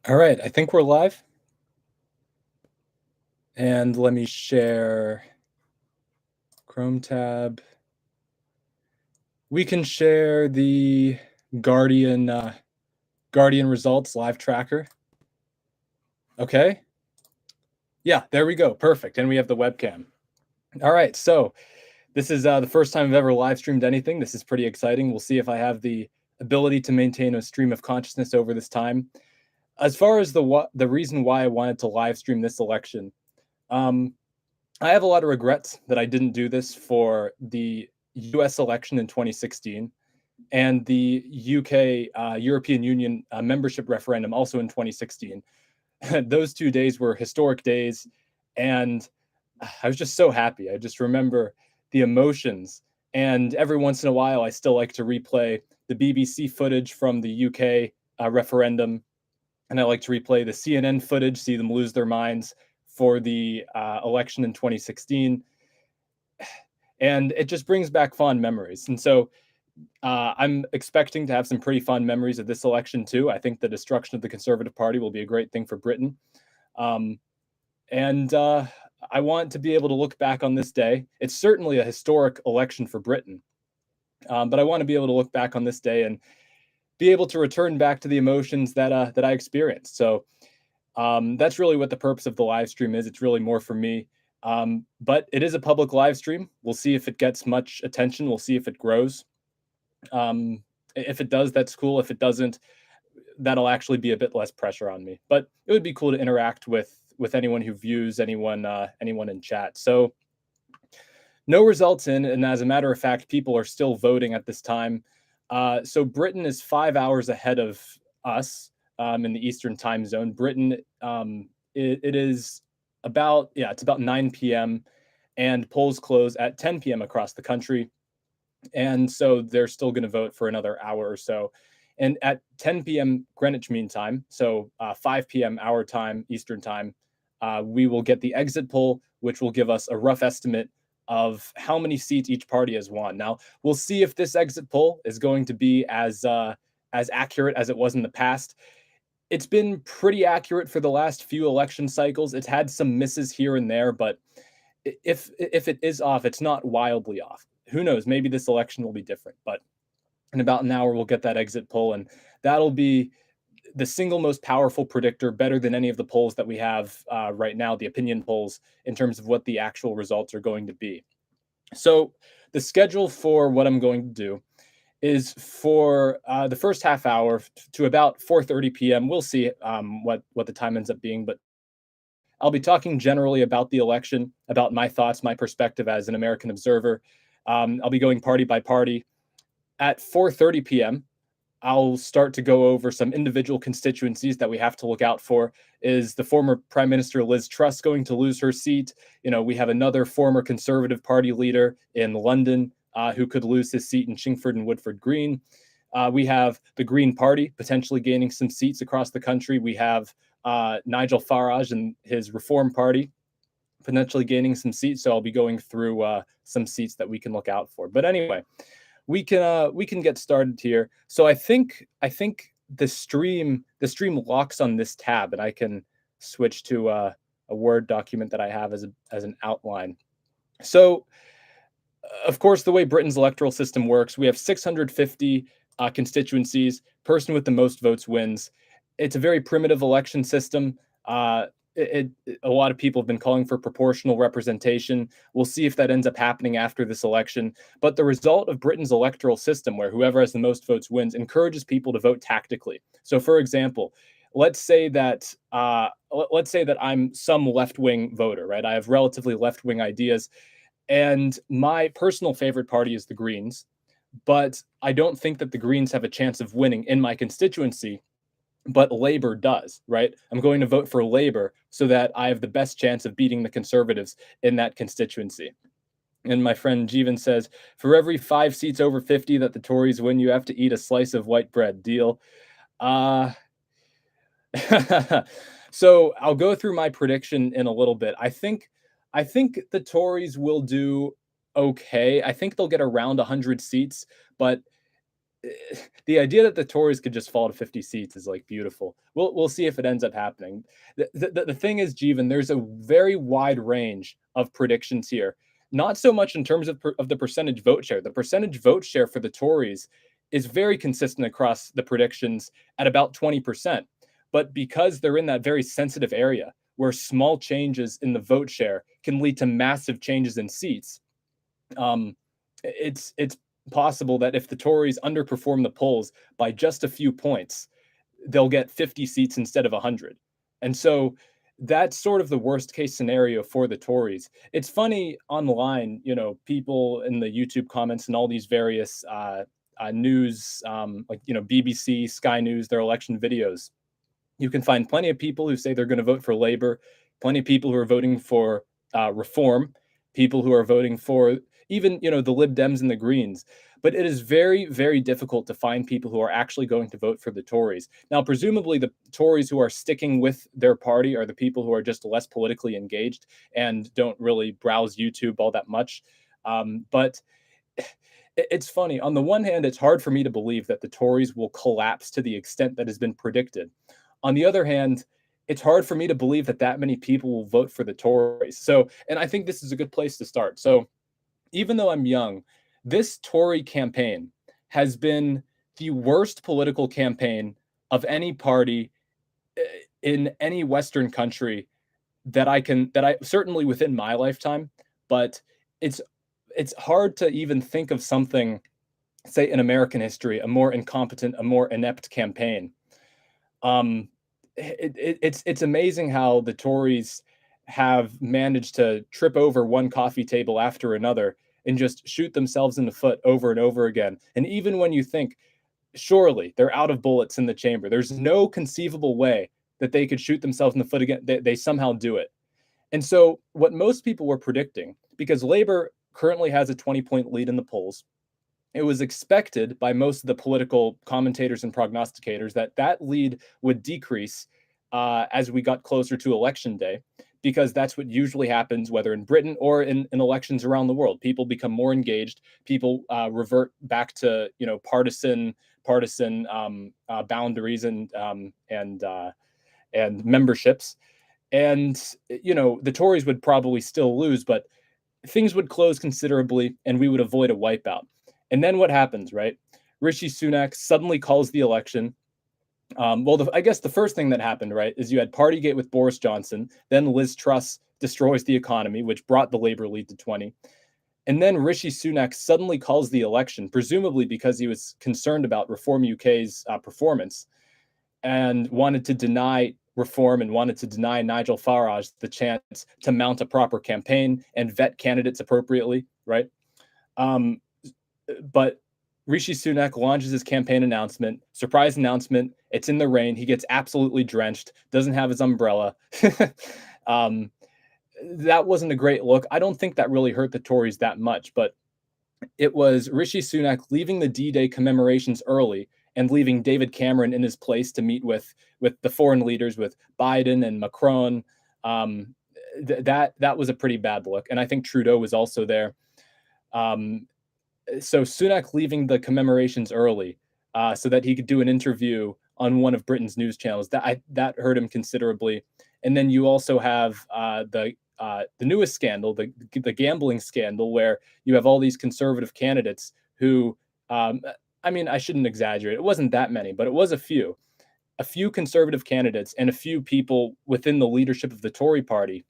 All right, I think we're live. And let me share Chrome tab. We can share the Guardian Guardian results live tracker. Okay. Yeah, there we go. Perfect. And we have the webcam. All right, so this is the first time I've ever live streamed anything. This is pretty exciting. We'll see if I have the ability to maintain a stream of consciousness over this time. As far as the reason why I wanted to live stream this election, um, I have a lot of regrets that I didn't do this for the US election in 2016 and the UK European Union membership referendum also in 2016. Those 2 days were historic days, and I was just so happy. I just remember the emotions, and every once in a while, I still like to replay the BBC footage from the UK referendum, and I like to replay the CNN footage, see them lose their minds for the election in 2016. And it just brings back fond memories. And so I'm expecting to have some pretty fond memories of this election too. I think the destruction of the Conservative Party will be a great thing for Britain. Um, and I want to be able to look back on this day. It's certainly a historic election for Britain, but I want to be able to look back on this day and be able to return back to the emotions that I experienced. So that's really what the purpose of the live stream is. It's really more for me. But it is a public live stream. We'll see if it gets much attention. We'll see if it grows. If it does, that's cool. If it doesn't, that'll actually be a bit less pressure on me. But it would be cool to interact with anyone who views, anyone in chat. So no results in, and as a matter of fact, people are still voting at this time. So Britain is 5 hours ahead of us in the Eastern time zone. Britain, it is it's about 9 p.m. and polls close at 10 p.m. across the country. And so they're still going to vote for another hour or so. And at 10 p.m. Greenwich Mean Time, so 5 p.m. our time, Eastern time, we will get the exit poll, which will give us a rough estimate of how many seats each party has won. Now, we'll see if this exit poll is going to be as accurate as it was in the past. It's been pretty accurate for the last few election cycles. It's had some misses here and there, but if it is off, it's not wildly off. Who knows? Maybe this election will be different. But in about an hour, we'll get that exit poll, and that'll be the single most powerful predictor, better than any of the polls that we have right now, the opinion polls, in terms of what the actual results are going to be. So the schedule for what I'm going to do is for the first half hour to about 4:30 p.m. We'll see what the time ends up being, but I'll be talking generally about the election, about my thoughts, my perspective as an American observer. I'll be going party by party. At 4:30 p.m., I'll start to go over some individual constituencies that we have to look out for. Is the former Prime Minister Liz Truss going to lose her seat? You know, we have another former Conservative Party leader in London who could lose his seat in Chingford and Woodford Green. We have the Green Party potentially gaining some seats across the country. We have Nigel Farage and his Reform Party potentially gaining some seats. So I'll be going through some seats that we can look out for. But anyway, we can get started here. So I think the stream locks on this tab, and I can switch to a Word document that I have as an outline. So, of course, the way Britain's electoral system works, we have 650 constituencies. Person with the most votes wins. It's a very primitive election system. A lot of people have been calling for proportional representation. We'll see if that ends up happening after this election. But the result of Britain's electoral system, where whoever has the most votes wins, encourages people to vote tactically. So, for example, let's say that I'm some left-wing voter, right? I have relatively left-wing ideas, and my personal favorite party is the Greens, but I don't think that the Greens have a chance of winning in my constituency, but Labor does, right? I'm going to vote for Labor so that I have the best chance of beating the Conservatives in that constituency. And my friend Jeevan says, for every 5 seats over 50 that the Tories win, you have to eat a slice of white bread. Deal. So I'll go through my prediction in a little bit. I think the Tories will do okay. I think they'll get around 100 seats, but the idea that the Tories could just fall to 50 seats is like beautiful. We'll see if it ends up happening. The thing is, Jeevan, there's a very wide range of predictions here. Not so much in terms of the percentage vote share. The percentage vote share for the Tories is very consistent across the predictions at about 20%. But because they're in that very sensitive area where small changes in the vote share can lead to massive changes in seats, um, it's possible that if the Tories underperform the polls by just a few points, they'll get 50 seats instead of 100. And so that's sort of the worst case scenario for the Tories. It's funny online, people in the YouTube comments and all these various news, like, BBC, Sky News, their election videos. You can find plenty of people who say they're going to vote for Labor, plenty of people who are voting for reform, people who are voting for even the Lib Dems and the Greens. But it is very, very difficult to find people who are actually going to vote for the Tories. Now, presumably, the Tories who are sticking with their party are the people who are just less politically engaged and don't really browse YouTube all that much. But it's funny. On the one hand, it's hard for me to believe that the Tories will collapse to the extent that has been predicted. On the other hand, it's hard for me to believe that that many people will vote for the Tories. So, and I think this is a good place to start. So, even though I'm young, this Tory campaign has been the worst political campaign of any party in any Western country that I certainly within my lifetime, but it's it's hard to even think of something, say in American history, a more incompetent, a more inept campaign. Um, it's amazing how the Tories have managed to trip over one coffee table after another and just shoot themselves in the foot over and over again. And even when you think, surely they're out of bullets in the chamber, there's no conceivable way that they could shoot themselves in the foot again. They somehow do it. And so, what most people were predicting, because Labor currently has a 20-point lead in the polls, it was expected by most of the political commentators and prognosticators that that lead would decrease as we got closer to election day, because that's what usually happens, whether in Britain or in elections around the world. People become more engaged. People revert back to partisan boundaries and memberships. And the Tories would probably still lose, but things would close considerably and we would avoid a wipeout. And then what happens, right? Rishi Sunak suddenly calls the election. I guess the first thing that happened, right, is you had Partygate with Boris Johnson. Then Liz Truss destroys the economy, which brought the Labour lead to 20. And then Rishi Sunak suddenly calls the election, presumably because he was concerned about Reform UK's performance and wanted to deny reform and wanted to deny Nigel Farage the chance to mount a proper campaign and vet candidates appropriately, right? Um, but Rishi Sunak launches his campaign announcement, surprise announcement. It's in the rain. He gets absolutely drenched, doesn't have his umbrella. um, that wasn't a great look. I don't think that really hurt the Tories that much, but it was Rishi Sunak leaving the D-Day commemorations early and leaving David Cameron in his place to meet with the foreign leaders, with Biden and Macron. That was a pretty bad look, and I think Trudeau was also there. So Sunak leaving the commemorations early so that he could do an interview on one of Britain's news channels, that hurt him considerably. And then you also have the newest scandal, the gambling scandal, where you have all these conservative candidates who, I mean, I shouldn't exaggerate. It wasn't that many, but it was a few conservative candidates and a few people within the leadership of the Tory party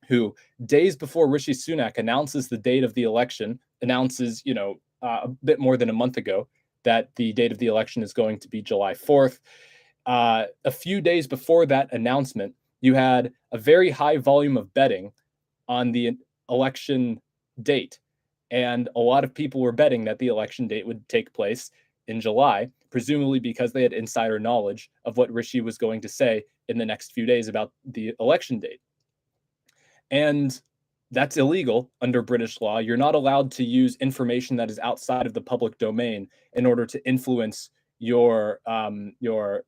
who, days before Rishi Sunak announces the date of the election, announces, a bit more than a month ago, that the date of the election is going to be July 4th. A few days before that announcement, you had a very high volume of betting on the election date. And a lot of people were betting that the election date would take place in July, presumably because they had insider knowledge of what Rishi was going to say in the next few days about the election date. And that's illegal under British law. You're not allowed to use information that is outside of the public domain in order to influence your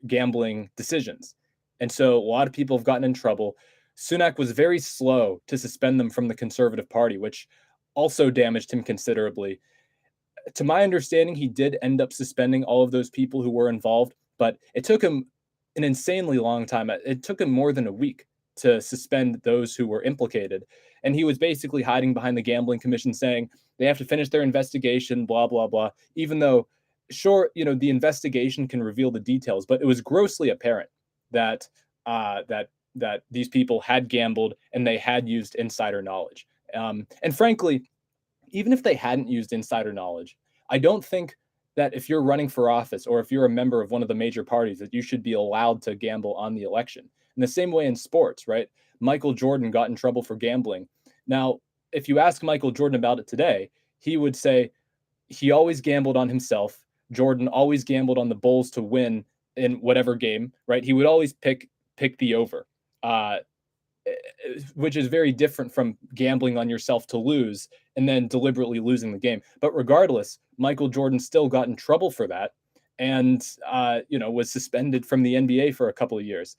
gambling decisions. And so a lot of people have gotten in trouble. Sunak was very slow to suspend them from the Conservative Party, which also damaged him considerably. to my understanding, he did end up suspending all of those people who were involved, but it took him an insanely long time. It took him more than a week to suspend those who were implicated. And he was basically hiding behind the gambling commission saying they have to finish their investigation, blah, blah, blah. Even though, sure, the investigation can reveal the details, but it was grossly apparent that that these people had gambled and they had used insider knowledge. And frankly, even if they hadn't used insider knowledge, I don't think that if you're running for office or if you're a member of one of the major parties, that you should be allowed to gamble on the election. In the same way in sports, right? Michael Jordan got in trouble for gambling. Now, if you ask Michael Jordan about it today, he would say he always gambled on himself. Jordan always gambled on the Bulls to win in whatever game, right? He would always pick the over. Which is very different from gambling on yourself to lose and then deliberately losing the game. But regardless, Michael Jordan still got in trouble for that and was suspended from the NBA for a couple of years.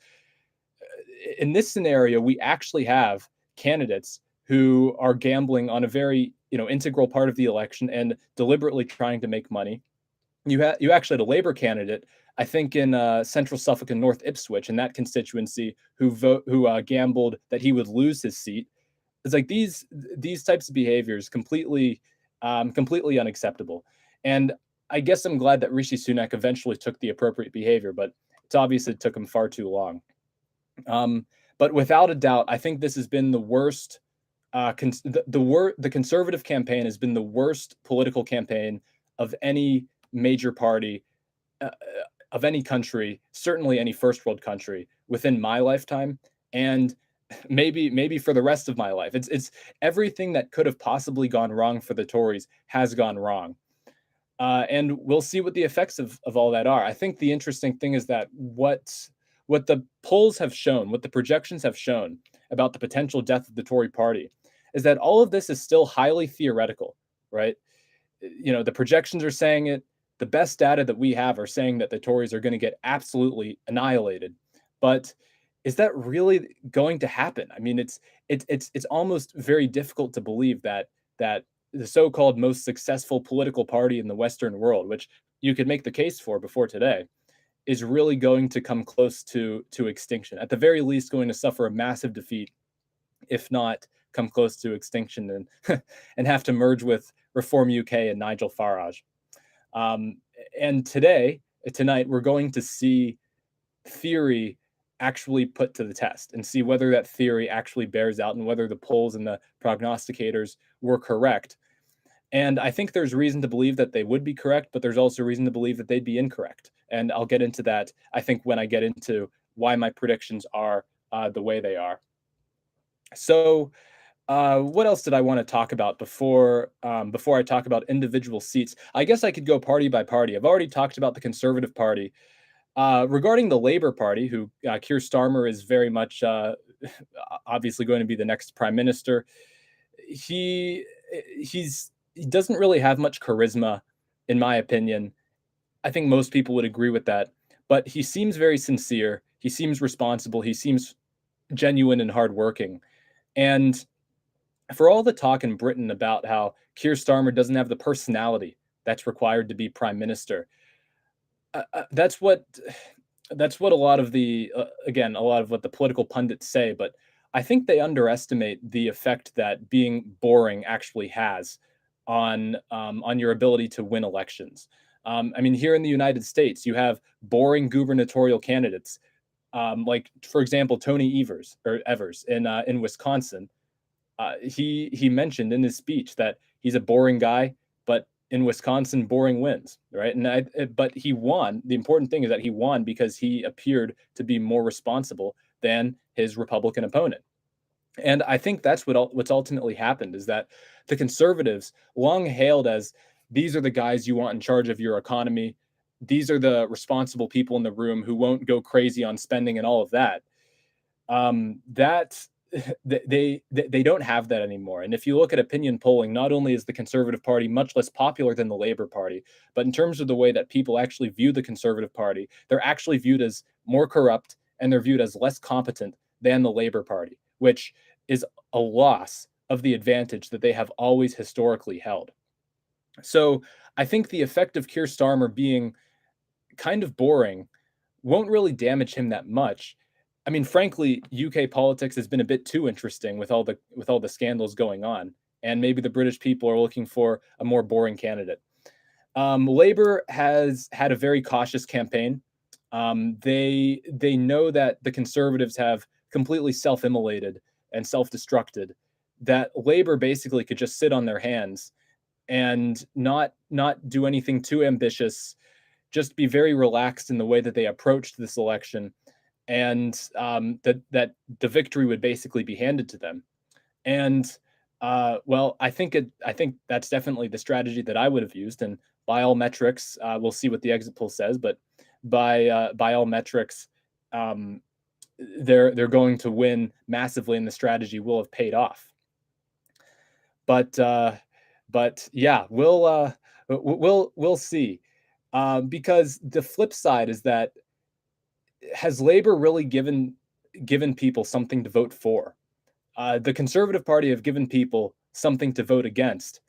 In this scenario, we actually have candidates who are gambling on a very integral part of the election and deliberately trying to make money. You actually had a Labor candidate, I think in Central Suffolk and North Ipswich, in that constituency, who gambled that he would lose his seat. It's like these types of behaviors completely unacceptable. And I guess I'm glad that Rishi Sunak eventually took the appropriate behavior, but it's obvious it took him far too long. But without a doubt, I think this has been the worst. The conservative campaign has been the worst political campaign of any major party of any country, certainly any first world country, within my lifetime, and maybe for the rest of my life. It's everything that could have possibly gone wrong for the Tories has gone wrong. And we'll see what the effects of all that are. I think the interesting thing is that what the polls have shown, what the projections have shown about the potential death of the Tory party, is that all of this is still highly theoretical, right? The projections are saying it. The best data that we have are saying that the Tories are going to get absolutely annihilated. But is that really going to happen? I mean, it's almost very difficult to believe that the so-called most successful political party in the Western world, which you could make the case for before today, is really going to come close to extinction. At the very least, going to suffer a massive defeat, if not come close to extinction and and have to merge with Reform UK and Nigel Farage. And tonight, we're going to see theory actually put to the test and see whether that theory actually bears out and whether the polls and the prognosticators were correct. And I think there's reason to believe that they would be correct, but there's also reason to believe that they'd be incorrect. And I'll get into that, I think, when I get into why my predictions are the way they are. So, what else did I want to talk about before I talk about individual seats? I guess I could go party by party. I've already talked about the Conservative Party. Regarding the Labour Party, who Keir Starmer is very much obviously going to be the next prime minister, he doesn't really have much charisma, in my opinion. I think most people would agree with that. But he seems very sincere. He seems responsible. He seems genuine and hardworking. And for all the talk in Britain about how Keir Starmer doesn't have the personality that's required to be prime minister, that's what a lot of the again, a lot of what the political pundits say. But I think they underestimate the effect that being boring actually has on your ability to win elections. I mean, here in the United States, you have boring gubernatorial candidates, like, for example, Tony Evers in Wisconsin. He mentioned in his speech that he's a boring guy, but in Wisconsin, boring wins, right? But he won. The important thing is that he won because he appeared to be more responsible than his Republican opponent. And I think that's what's ultimately happened, is that the conservatives, long hailed as these are the guys you want in charge of your economy, these are the responsible people in the room who won't go crazy on spending and all of that. That they don't have that anymore. And if you look at opinion polling, not only is the Conservative Party much less popular than the Labour Party, but in terms of the way that people actually view the Conservative Party, they're actually viewed as more corrupt and they're viewed as less competent than the Labour Party, which is a loss of the advantage that they have always historically held. So I think the effect of Keir Starmer being kind of boring won't really damage him that much. I mean, frankly, UK politics has been a bit too interesting with all the scandals going on, and maybe the British people are looking for a more boring candidate. Labour has had a very cautious campaign. They know that the Conservatives have completely self-immolated and self-destructed. That Labour basically could just sit on their hands and not do anything too ambitious, just be very relaxed in the way that they approached this election, and that the victory would basically be handed to them. And well, I think that's definitely the strategy that I would have used. And by all metrics, we'll see what the exit poll says, but by all metrics, um, they're going to win massively, and the strategy will have paid off. But yeah, we'll see. Because the flip side is that, has Labour really given people something to vote for? The Conservative Party have given people something to vote against.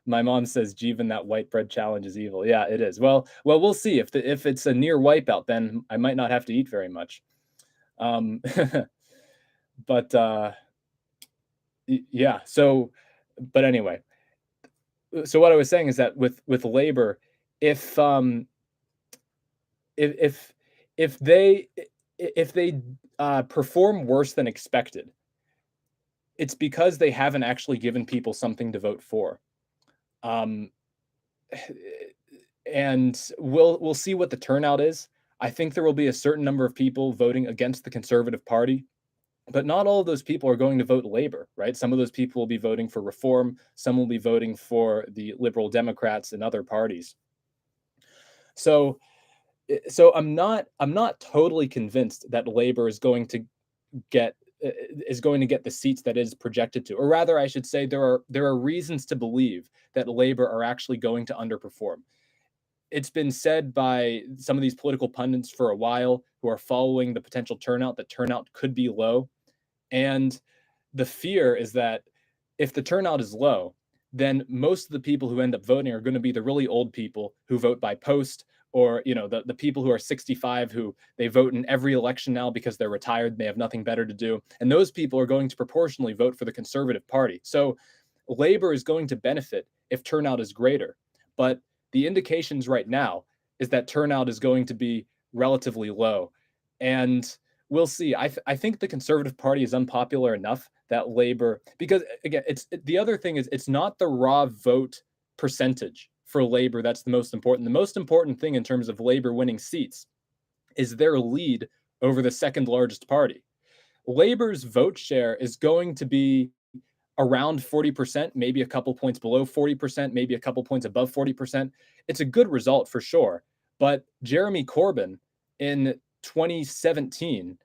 My mom says, "Jeevan, that white bread challenge is evil." Yeah, it is. Well, we'll see. If it's a near wipeout, then I might not have to eat very much. But yeah. So, but anyway. So what I was saying is that with Labour, if if if they if they perform worse than expected, it's because they haven't actually given people something to vote for. Um, and we'll see what the turnout is. I think there will be a certain number of people voting against the Conservative Party, but not all of those people are going to vote Labour, right? Some of those people will be voting for Reform. Some will be voting for the Liberal Democrats and other parties. So I'm not totally convinced that Labour is going to get the seats that is projected to, or rather, I should say, there are reasons to believe that Labour are actually going to underperform. It's been said by some of these political pundits for a while who are following the potential turnout that turnout could be low, and the fear is that if the turnout is low, then most of the people who end up voting are going to be the really old people who vote by post, or the people who are 65 who they vote in every election now because they're retired and they have nothing better to do. And those people are going to proportionally vote for the Conservative Party. So Labour is going to benefit if turnout is greater. But the indications right now is that turnout is going to be relatively low. And we'll see. I think the Conservative Party is unpopular enough that Labour, because again, the other thing is, it's not the raw vote percentage for Labour that's the most important. The most important thing in terms of Labour winning seats is their lead over the second largest party. Labour's vote share is going to be around 40%, maybe a couple points below 40%, maybe a couple points above 40%. It's a good result for sure. But Jeremy Corbyn in 2017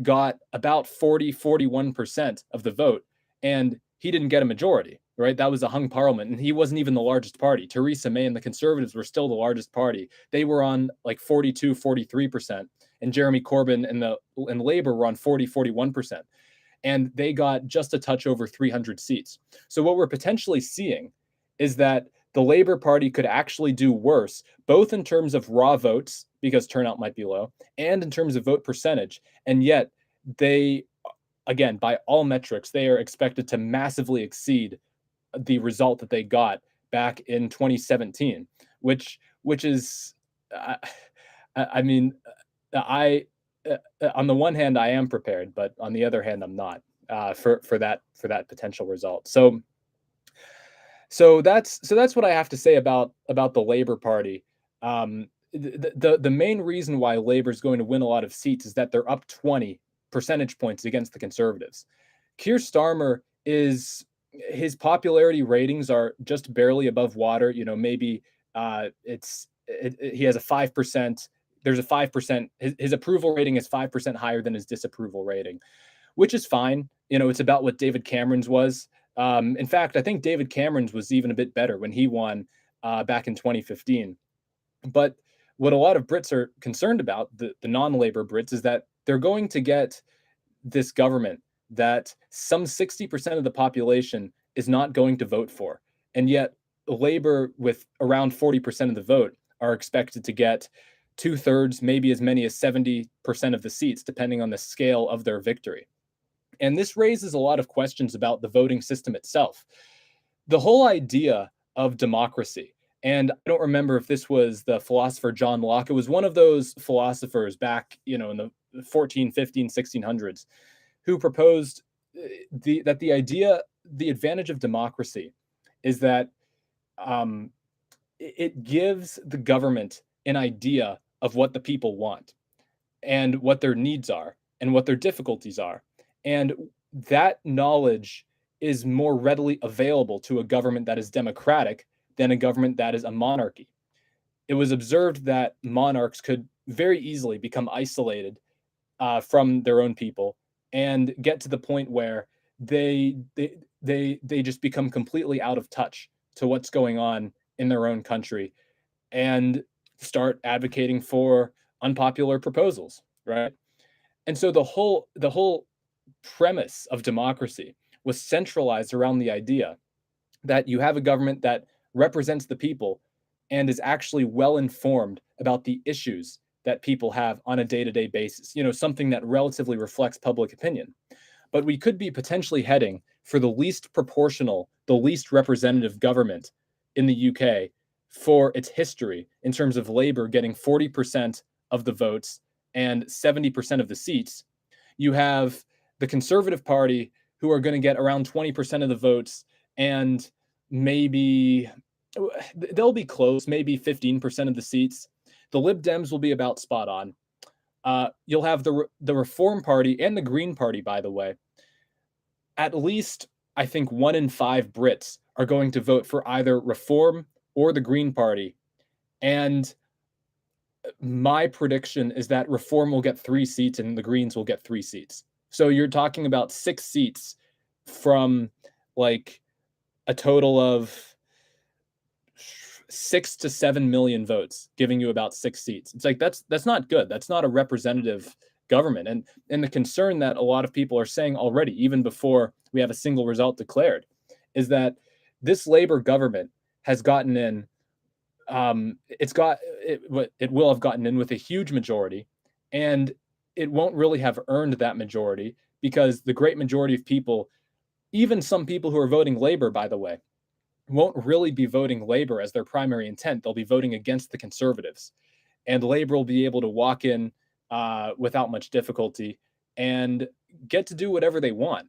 got about 41% of the vote, and he didn't get a majority, right? That was a hung parliament, and he wasn't even the largest party. Theresa May and the Conservatives were still the largest party. They were on like 42, 43%, and Jeremy Corbyn and Labour were on 40, 41%. And they got just a touch over 300 seats. So what we're potentially seeing is that the Labour Party could actually do worse, both in terms of raw votes, because turnout might be low, and in terms of vote percentage. And yet they, again, by all metrics, they are expected to massively exceed the result that they got back in 2017, which is, I mean, I on the one hand I am prepared, but on the other hand I'm not for that potential result. So that's what I have to say about the Labour Party. The main reason why Labour is going to win a lot of seats is that they're up 20 percentage points against the Conservatives. Keir Starmer his popularity ratings are just barely above water. Maybe he has a 5%. There's a 5%. His approval rating is 5% higher than his disapproval rating, which is fine. It's about what David Cameron's was. In fact, I think David Cameron's was even a bit better when he won back in 2015. But what a lot of Brits are concerned about, the non-Labour Brits, is that they're going to get this government that some 60% of the population is not going to vote for. And yet Labor, with around 40% of the vote, are expected to get 2/3, maybe as many as 70% of the seats, depending on the scale of their victory. And this raises a lot of questions about the voting system itself. The whole idea of democracy, and I don't remember if this was the philosopher John Locke, it was one of those philosophers back, in the 14, 15, 1600s, who proposed the advantage of democracy is that um, it gives the government an idea of what the people want and what their needs are and what their difficulties are. And that knowledge is more readily available to a government that is democratic than a government that is a monarchy. It was observed that monarchs could very easily become isolated from their own people and get to the point where they just become completely out of touch to what's going on in their own country and start advocating for unpopular proposals, right? And so the whole premise of democracy was centralized around the idea that you have a government that represents the people and is actually well informed about the issues that people have on a day-to-day basis, something that relatively reflects public opinion. But we could be potentially heading for the least proportional, the least representative government in the UK for its history, in terms of Labour getting 40% of the votes and 70% of the seats. You have the Conservative Party, who are going to get around 20% of the votes, and maybe they'll be close, maybe 15% of the seats. The Lib Dems will be about spot on. You'll have the Reform Party and the Green Party, by the way. At least, I think 1 in 5 Brits are going to vote for either Reform or the Green Party. And my prediction is that Reform will get 3 seats and the Greens will get 3 seats. So you're talking about 6 seats from like a total of 6 to 7 million votes, giving you about 6 seats. It's like that's not good. That's not a representative government. And the concern that a lot of people are saying already, even before we have a single result declared, is that this Labour government has gotten in. It will have gotten in with a huge majority, and it won't really have earned that majority, because the great majority of people, even some people who are voting Labour, by the way, won't really be voting Labour as their primary intent. They'll be voting against the Conservatives, and Labour will be able to walk in without much difficulty and get to do whatever they want.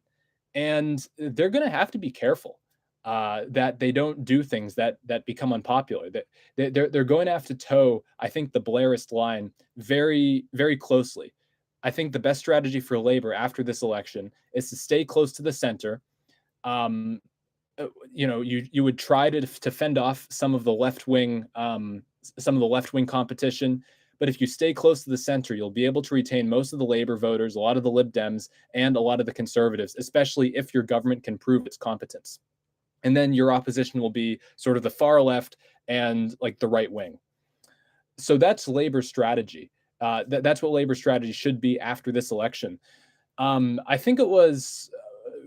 And they're going to have to be careful that they don't do things that become unpopular. That they're going to have to toe, I think, the Blairist line very, very closely. I think the best strategy for Labour after this election is to stay close to the center. You would try to fend off some of the left wing competition. But if you stay close to the center, you'll be able to retain most of the Labour voters, a lot of the Lib Dems, and a lot of the Conservatives, especially if your government can prove its competence. And then your opposition will be sort of the far left and like the right wing. So that's Labour's strategy. That's what Labour's strategy should be after this election. I think it was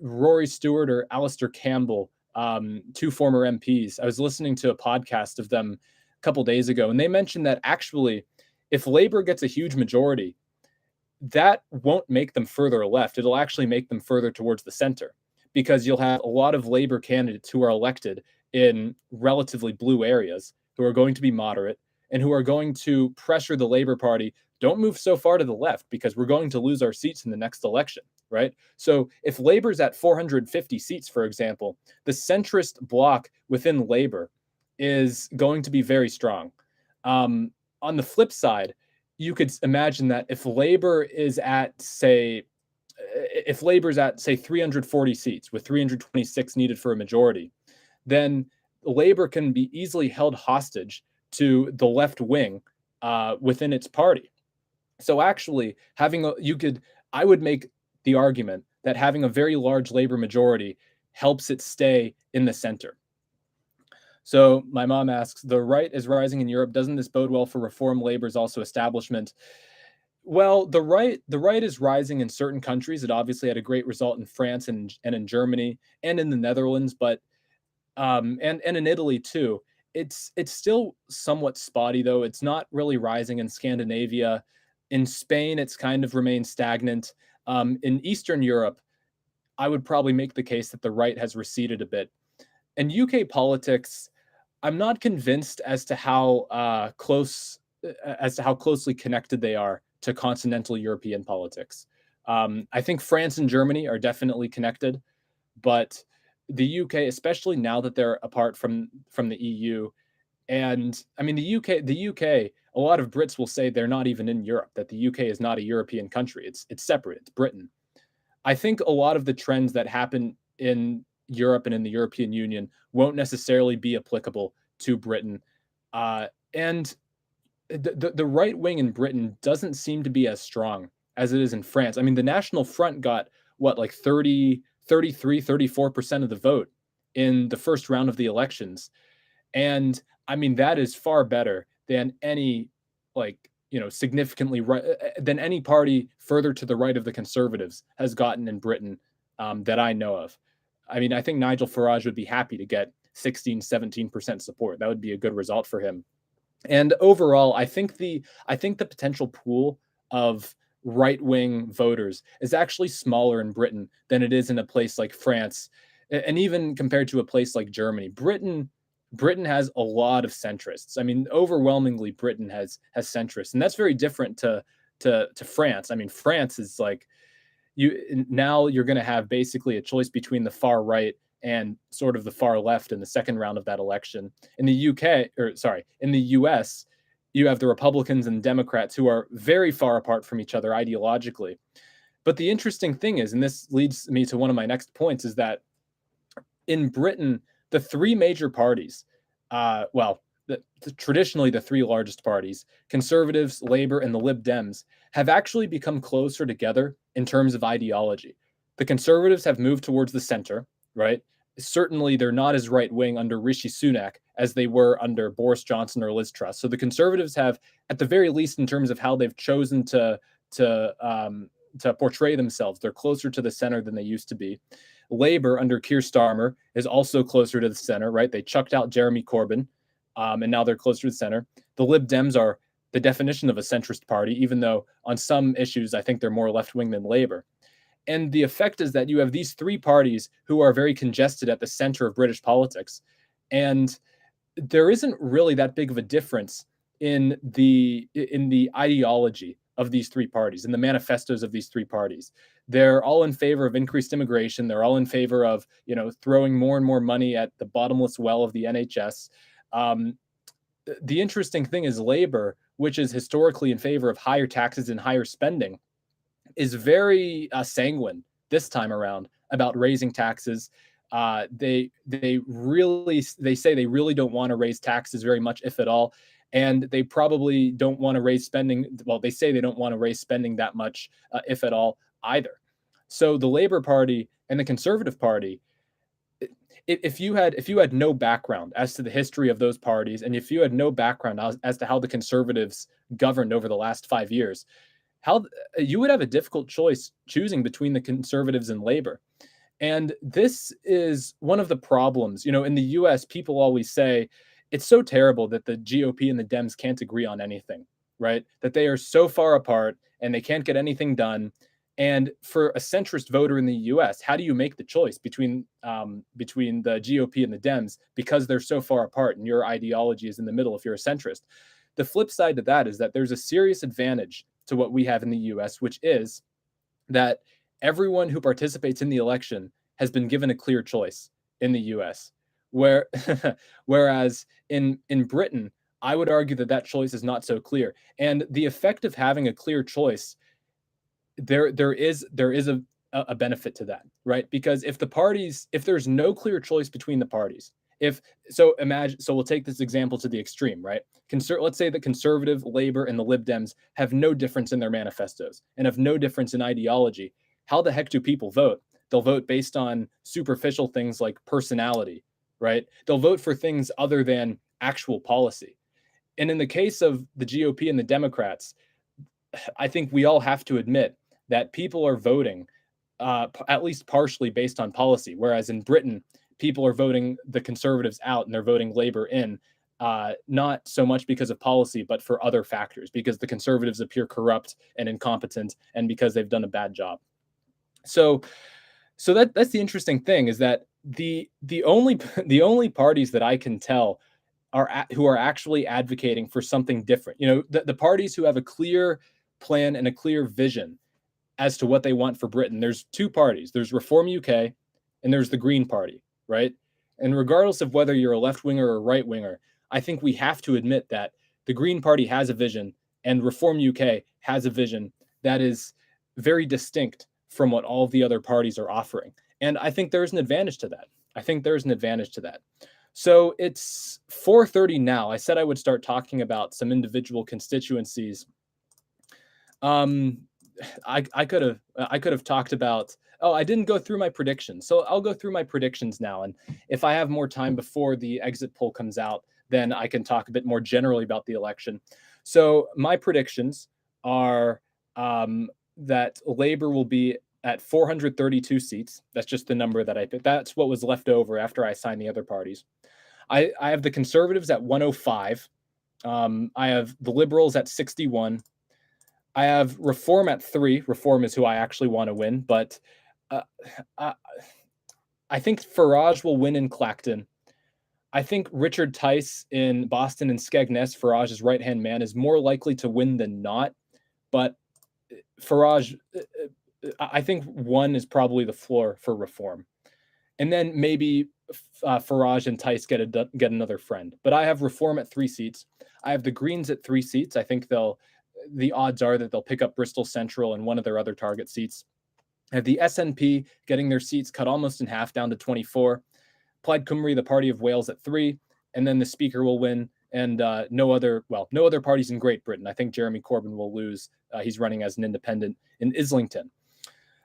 Rory Stewart or Alistair Campbell, 2 former MPs. I was listening to a podcast of them a couple days ago, and they mentioned that actually, if Labour gets a huge majority, that won't make them further left. It'll actually make them further towards the center, because you'll have a lot of Labour candidates who are elected in relatively blue areas who are going to be moderate and who are going to pressure the Labour Party, don't move so far to the left because we're going to lose our seats in the next election, right? So if Labour's at 450 seats, for example, the centrist bloc within Labour is going to be very strong. On the flip side, you could imagine that if Labour's at, say, 340 seats with 326 needed for a majority, then Labour can be easily held hostage to the left wing within its party. So actually, I would make the argument that having a very large Labour majority helps it stay in the center. So my mom asks, the right is rising in Europe. Doesn't this bode well for reform? Labour is also establishment. Well, the right is rising in certain countries. It obviously had a great result in France and in Germany and in the Netherlands. But and in Italy too. It's still somewhat spotty though. It's not really rising in Scandinavia. In Spain, it's kind of remained stagnant. In Eastern Europe, I would probably make the case that the right has receded a bit. In UK politics, I'm not convinced as to how closely connected they are to continental European politics. I think France and Germany are definitely connected, but the UK, especially now that they're apart from the EU, and I mean the UK, a lot of Brits will say they're not even in Europe, that the UK is not a European country. It's separate. It's Britain. I think a lot of the trends that happen in Europe and in the European Union won't necessarily be applicable to Britain. And the right wing in Britain doesn't seem to be as strong as it is in France. I mean, the National Front got what, like 30, 33, 34% of the vote in the first round of the elections. And I mean, that is far better than any, like, significantly right than any party further to the right of the Conservatives has gotten in Britain, that I know of. I mean, I think Nigel Farage would be happy to get 16, 17% support. That would be a good result for him. And overall, I think the potential pool of right wing voters is actually smaller in Britain than it is in a place like France, and even compared to a place like Germany. Britain has a lot of centrists. I mean, overwhelmingly, Britain has centrists, and that's very different to France. I mean, France is like, you're going to have basically a choice between the far right and sort of the far left in the second round of that election. In the UK, or sorry, in the US, you have the Republicans and Democrats who are very far apart from each other ideologically. But the interesting thing is, and this leads me to one of my next points, is that in Britain, the three major parties, traditionally the three largest parties, Conservatives, Labour, and the Lib Dems, have actually become closer together in terms of ideology. The Conservatives have moved towards the center, right? Certainly, they're not as right wing under Rishi Sunak as they were under Boris Johnson or Liz Truss. So the Conservatives have, at the very least, in terms of how they've chosen to portray themselves, they're closer to the center than they used to be. Labour under Keir Starmer is also closer to the center, right? They chucked out Jeremy Corbyn, and now they're closer to the center. The Lib Dems are the definition of a centrist party, even though on some issues I think they're more left wing than Labour. And the effect is that you have these three parties who are very congested at the center of British politics. And there isn't really that big of a difference in the ideology of these three parties, in the manifestos of these three parties. They're all in favor of increased immigration. They're all in favor of, throwing more and more money at the bottomless well of the NHS. The interesting thing is Labour, which is historically in favor of higher taxes and higher spending, is very sanguine this time around about raising taxes. They say they really don't want to raise taxes very much, if at all, and they probably don't want to raise spending. Well, they say they don't want to raise spending that much, if at all, either. So the Labour Party and the Conservative Party, if you had no background as to the history of those parties, and if you had no background as to how the Conservatives governed over the last 5 years, how you would have a difficult choice choosing between the Conservatives and Labour. And this is one of the problems. In the US, people always say it's so terrible that the GOP and the Dems can't agree on anything, right? That they are so far apart and they can't get anything done. And for a centrist voter in the US, how do you make the choice between the GOP and the Dems, because they're so far apart and your ideology is in the middle if you're a centrist? The flip side to that is that there's a serious advantage to what we have in the US, which is that everyone who participates in the election has been given a clear choice in the US. Whereas in Britain, I would argue that choice is not so clear. And the effect of having a clear choice, there is a benefit to that, right? Because if there's no clear choice between the parties, so we'll take this example to the extreme, right? Let's say the Conservative, Labour, and the Lib Dems have no difference in their manifestos and have no difference in ideology. How the heck do people vote? They'll vote based on superficial things like personality, right? They'll vote for things other than actual policy. And in the case of the GOP and the Democrats, I think we all have to admit that people are voting at least partially based on policy, whereas in Britain, people are voting the Conservatives out and they're voting Labor in, not so much because of policy, but for other factors, because the Conservatives appear corrupt and incompetent, and because they've done a bad job. So that's the interesting thing, is that the only parties that I can tell who are actually advocating for something different, the parties who have a clear plan and a clear vision as to what they want for Britain. There's two parties. There's Reform UK and there's the Green Party, right? And regardless of whether you're a left winger or a right winger, I think we have to admit that the Green Party has a vision and Reform UK has a vision that is very distinct from what all of the other parties are offering. And I think there's an advantage to that. So it's 4:30 now. I said I would start talking about some individual constituencies. I could have talked about. Oh, I didn't go through my predictions. So I'll go through my predictions now. And if I have more time before the exit poll comes out, then I can talk a bit more generally about the election. So my predictions are that Labor will be at 432 seats. That's just the number that I picked. That's what was left over after I signed the other parties. I have the Conservatives at 105. I have the Liberals at 61. I have Reform at 3. Reform is who I actually want to win, but I think Farage will win in Clacton. I think Richard Tice in Boston and Skegness, Farage's right-hand man, is more likely to win than not. But Farage, I think 1 is probably the floor for Reform. And then maybe Farage and Tice get another friend. But I have Reform at 3 seats. I have the Greens at 3 seats. I think the odds are that they'll pick up Bristol Central and one of their other target seats. I have the SNP getting their seats cut almost in half, down to 24. Plaid Cymru, the Party of Wales, at 3. And then the Speaker will win. And no other parties in Great Britain. I think Jeremy Corbyn will lose. He's running as an independent in Islington.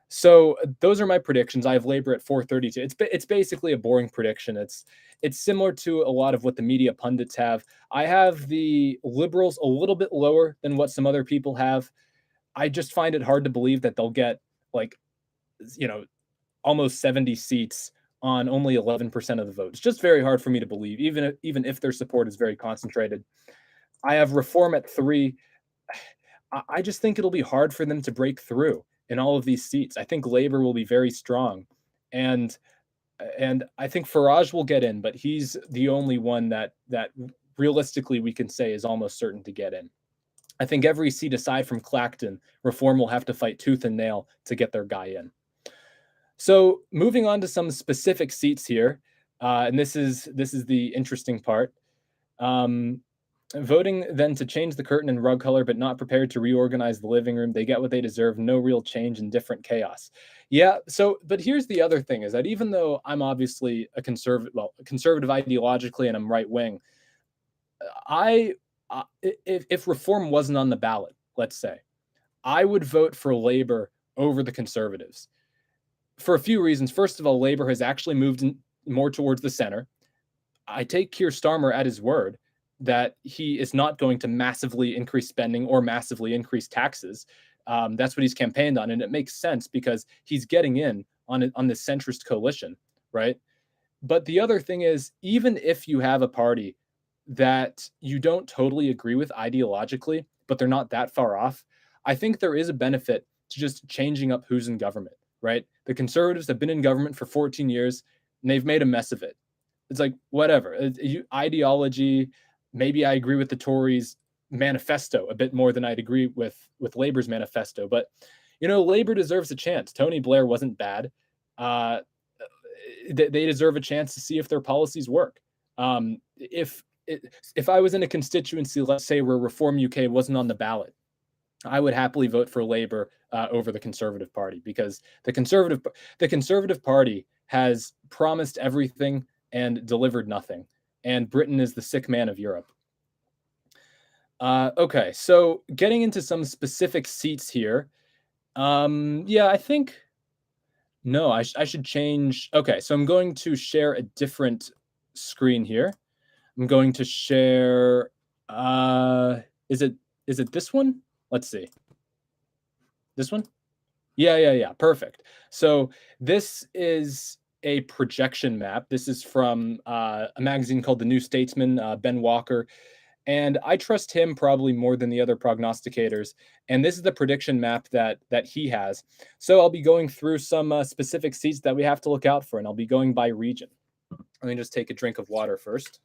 So those are my predictions. I have Labour at 432. It's basically a boring prediction. It's similar to a lot of what the media pundits have. I have the Liberals a little bit lower than what some other people have. I just find it hard to believe that they'll get almost 70 seats on only 11% of the vote. It's just very hard for me to believe, even if their support is very concentrated. I have Reform at 3. I just think it'll be hard for them to break through in all of these seats. I think Labour will be very strong, and I think Farage will get in, but he's the only one that realistically we can say is almost certain to get in. I think every seat aside from Clacton, Reform will have to fight tooth and nail to get their guy in. So moving on to some specific seats here, and this is the interesting part. Voting then to change the curtain and rug color, but not prepared to reorganize the living room. They get what they deserve. No real change and different chaos. Yeah. So, but here's the other thing, is that even though I'm obviously a conservative ideologically, and I'm right wing, if Reform wasn't on the ballot, let's say, I would vote for Labour over the Conservatives for a few reasons. First of all, Labour has actually moved more towards the center. I take Keir Starmer at his word that he is not going to massively increase spending or massively increase taxes. That's what he's campaigned on, and it makes sense because he's getting in on the centrist coalition, right? But the other thing is, even if you have a party that you don't totally agree with ideologically, but they're not that far off, I think there is a benefit to just changing up who's in government, right? The Conservatives have been in government for 14 years, and they've made a mess of it. It's like, whatever. Ideology, maybe I agree with the Tories' manifesto a bit more than I'd agree with Labour's manifesto. But, Labour deserves a chance. Tony Blair wasn't bad. They deserve a chance to see if their policies work. If I was in a constituency, let's say, where Reform UK wasn't on the ballot, I would happily vote for Labour over the Conservative Party, because the Conservative Party has promised everything and delivered nothing. And Britain is the sick man of Europe. Okay, so getting into some specific seats here. Yeah, I think... No, I should change... Okay, so I'm going to share a different screen here. I'm going to share... Is it this one? Let's see. This one? Yeah, perfect. So this is a projection map. This is from a magazine called The New Statesman, Ben Walker. And I trust him probably more than the other prognosticators. And this is the prediction map that he has. So I'll be going through some specific seats that we have to look out for, and I'll be going by region. Let me just take a drink of water first.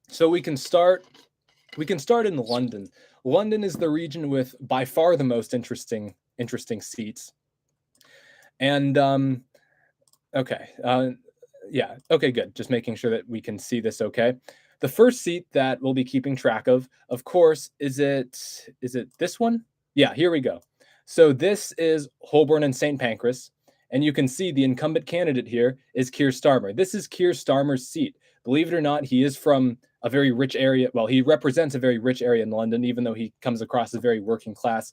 So we can start in London. London is the region with by far the most interesting seats. And okay. Yeah, okay, good. Just making sure that we can see this okay. The first seat that we'll be keeping track of course, is it this one? Yeah, here we go. So this is Holborn and St. Pancras, and you can see the incumbent candidate here is Keir Starmer. This is Keir Starmer's seat. Believe it or not, he is from a very rich area. Well, he represents a very rich area in London, even though he comes across as very working class.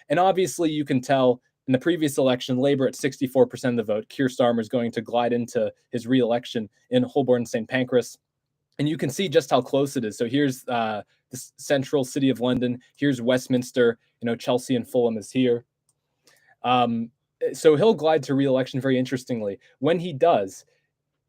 And obviously, you can tell in the previous election, Labour at 64% of the vote. Keir Starmer is going to glide into his re-election in Holborn and St. Pancras. And you can see just how close it is. So here's the central city of London. Here's Westminster. Chelsea and Fulham is here. So he'll glide to re-election very interestingly. When he does,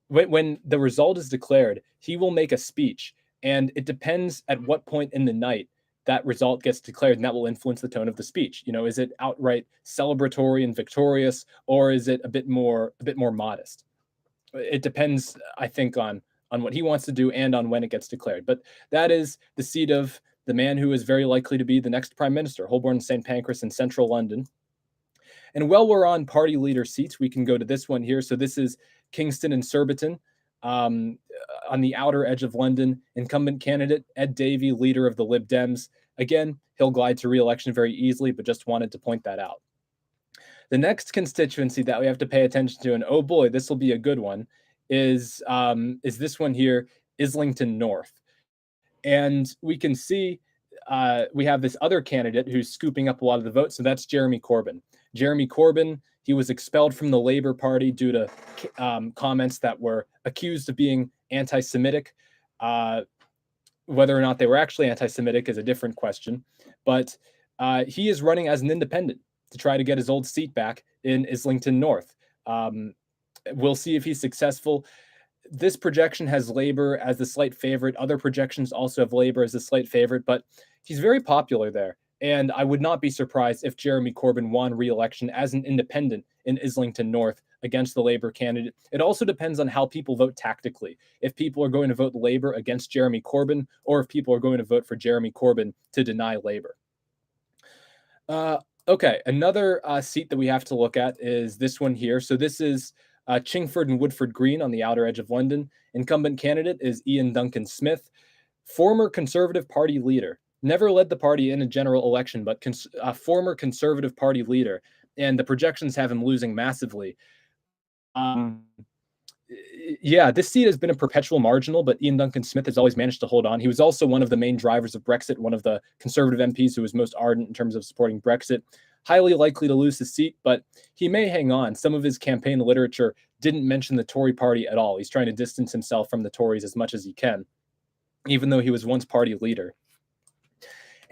when the result is declared, he will make a speech. And it depends at what point in the night that result gets declared, and that will influence the tone of the speech. Is it outright celebratory and victorious, or is it a bit more modest? It depends, I think, on what he wants to do and on when it gets declared. But that is the seat of the man who is very likely to be the next prime minister, Holborn and St. Pancras in central London. And while we're on party leader seats, we can go to this one here. So this is Kingston and Surbiton. On the outer edge of London, incumbent candidate Ed Davey, leader of the Lib Dems. Again, he'll glide to re-election very easily, but just wanted to point that out. The next constituency that we have to pay attention to, and oh boy, this will be a good one, is this one here, Islington North. And we can see we have this other candidate who's scooping up a lot of the votes, so that's Jeremy Corbyn. Jeremy Corbyn, he was expelled from the Labour Party due to comments that were accused of being anti-Semitic. Whether or not they were actually anti-Semitic is a different question. But he is running as an independent to try to get his old seat back in Islington North. We'll see if he's successful. This projection has Labour as the slight favorite. Other projections also have Labour as the slight favorite, but he's very popular there. And I would not be surprised if Jeremy Corbyn won re-election as an independent in Islington North against the Labour candidate. It also depends on how people vote tactically. If people are going to vote Labour against Jeremy Corbyn, or if people are going to vote for Jeremy Corbyn to deny Labour. Okay, another seat that we have to look at is this one here. So this is Chingford and Woodford Green on the outer edge of London. Incumbent candidate is Ian Duncan Smith, former Conservative Party leader. Never led the party in a general election, but a former Conservative Party leader. And the projections have him losing massively. Yeah, this seat has been a perpetual marginal, but Ian Duncan Smith has always managed to hold on. He was also one of the main drivers of Brexit, one of the Conservative MPs who was most ardent in terms of supporting Brexit. Highly likely to lose his seat, but he may hang on. Some of his campaign literature didn't mention the Tory party at all. He's trying to distance himself from the Tories as much as he can, even though he was once party leader.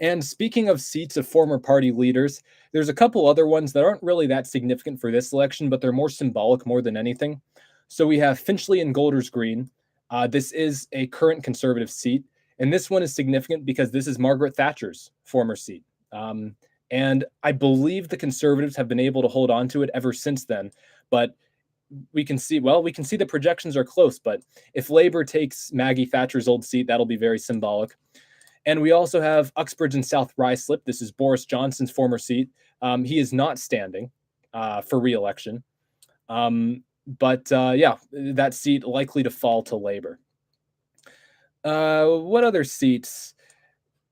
And speaking of seats of former party leaders, there's a couple other ones that aren't really that significant for this election, but they're more symbolic more than anything. So we have Finchley and Golders Green. This is a current Conservative seat. And this one is significant because this is Margaret Thatcher's former seat. And I believe the Conservatives have been able to hold on to it ever since then. But we can see the projections are close. But if Labour takes Maggie Thatcher's old seat, that'll be very symbolic. And we also have Uxbridge and South Ruislip. This is Boris Johnson's former seat. He is not standing for re-election. Yeah, that seat likely to fall to Labour. What other seats?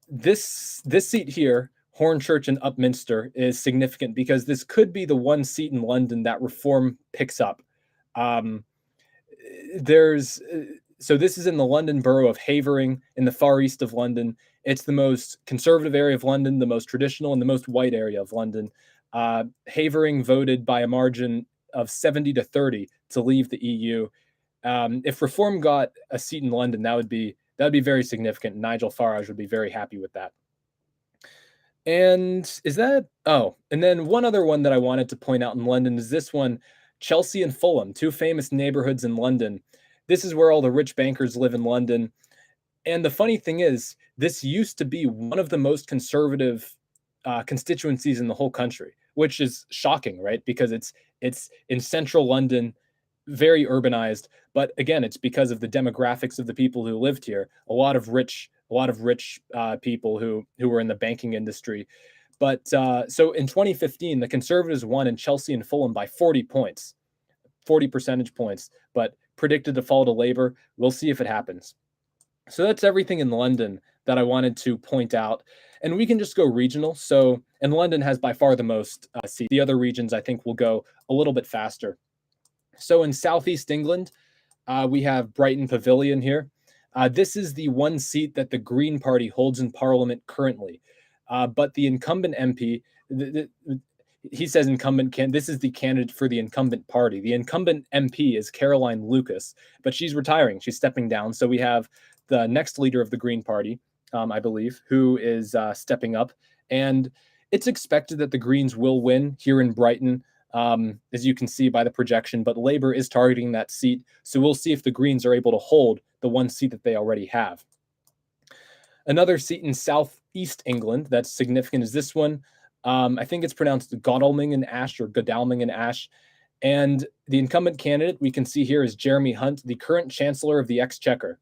This seat here, Hornchurch and Upminster, is significant because this could be the one seat in London that Reform picks up. So this is in the London borough of Havering in the far east of London. It's the most conservative area of London, the most traditional and the most white area of London. Havering voted by a margin of 70-30 to leave the EU. If Reform got a seat in London, that would be very significant. Nigel Farage would be very happy with that. And is that oh, and then one other one that I wanted to point out in London is this one, Chelsea and Fulham, two famous neighborhoods in London. This is where all the rich bankers live in London. And the funny thing is, this used to be one of the most conservative constituencies in the whole country, which is shocking, right? Because it's in central London, very urbanized. But again, it's because of the demographics of the people who lived here. A lot of rich people who were in the banking industry. But so in 2015, the Conservatives won in Chelsea and Fulham by 40 points, 40 percentage points, but predicted to fall to Labour. We'll see if it happens. So that's everything in London that I wanted to point out. And we can just go regional. So, and London has by far the most seats. The other regions, I think, will go a little bit faster. So in Southeast England, we have Brighton Pavilion here. This is the one seat that the Green Party holds in Parliament currently. But the incumbent MP, he says incumbent this is the candidate for the incumbent party. The incumbent MP is Caroline Lucas, but she's retiring. She's stepping down. So we have the next leader of the Green Party, I believe, who is stepping up. And it's expected that the Greens will win here in Brighton, as you can see by the projection, but Labour is targeting that seat. So we'll see if the Greens are able to hold the one seat that they already have. Another seat in Southeast England that's significant is this one. I think it's pronounced Godalming and Ash or Godalming and Ash. And the incumbent candidate we can see here is Jeremy Hunt, the current Chancellor of the Exchequer.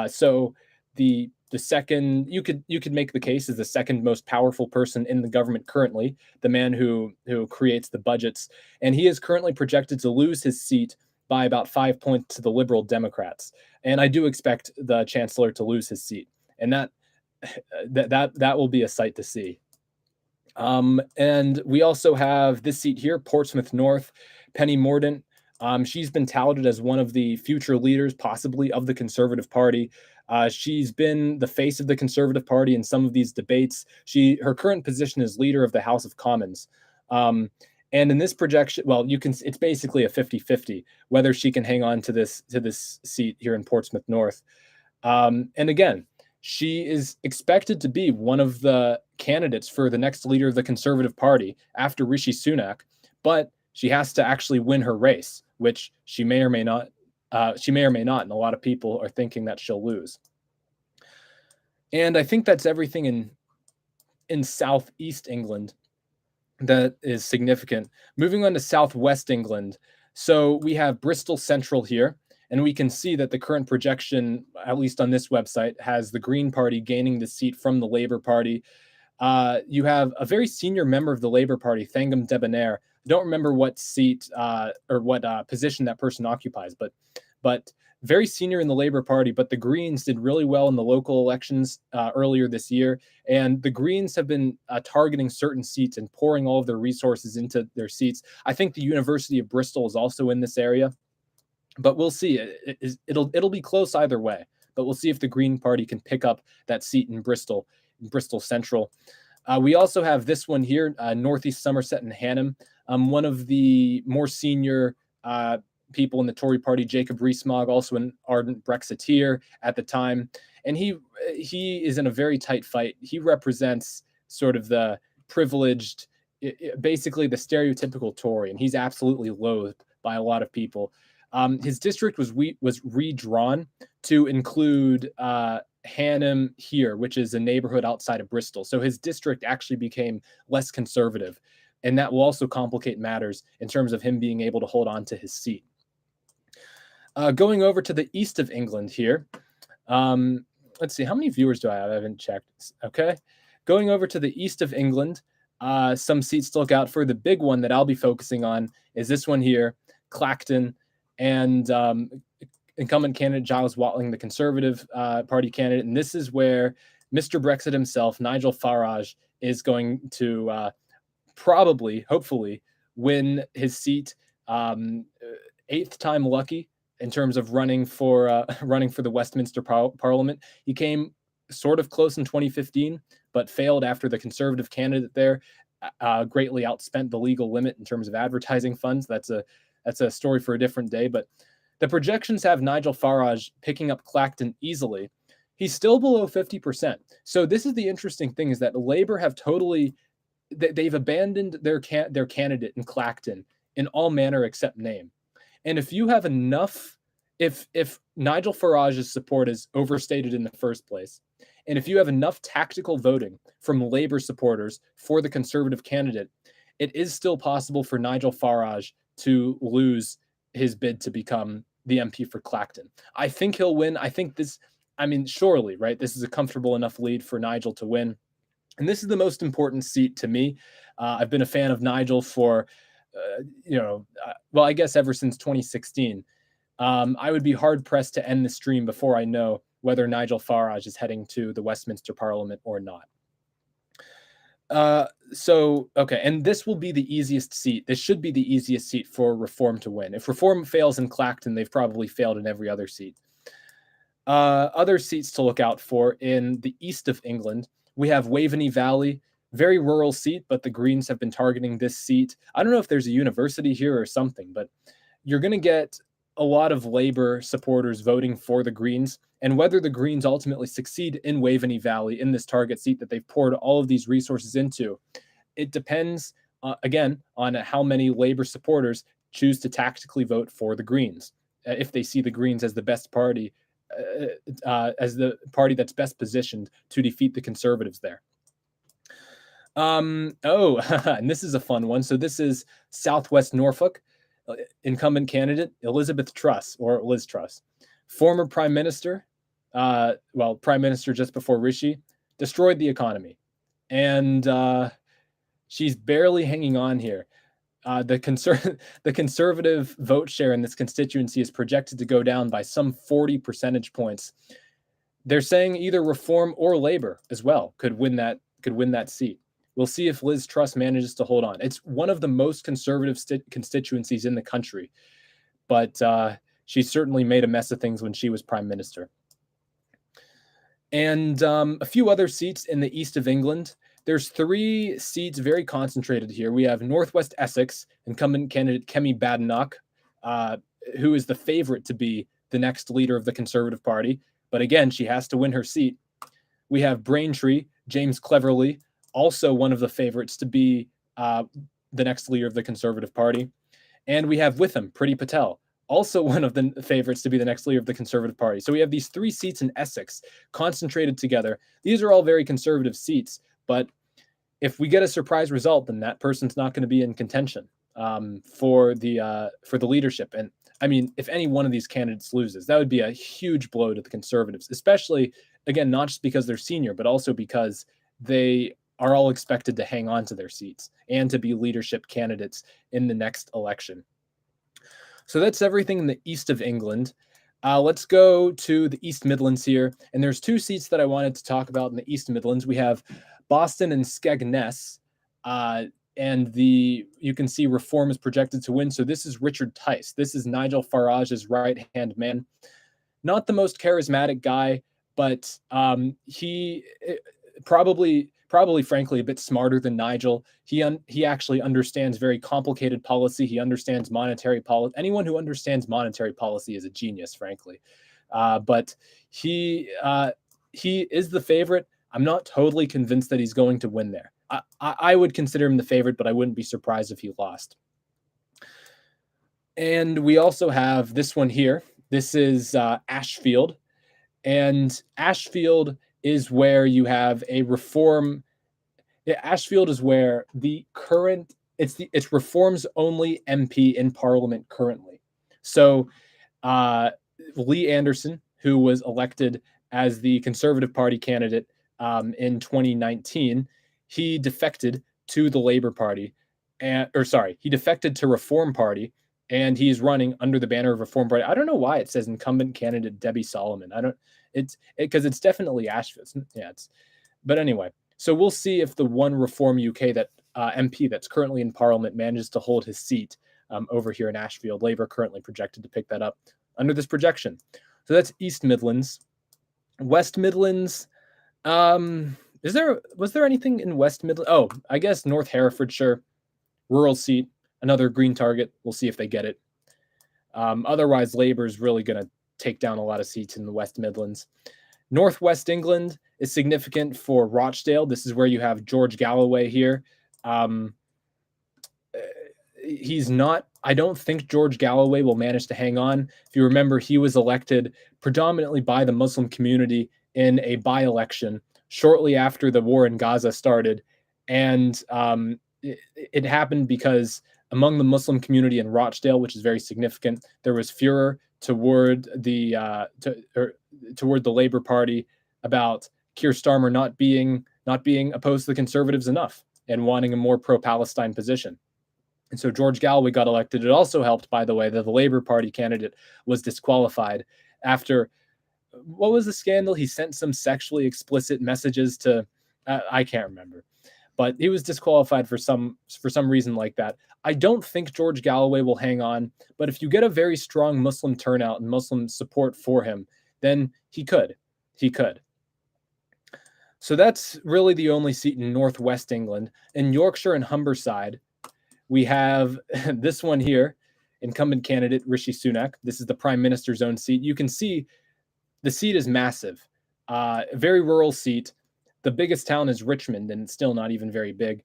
So the second, you could make the case as the second most powerful person in the government currently, the man who creates the budgets, and he is currently projected to lose his seat by about 5 points to the Liberal Democrats. And I do expect the Chancellor to lose his seat, and that will be a sight to see. And we also have this seat here, Portsmouth North, Penny Mordaunt. She's been touted as one of the future leaders, possibly, of the Conservative Party. She's been the face of the Conservative Party in some of these debates. Her current position is leader of the House of Commons. And in this projection, well, it's basically a 50-50 whether she can hang on to this seat here in Portsmouth North. And again, she is expected to be one of the candidates for the next leader of the Conservative Party after Rishi Sunak, but she has to actually win her race, which she may or may not. And a lot of people are thinking that she'll lose. And I think that's everything in Southeast England that is significant. Moving on to Southwest England. So we have Bristol Central here, and we can see that the current projection, at least on this website, has the Green Party gaining the seat from the Labour Party. You have a very senior member of the Labour Party, Thangam Debonair. I don't remember what seat or what position that person occupies, but very senior in the Labour Party. But the Greens did really well in the local elections earlier this year, and the Greens have been targeting certain seats and pouring all of their resources into their seats. I think the University of Bristol is also in this area, but we'll see. It'll be close either way. But we'll see if the Green Party can pick up that seat in Bristol Central. We also have this one here, Northeast Somerset and Hanham. One of the more senior people in the Tory party, Jacob Rees-Mogg, also an ardent Brexiteer at the time. And he is in a very tight fight. He represents sort of the privileged, basically the stereotypical Tory, and he's absolutely loathed by a lot of people. His district was redrawn to include Hanham here, which is a neighborhood outside of Bristol. So his district actually became less conservative, and that will also complicate matters in terms of him being able to hold on to his seat. Going over to the east of England here. Let's see, how many viewers do I have? I haven't checked. Okay. Going over to the east of England, some seats to look out for. The big one that I'll be focusing on is this one here, Clacton, and incumbent candidate Giles Watling, the Conservative Party candidate. And this is where Mr. Brexit himself, Nigel Farage, is going to probably, hopefully, win his seat. Eighth time lucky in terms of running for the Westminster Parliament. He came sort of close in 2015, but failed after the Conservative candidate there greatly outspent the legal limit in terms of advertising funds. That's a story for a different day. But the projections have Nigel Farage picking up Clacton easily. He's still below 50%. So this is the interesting thing, is that Labour have totally, they've abandoned their candidate in Clacton in all manner except name. And if you have enough, if Nigel Farage's support is overstated in the first place, and if you have enough tactical voting from Labour supporters for the Conservative candidate, it is still possible for Nigel Farage to lose his bid to become the MP for Clacton. I think he'll win. I think this, I mean, surely, right? This is a comfortable enough lead for Nigel to win. And this is the most important seat to me. I've been a fan of Nigel for, well, I guess ever since 2016. I would be hard pressed to end the stream before I know whether Nigel Farage is heading to the Westminster Parliament or not. Okay, and this will be the easiest seat. This should be the easiest seat for Reform to win. If Reform fails in Clacton, they've probably failed in every other seat. Other seats to look out for in the east of England, we have Waveney Valley, very rural seat, but the Greens have been targeting this seat. I don't know if there's a university here or something, but you're going to get a lot of Labour supporters voting for the Greens, and whether the Greens ultimately succeed in Waveney Valley, in this target seat that they've poured all of these resources into, it depends, again, on how many Labour supporters choose to tactically vote for the Greens. If they see the Greens as the best party, as the party that's best positioned to defeat the Conservatives there. And this is a fun one. So this is Southwest Norfolk. Incumbent candidate Elizabeth Truss, or Liz Truss, former prime minister, prime minister just before Rishi, destroyed the economy, and she's barely hanging on here. The conservative vote share in this constituency is projected to go down by some 40 percentage points. They're saying either Reform or Labour as well could win that seat. We'll see if Liz Truss manages to hold on. It's one of the most conservative constituencies in the country, but she certainly made a mess of things when she was prime minister. And a few other seats in the east of England. There's 3 seats very concentrated here. We have Northwest Essex, incumbent candidate Kemi Badenoch, who is the favorite to be the next leader of the Conservative Party. But again, she has to win her seat. We have Braintree, James Cleverly, also one of the favorites to be the next leader of the Conservative Party. And we have Witham, Priti Patel, also one of the favorites to be the next leader of the Conservative Party. So we have these 3 seats in Essex concentrated together. These are all very conservative seats, but if we get a surprise result, then that person's not going to be in contention for the leadership. And I mean, if any one of these candidates loses, that would be a huge blow to the Conservatives, especially, again, not just because they're senior, but also because they are all expected to hang on to their seats and to be leadership candidates in the next election. So that's everything in the east of England. Let's go to the East Midlands here. And there's 2 seats that I wanted to talk about in the East Midlands. We have Boston and Skegness. And you can see Reform is projected to win. So this is Richard Tice. This is Nigel Farage's right-hand man. Not the most charismatic guy, but he probably, frankly, a bit smarter than Nigel. He actually understands very complicated policy. He understands monetary policy. Anyone who understands monetary policy is a genius, frankly. But he is the favorite. I'm not totally convinced that he's going to win there. I would consider him the favorite, but I wouldn't be surprised if he lost. And we also have this one here. This is Ashfield. And Ashfield is where you have a Reform. Ashfield is where the current, it's Reform's only MP in Parliament currently. So Lee Anderson, who was elected as the Conservative Party candidate in 2019, he defected to the Labour Party, he defected to Reform Party, and he's running under the banner of Reform Party. I don't know why it says incumbent candidate Debbie Solomon. Because it's definitely Ashfield. But anyway, so we'll see if the one Reform UK that MP that's currently in Parliament manages to hold his seat over here in Ashfield. Labour currently projected to pick that up under this projection. So that's East Midlands. West Midlands. Was there anything in West Midlands? Oh, I guess North Herefordshire, rural seat, another Green target. We'll see if they get it. Otherwise, Labour is really going to take down a lot of seats in the West Midlands. Northwest England is significant for Rochdale. This is where you have George Galloway here. He's not, I don't think George Galloway will manage to hang on. If you remember, he was elected predominantly by the Muslim community in a by-election shortly after the war in Gaza started. And it happened because among the Muslim community in Rochdale, which is very significant, there was furor toward the Labour Party about Keir Starmer not being opposed to the Conservatives enough and wanting a more pro-Palestine position. And so George Galloway got elected. It also helped, by the way, that the Labour Party candidate was disqualified after, what was the scandal? He sent some sexually explicit messages to, I can't remember, but he was disqualified for some reason like that. I don't think George Galloway will hang on, but if you get a very strong Muslim turnout and Muslim support for him, then he could. So that's really the only seat in Northwest England. In Yorkshire and Humberside, we have this one here, incumbent candidate Rishi Sunak. This is the Prime Minister's own seat. You can see the seat is massive, a very rural seat. The biggest town is Richmond, and it's still not even very big.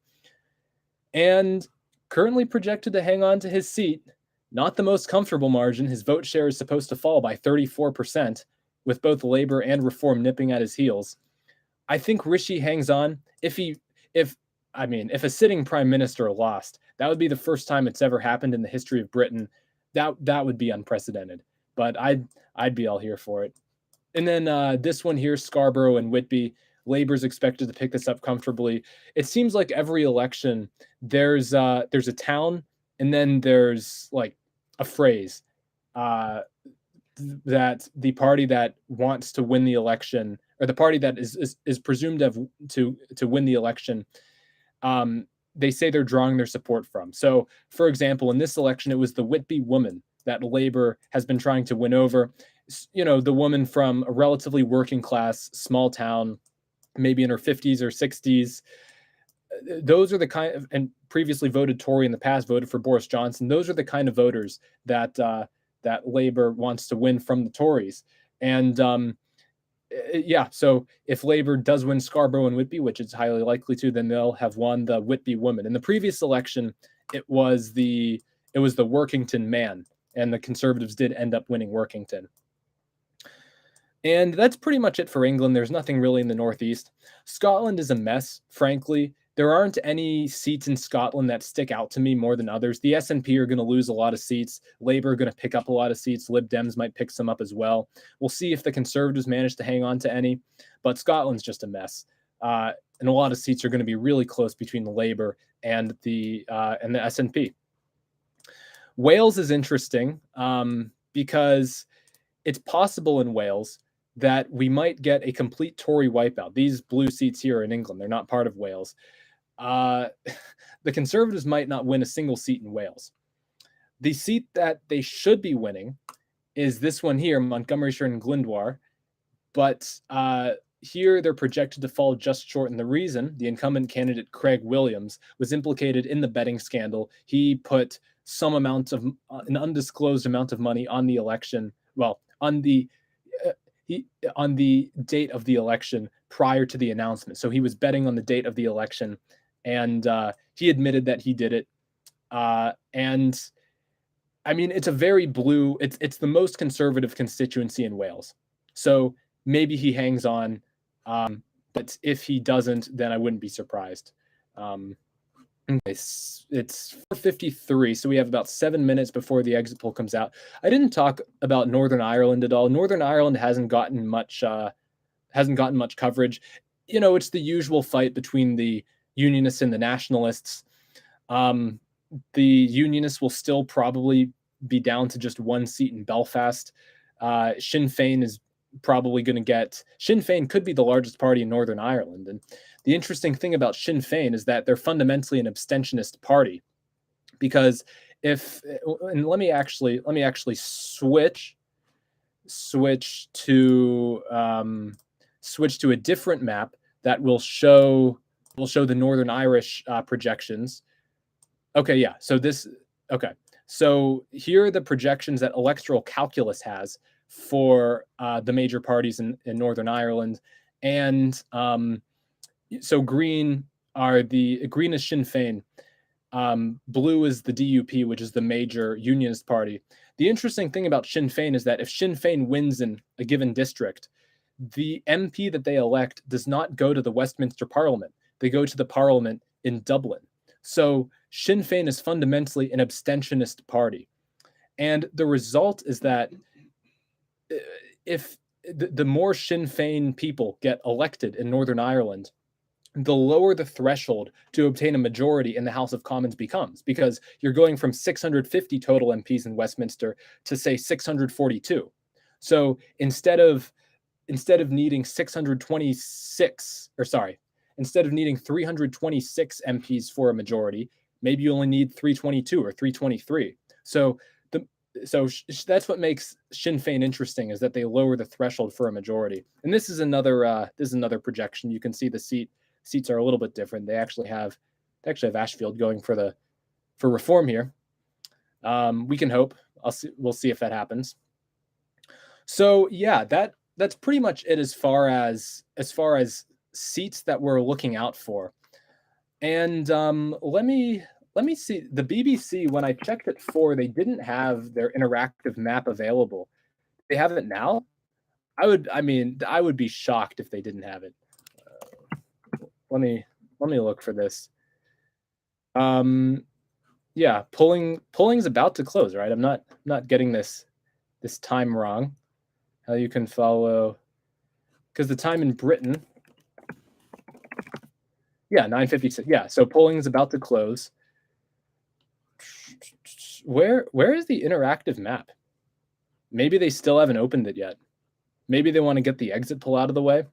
And currently projected to hang on to his seat, not the most comfortable margin. His vote share is supposed to fall by 34%, with both Labour and Reform nipping at his heels. I think Rishi hangs on. If a sitting prime minister lost, that would be the first time it's ever happened in the history of Britain. That would be unprecedented. But I'd be all here for it. And then this one here, Scarborough and Whitby, Labour's expected to pick this up comfortably. It seems like every election there's a town and then there's like a phrase that the party that wants to win the election, or the party that is presumed to win the election, they say they're drawing their support from. So, for example, in this election, it was the Whitby woman that Labour has been trying to win over. You know, the woman from a relatively working class, small town, maybe in her 50s or 60s. Those are the kind of, and previously voted Tory in the past, voted for Boris Johnson. Those are the kind of voters that that Labour wants to win from the Tories. And yeah, so if Labour does win Scarborough and Whitby, which it's highly likely to, then they'll have won the Whitby woman. In the previous election, it was the Workington man, and the Conservatives did end up winning Workington. And that's pretty much it for England. There's nothing really in the Northeast. Scotland is a mess, frankly. There aren't any seats in Scotland that stick out to me more than others. The SNP are going to lose a lot of seats. Labour are going to pick up a lot of seats. Lib Dems might pick some up as well. We'll see if the Conservatives manage to hang on to any. But Scotland's just a mess. And a lot of seats are going to be really close between the Labour and the SNP. Wales is interesting because it's possible in Wales that we might get a complete Tory wipeout. These blue seats here are in England. They're not part of Wales. The Conservatives might not win a single seat in Wales. The seat that they should be winning is this one here, Montgomeryshire and Glyndwr. But here they're projected to fall just short. And the reason, the incumbent candidate Craig Williams was implicated in the betting scandal. He put some amount of an undisclosed amount of money on the election. Well, on the date of the election prior to the announcement. So he was betting on the date of the election, and he admitted that he did it. And I mean, it's a very blue, it's the most conservative constituency in Wales. So maybe he hangs on. But if he doesn't, then I wouldn't be surprised. It's 4:53, so we have about 7 minutes before the exit poll comes out. I didn't talk about Northern Ireland at all. Northern Ireland hasn't gotten much coverage. You know, it's the usual fight between the Unionists and the Nationalists. The Unionists will still probably be down to just one seat in Belfast. Sinn Féin is probably going to get, Sinn Féin could be the largest party in Northern Ireland. And the interesting thing about Sinn Féin is that they're fundamentally an abstentionist party, because let me actually switch to a different map that will show the Northern Irish projections. Okay, yeah. So here are the projections that Electoral Calculus has for the major parties in Northern Ireland. And so green is Sinn Féin. Blue is the DUP, which is the major unionist party. The interesting thing about Sinn Féin is that if Sinn Féin wins in a given district, the MP that they elect does not go to the Westminster Parliament. They go to the Parliament in Dublin. So Sinn Féin is fundamentally an abstentionist party. And the result is that if the more Sinn Féin people get elected in Northern Ireland, the lower the threshold to obtain a majority in the House of Commons becomes, because you're going from 650 total MPs in Westminster to, say, 642. So instead of needing 326 MPs for a majority, maybe you only need 322 or 323. So that's what makes Sinn Féin interesting, is that they lower the threshold for a majority. And this is another projection. You can see the seats are a little bit different. They actually have Ashfield going for reform here. We can hope. We'll see if that happens. So yeah, that's pretty much it as far as seats that we're looking out for. And let me see. The BBC, when I checked it they didn't have their interactive map available. They have it now. I would be shocked if they didn't have it. Let me look for this. Yeah, polling's about to close, right? I'm not getting this time wrong. How you can follow, because the time in Britain, yeah, 9:56. Yeah, so polling is about to close. Where is the interactive map? Maybe they still haven't opened it yet. Maybe they want to get the exit poll out of the way.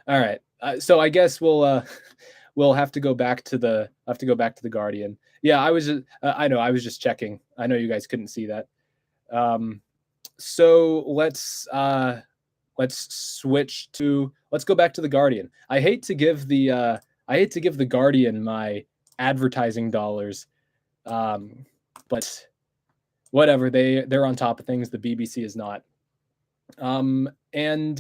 All right, so I guess we'll have to go back to the Guardian. Yeah, I was just checking. I know you guys couldn't see that. So let's go back to the Guardian. I hate to give the Guardian my advertising dollars, but whatever. They're on top of things. The BBC is not. And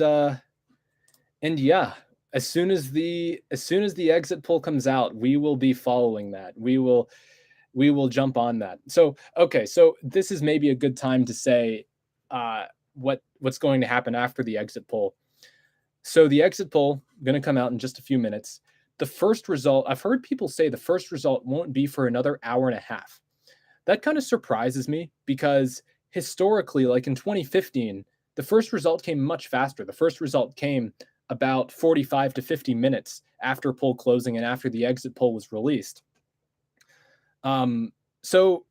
yeah, as soon as the exit poll comes out, we will be following that. We will jump on that. So okay, so this is maybe a good time to say what's going to happen after the exit poll. So the exit poll going to come out in just a few minutes. The first result, I've heard people say the first result won't be for another hour and a half. That kind of surprises me, because historically, like in 2015, the first result came much faster. The first result came about 45 to 50 minutes after poll closing and after the exit poll was released. So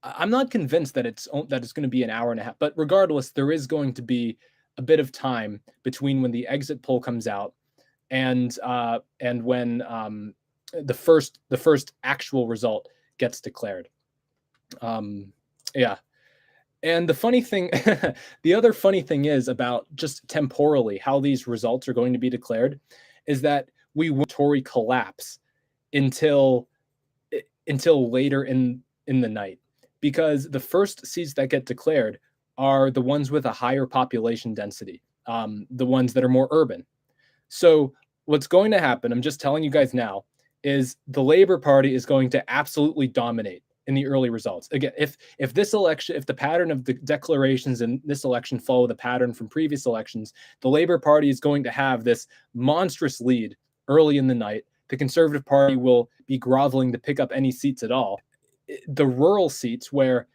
I'm not convinced that it's going to be an hour and a half, but regardless, there is going to be a bit of time between when the exit poll comes out and when the first actual result gets declared. Yeah. And the funny thing, the other funny thing is about just temporally how these results are going to be declared, is that we won't Tory collapse until later in the night, because the first seats that get declared are the ones with a higher population density, the ones that are more urban. So what's going to happen, I'm just telling you guys now, is the Labour Party is going to absolutely dominate in the early results. Again, if this election, if the pattern of the declarations in this election follow the pattern from previous elections, the Labour Party is going to have this monstrous lead early in the night. The Conservative Party will be groveling to pick up any seats at all. The rural seats where,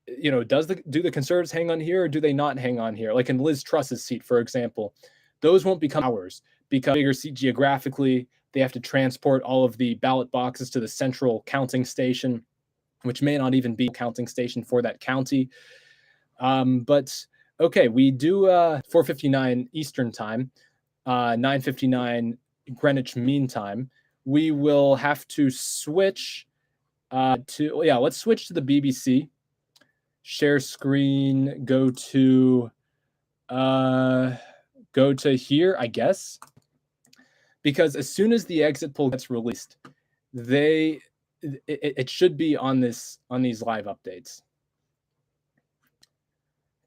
do the Conservatives hang on here, or do they not hang on here? Like in Liz Truss's seat, for example, those won't become ours, because bigger seat geographically. They have to transport all of the ballot boxes to the central counting station, which may not even be a counting station for that county. But okay, we do 4:59 Eastern time, 9:59 Greenwich Mean Time. We will have to switch let's switch to the BBC. Share screen, go to here, I guess, because as soon as the exit poll gets released, it should be on these live updates.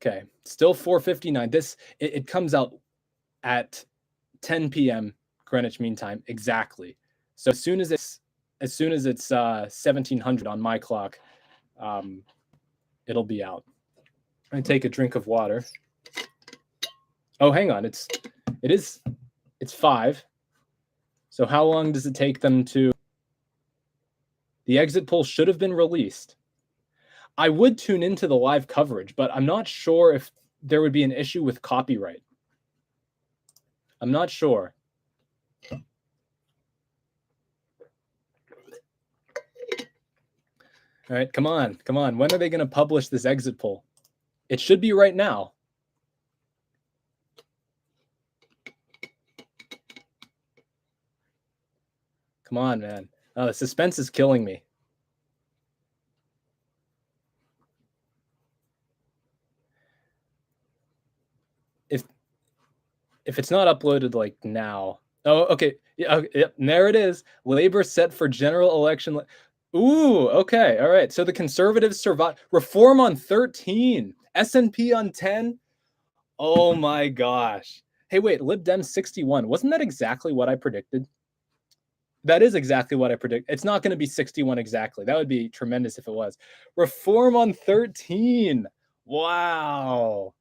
Okay, still 4:59. It comes out at 10 p.m. Greenwich Mean Time exactly. So as soon as it's 1700 on my clock, it'll be out. I take a drink of water. Oh, hang on. It's 5. So how long does it take them to? The exit poll should have been released. I would tune into the live coverage, but I'm not sure if there would be an issue with copyright. I'm not sure. All right, come on. When are they going to publish this exit poll? It should be right now. Come on, man. Oh, the suspense is killing me. If it's not uploaded like now. Oh, okay. Yeah, yep, there it is. Labor set for general election. Ooh, okay. All right. So the conservatives survive. Reform on 13. SNP on 10. Oh my gosh. Hey, wait, Lib Dem 61. Wasn't that exactly what I predicted? That is exactly what I predict. It's not going to be 61 exactly. That would be tremendous if it was. Reform on 13. Wow.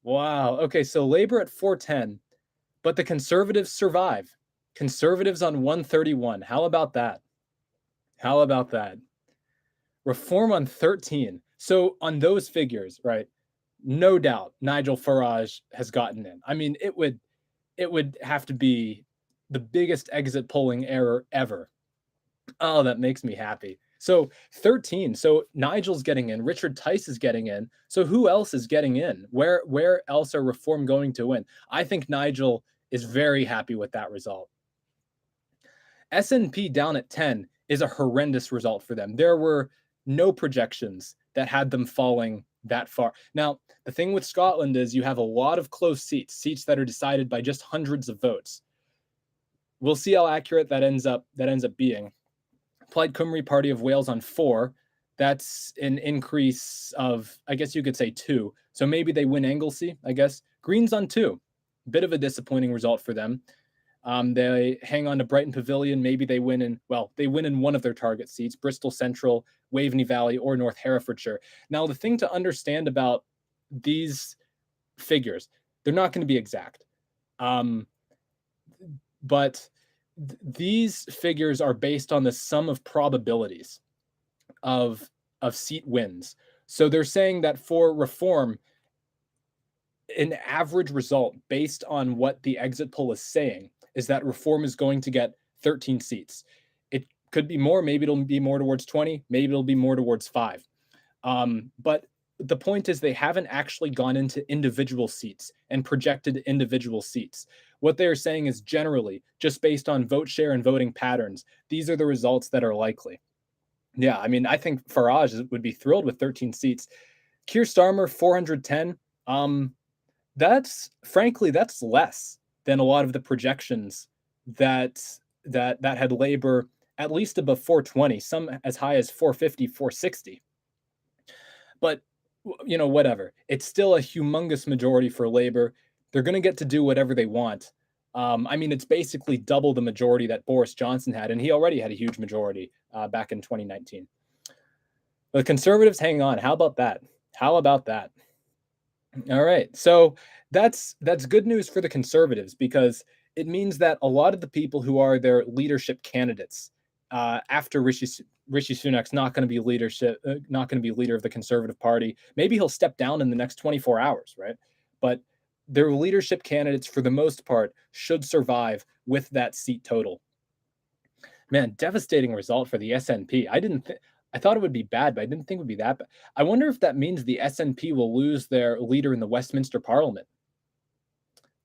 Okay, so Labor at 410, but the conservatives survive. Conservatives on 131. How about that? Reform on 13. So on those figures, right? No doubt Nigel Farage has gotten in. I mean, it would have to be the biggest exit polling error ever. Oh, that makes me happy. So 13. So Nigel's getting in. Richard Tice is getting in. So who else is getting in? Where else are Reform going to win? I think Nigel is very happy with that result. SNP down at 10 is a horrendous result for them. There were no projections that had them falling that far. Now, the thing with Scotland is you have a lot of close seats that are decided by just hundreds of votes. We'll see how accurate that ends up being. Plaid Cymru Party of Wales on 4. That's an increase of, I guess you could say, 2. So maybe they win Anglesey, I guess. Greens on 2. Bit of a disappointing result for them. They hang on to Brighton Pavilion. Maybe they win in one of their target seats, Bristol Central, Waveney Valley, or North Herefordshire. Now, the thing to understand about these figures, they're not going to be exact. But these figures are based on the sum of probabilities of seat wins. So they're saying that for Reform, an average result based on what the exit poll is saying is that Reform is going to get 13 seats. It could be more. Maybe it'll be more towards 20. Maybe it'll be more towards 5. But the point is they haven't actually gone into individual seats and projected individual seats. What they're saying is generally, just based on vote share and voting patterns, these are the results that are likely. Yeah, I mean, I think Farage would be thrilled with 13 seats. Keir Starmer, 410. That's less than a lot of the projections that had Labor at least above 420, some as high as 450, 460. But whatever. It's still a humongous majority for Labor. They're going to get to do whatever they want. I mean, it's basically double the majority that Boris Johnson had, and he already had a huge majority back in 2019. The Conservatives hang on. How about that? All right. So that's good news for the Conservatives because it means that a lot of the people who are their leadership candidates after Rishi Sunak's not going to be leader of the Conservative Party. Maybe he'll step down in the next 24 hours, right? But their leadership candidates, for the most part, should survive with that seat total. Man, devastating result for the SNP. I thought it would be bad, but I didn't think it would be that bad. I wonder if that means the SNP will lose their leader in the Westminster Parliament.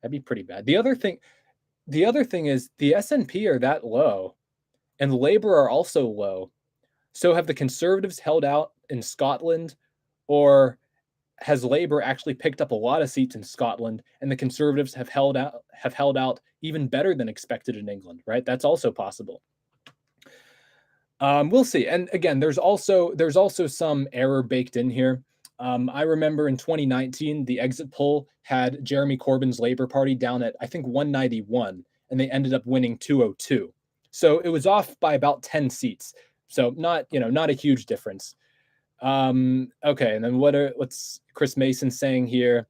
That'd be pretty bad. The other thing is the SNP are that low, and Labour are also low. So have the Conservatives held out in Scotland, or has Labour actually picked up a lot of seats in Scotland, and the Conservatives have held out even better than expected in England, right? That's also possible. We'll see. And again, there's also some error baked in here. I remember in 2019, the exit poll had Jeremy Corbyn's Labour Party down at, I think, 191, and they ended up winning 202. So it was off by about 10 seats. So not a huge difference. Okay, and then what's Chris Mason saying here?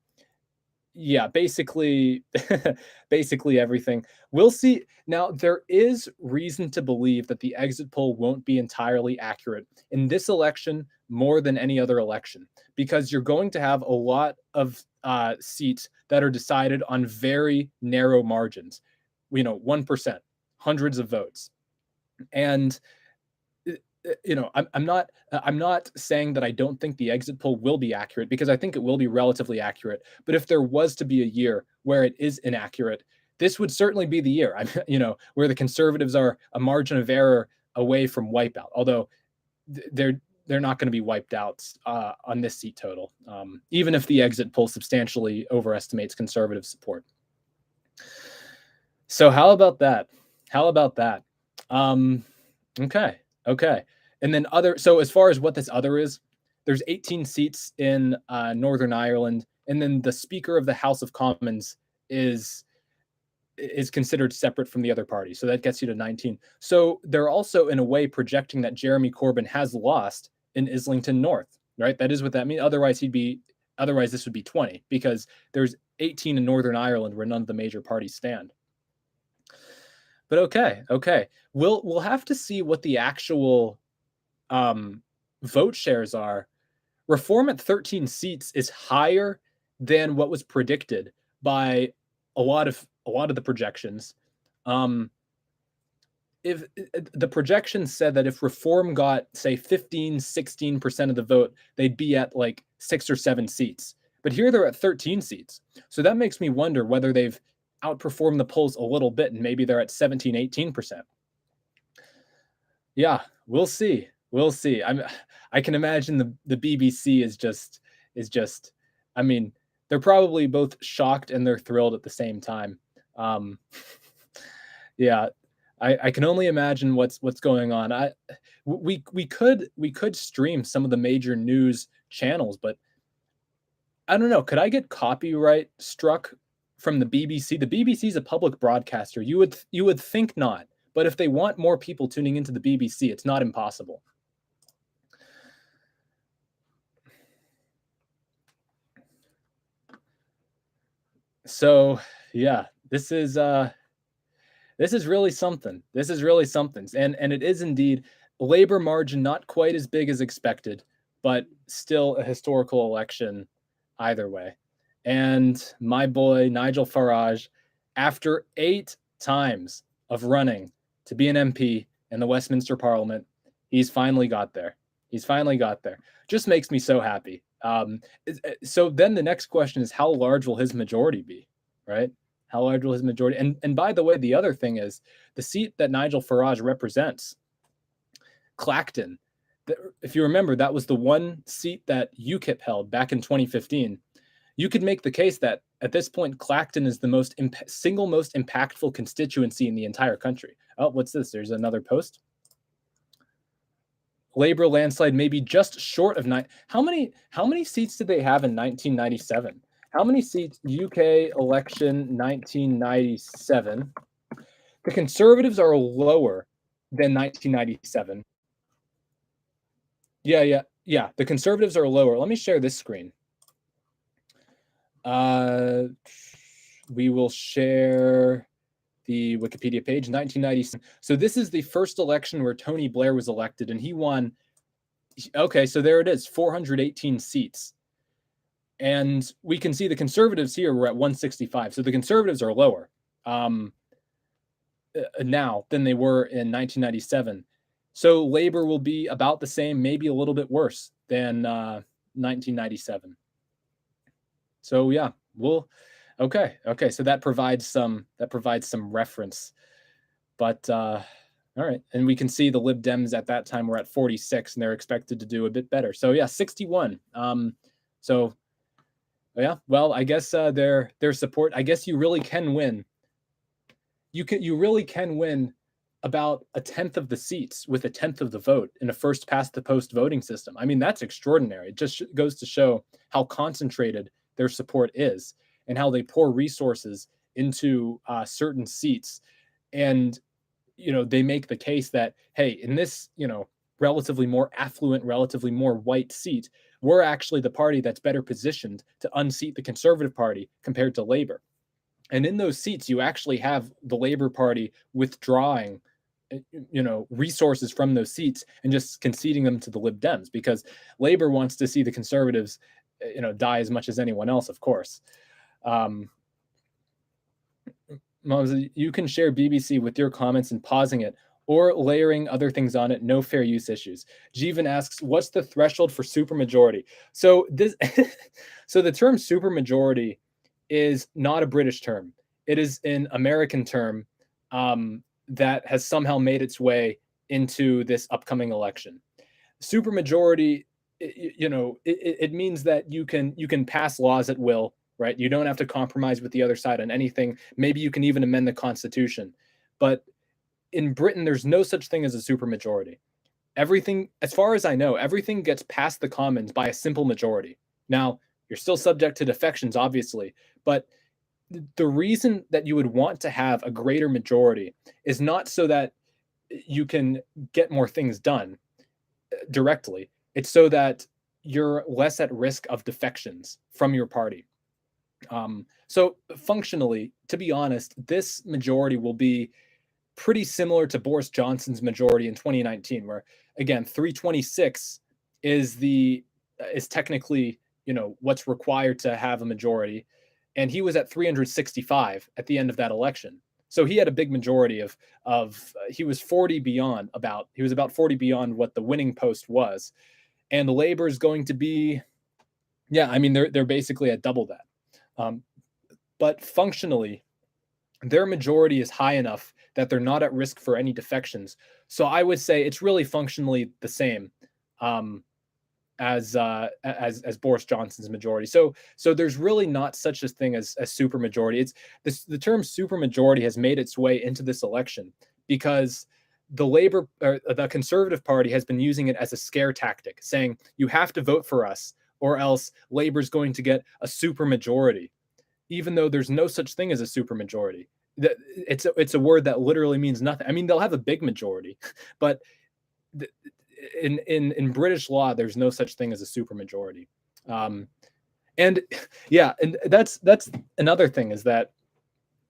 Yeah, basically basically everything. We'll see. Now, there is reason to believe that the exit poll won't be entirely accurate in this election more than any other election, because you're going to have a lot of seats that are decided on very narrow margins. 1%, hundreds of votes. And I'm not saying that I don't think the exit poll will be accurate, because I think it will be relatively accurate. But if there was to be a year where it is inaccurate, this would certainly be the year. Where the Conservatives are a margin of error away from wipeout. Although they're not going to be wiped out on this seat total, even if the exit poll substantially overestimates Conservative support. So how about that? Okay. And then so as far as what this other is, there's 18 seats in Northern Ireland, and then the Speaker of the House of Commons is considered separate from the other party. So that gets you to 19. So they're also, in a way, projecting that Jeremy Corbyn has lost in Islington North, right? That is what that means. Otherwise, this would be 20, because there's 18 in Northern Ireland where none of the major parties stand. But okay. We'll have to see what the actual vote shares are. Reform at 13 seats is higher than what was predicted by a lot of the projections. If the projections said that if Reform got, say, 15-16% of the vote, they'd be at like 6 or 7 seats. But here they're at 13 seats. So that makes me wonder whether they've outperformed the polls a little bit, and maybe they're at 17-18%. Yeah, we'll see. I can imagine the BBC is just I mean, they're probably both shocked and they're thrilled at the same time. Yeah, I can only imagine what's going on. We could stream some of the major news channels, but I don't know. Could I get copyright struck from the BBC? The BBC is a public broadcaster. You would think not, but if they want more people tuning into the BBC, it's not impossible. So yeah, this is really something. And it is indeed a Labour margin, not quite as big as expected, but still a historical election either way. And my boy Nigel Farage, after 8 times of running to be an MP in the Westminster Parliament, he's finally got there. Just makes me so happy. So then the next question is, how large will his majority be, right? How large will his majority? And by the way, the other thing is the seat that Nigel Farage represents, Clacton. If you remember, that was the one seat that UKIP held back in 2015. You could make the case that at this point, Clacton is the single most impactful constituency in the entire country. Oh, what's this? There's another post. Labour landslide maybe just short of 9. How many seats did they have in 1997? How many seats? UK election 1997. The Conservatives are lower than 1997. Yeah. The Conservatives are lower. Let me share this screen. We will share the Wikipedia page, 1997. So this is the first election where Tony Blair was elected, and he won. Okay, so there it is, 418 seats. And we can see the Conservatives here were at 165. So the Conservatives are lower now than they were in 1997. So Labour will be about the same, maybe a little bit worse than 1997. So yeah, okay. So that provides some reference. But all right, and we can see the Lib Dems at that time were at 46, and they're expected to do a bit better. So yeah, 61. So yeah, well, I guess their support. I guess you really can win. You really can win about a tenth of the seats with a tenth of the vote in a first past the post voting system. I mean, that's extraordinary. It just goes to show how concentrated their support is and how they pour resources into certain seats. And, they make the case that, hey, in this, relatively more affluent, relatively more white seat, we're actually the party that's better positioned to unseat the Conservative Party compared to Labor. And in those seats, you actually have the Labor Party withdrawing, resources from those seats and just conceding them to the Lib Dems because Labor wants to see the Conservatives, die as much as anyone else, of course. You can share BBC with your comments and pausing it or layering other things on it. No fair use issues. Jeevan asks, what's the threshold for supermajority? So so the term supermajority is not a British term. It is an American term that has somehow made its way into this upcoming election. Supermajority, it means that you can pass laws at will, right? You don't have to compromise with the other side on anything. Maybe you can even amend the Constitution. But in Britain, there's no such thing as a supermajority. Everything, as far as I know, everything gets past the Commons by a simple majority. Now, you're still subject to defections, obviously, but the reason that you would want to have a greater majority is not so that you can get more things done directly. It's so that you're less at risk of defections from your party. So functionally, to be honest, this majority will be pretty similar to Boris Johnson's majority in 2019, where again 326 is technically what's required to have a majority, and he was at 365 at the end of that election. So he had a big majority of he was about 40 beyond what the winning post was, and the Labor is going to be, I mean they're basically at double that, but functionally their majority is high enough that they're not at risk for any defections. So I would say it's really functionally the same as Boris Johnson's majority. So there's really not such a thing as supermajority. It's the term supermajority has made its way into this election because the Conservative Party has been using it as a scare tactic, saying you have to vote for us or else Labor's going to get a supermajority, even though there's no such thing as a supermajority. It's a word that literally means nothing. I mean, they'll have a big majority, but in British law, there's no such thing as a supermajority. And that's another thing is that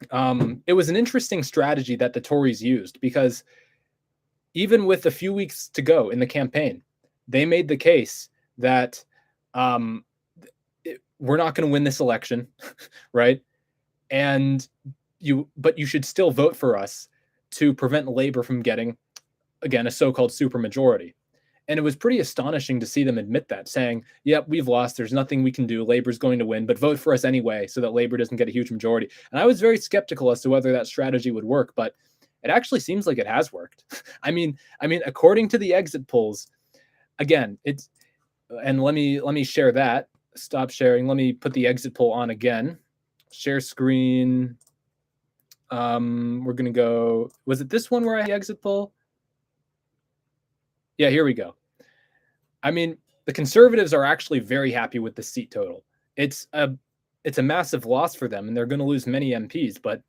it was an interesting strategy that the Tories used, because even with a few weeks to go in the campaign, they made the case that we're not going to win this election, right? But you should still vote for us to prevent Labor from getting, again, a so-called supermajority. And it was pretty astonishing to see them admit that, saying, yep, we've lost. There's nothing we can do. Labor's going to win, but vote for us anyway so that Labor doesn't get a huge majority. And I was very skeptical as to whether that strategy would work, but it actually seems like it has worked. I mean, according to the exit polls, again, and let me share that. Stop sharing. Let me put the exit poll on again. Share screen. We're going to go, was it this one where I had the exit poll? Yeah, here we go. I mean, the Conservatives are actually very happy with the seat total. It's a massive loss for them, and they're going to lose many MPs, but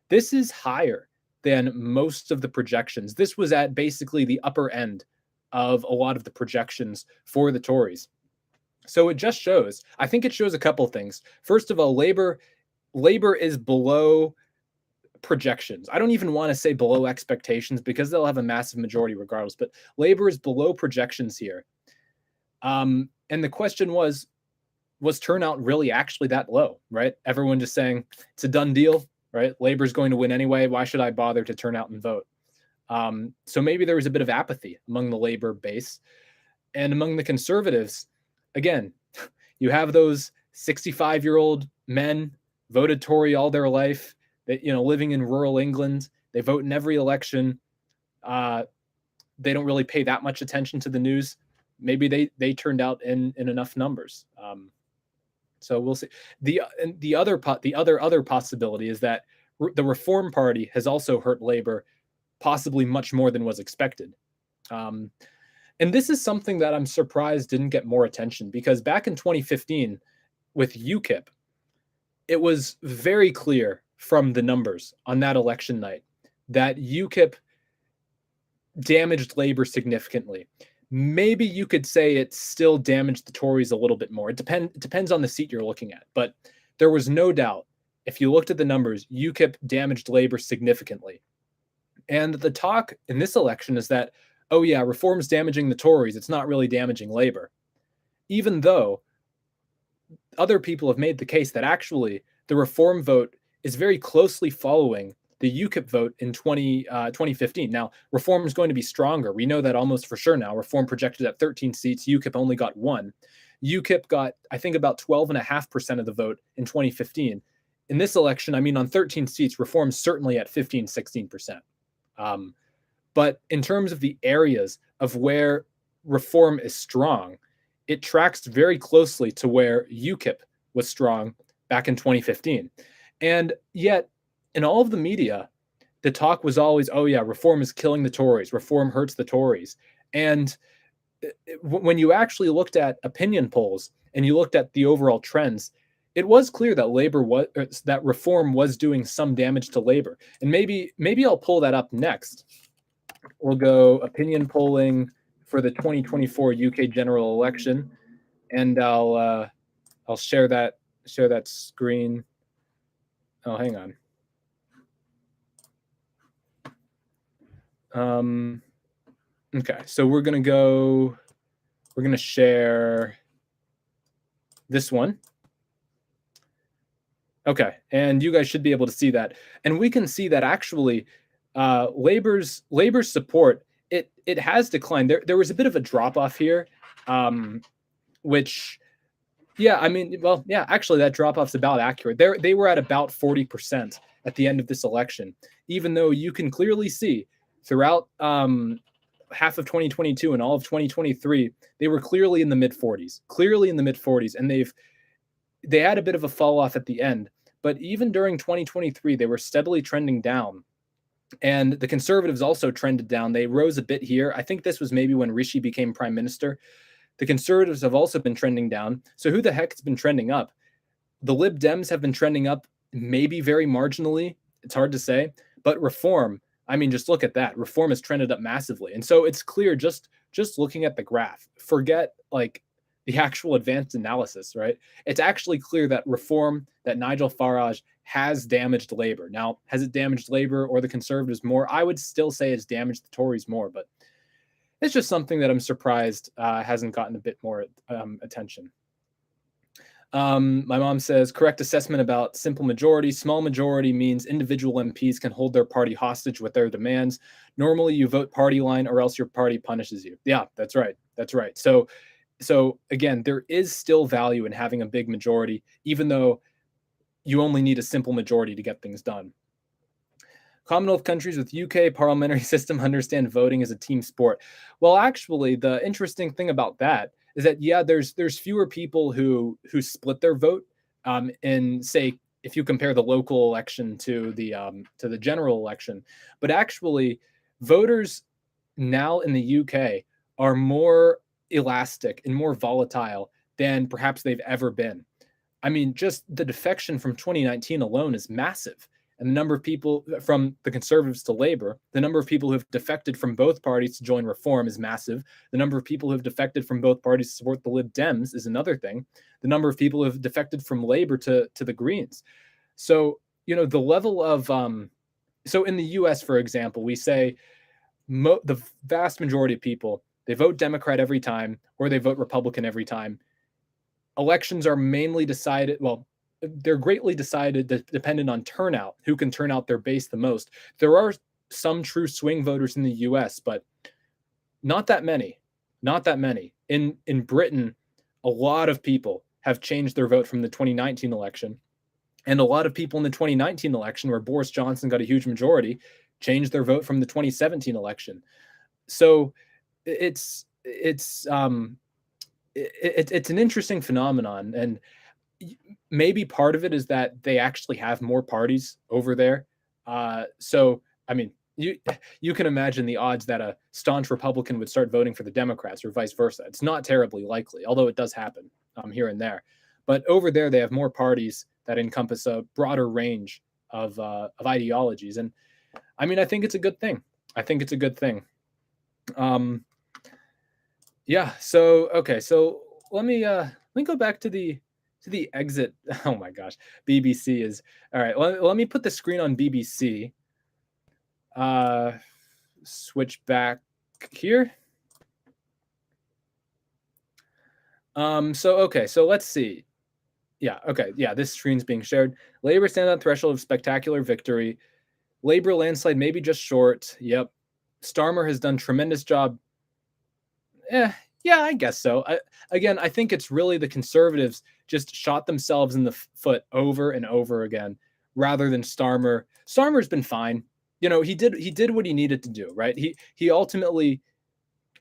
this is higher than most of the projections. This was at basically the upper end of a lot of the projections for the Tories. So it just shows, I think it shows a couple things. First of all, Labor is below projections. I don't even want to say below expectations because they'll have a massive majority regardless, but Labor is below projections here. And the question was turnout really actually that low, right? Everyone just saying it's a done deal, right? Labor's going to win anyway. Why should I bother to turn out and vote? So maybe there was a bit of apathy among the Labor base. And among the Conservatives, again, you have those 65-year-old men voted Tory all their life, that, living in rural England. They vote in every election. They don't really pay that much attention to the news. Maybe they turned out in enough numbers. So we'll see. The other possibility is that the Reform Party has also hurt Labor possibly much more than was expected. And this is something that I'm surprised didn't get more attention, because back in 2015 with UKIP, it was very clear from the numbers on that election night that UKIP damaged Labor significantly. Maybe you could say it still damaged the Tories a little bit more. It depends on the seat you're looking at. But there was no doubt, if you looked at the numbers, UKIP damaged Labor significantly. And the talk in this election is that, oh yeah, reform's damaging the Tories. It's not really damaging Labor. Even though other people have made the case that actually the reform vote is very closely following the UKIP vote in 2015. Now, reform is going to be stronger. We know that almost for sure now. Reform projected at 13 seats. UKIP only got 1. UKIP got, I think, about 12.5% of the vote in 2015. In this election, I mean, on 13 seats, reform's certainly at 15, 16%. But in terms of the areas of where reform is strong, it tracks very closely to where UKIP was strong back in 2015. And yet, in all of the media, the talk was always, oh yeah, reform is killing the Tories. Reform hurts the Tories. And when you actually looked at opinion polls and you looked at the overall trends, it was clear that that reform was doing some damage to Labor. And maybe I'll pull that up next. We'll go opinion polling for the 2024 UK general election, and I'll share that screen. Oh, hang on. Okay, so we're gonna share this one. Okay, and you guys should be able to see that. And we can see that actually Labor's support, it has declined. There was a bit of a drop off here, which, yeah, I mean, well, yeah, actually that drop off's about accurate. They were at about 40% at the end of this election, even though you can clearly see throughout half of 2022 and all of 2023, they were clearly in the mid 40s, and they had a bit of a fall off at the end. But even during 2023, they were steadily trending down. And the Conservatives also trended down. They rose a bit here. I think this was maybe when Rishi became prime minister. The Conservatives have also been trending down. So who the heck has been trending up? The Lib Dems have been trending up, maybe very marginally. It's hard to say. But Reform, I mean, just look at that. Reform has trended up massively. And so it's clear just looking at the graph. Forget like the actual advanced analysis, right? It's actually clear that Reform, that Nigel Farage has damaged Labor. Now, has it damaged Labor or the Conservatives more? I would still say it's damaged the Tories more, but it's just something that I'm surprised hasn't gotten a bit more attention. My mom says, correct assessment about simple majority. Small majority means individual MPs can hold their party hostage with their demands. Normally, you vote party line or else your party punishes you. Yeah, that's right. That's right. So again, there is still value in having a big majority, even though you only need a simple majority to get things done. Commonwealth countries with UK parliamentary system understand voting as a team sport. Well, actually, the interesting thing about that is that, yeah, there's fewer people who split their vote. And say, if you compare the local election to the general election, but actually, voters now in the UK are more elastic and more volatile than perhaps they've ever been. I mean, just the defection from 2019 alone is massive. And the number of people from the Conservatives to Labor, the number of people who have defected from both parties to join Reform is massive. The number of people who have defected from both parties to support the Lib Dems is another thing. The number of people who have defected from Labor to the Greens. So, the level of, so in the US, for example, we say the vast majority of people, they vote Democrat every time, or they vote Republican every time. Elections are mainly decided, well, they're greatly dependent on turnout, who can turn out their base the most. There are some true swing voters in the US, but not that many. Not that many. In Britain, a lot of people have changed their vote from the 2019 election. And a lot of people in the 2019 election, where Boris Johnson got a huge majority, changed their vote from the 2017 election. So it's an interesting phenomenon, and maybe part of it is that they actually have more parties over there. So I mean, you can imagine the odds that a staunch Republican would start voting for the Democrats or vice versa. It's not terribly likely, although it does happen here and there. But over there, they have more parties that encompass a broader range of ideologies, and I mean, I think it's a good thing. I think it's a good thing. Yeah. So okay. So let me go back to the exit. Oh my gosh, BBC is all right. Let me put the screen on BBC. Switch back here. So okay. So let's see. Yeah. Okay. Yeah. This screen's being shared. Labor stand on threshold of spectacular victory. Labor landslide maybe just short. Yep. Starmer has done tremendous job. Yeah, I guess so. Again, I think it's really the conservatives just shot themselves in the foot over and over again, rather than Starmer. Starmer's been fine. You know, he did what he needed to do, right? He ultimately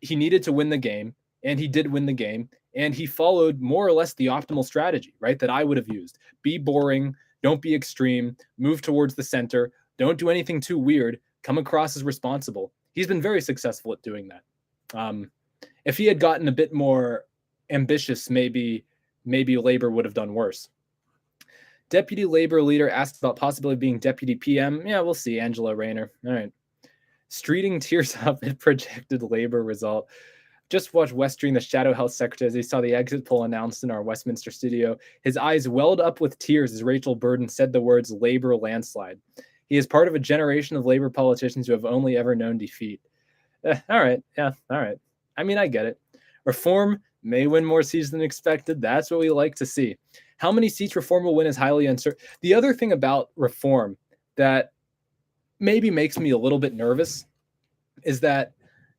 he needed to win the game, and he did win the game, and he followed more or less the optimal strategy, right? That I would have used. Be boring, don't be extreme, move towards the center, don't do anything too weird, come across as responsible. He's been very successful at doing that. If he had gotten a bit more ambitious, maybe Labor would have done worse. Deputy Labor leader asked about possibility of being deputy PM. Yeah, we'll see. Angela Rayner. All right. Streeting tears up at projected Labor result. Just watched Westering, the Shadow Health Secretary, as he saw the exit poll announced in our Westminster studio. His eyes welled up with tears as Rachel Burden said the words Labor landslide. He is part of a generation of Labor politicians who have only ever known defeat. All right. Yeah. All right. I mean, I get it. Reform may win more seats than expected. That's what we like to see. How many seats Reform will win is highly uncertain. The other thing about Reform that maybe makes me a little bit nervous is that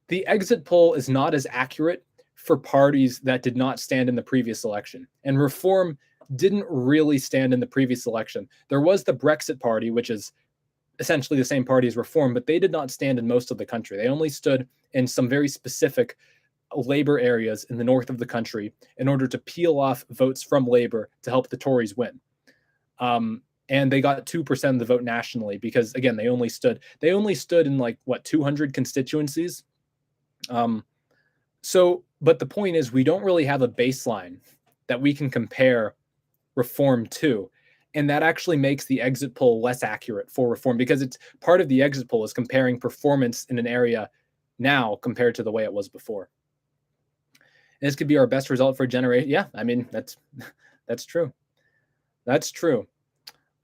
the exit poll is not as accurate for parties that did not stand in the previous election. And Reform didn't really stand in the previous election. There was the Brexit Party, which is essentially the same party as Reform, but they did not stand in most of the country. They only stood in some very specific Labor areas in the north of the country in order to peel off votes from Labor to help the Tories win. And they got 2% of the vote nationally because, again, they only stood in like, what, 200 constituencies? But the point is, we don't really have a baseline that we can compare Reform to. And that actually makes the exit poll less accurate for Reform, because it's part of the exit poll is comparing performance in an area now compared to the way it was before. And this could be our best result for a generation. Yeah, I mean, that's true. That's true.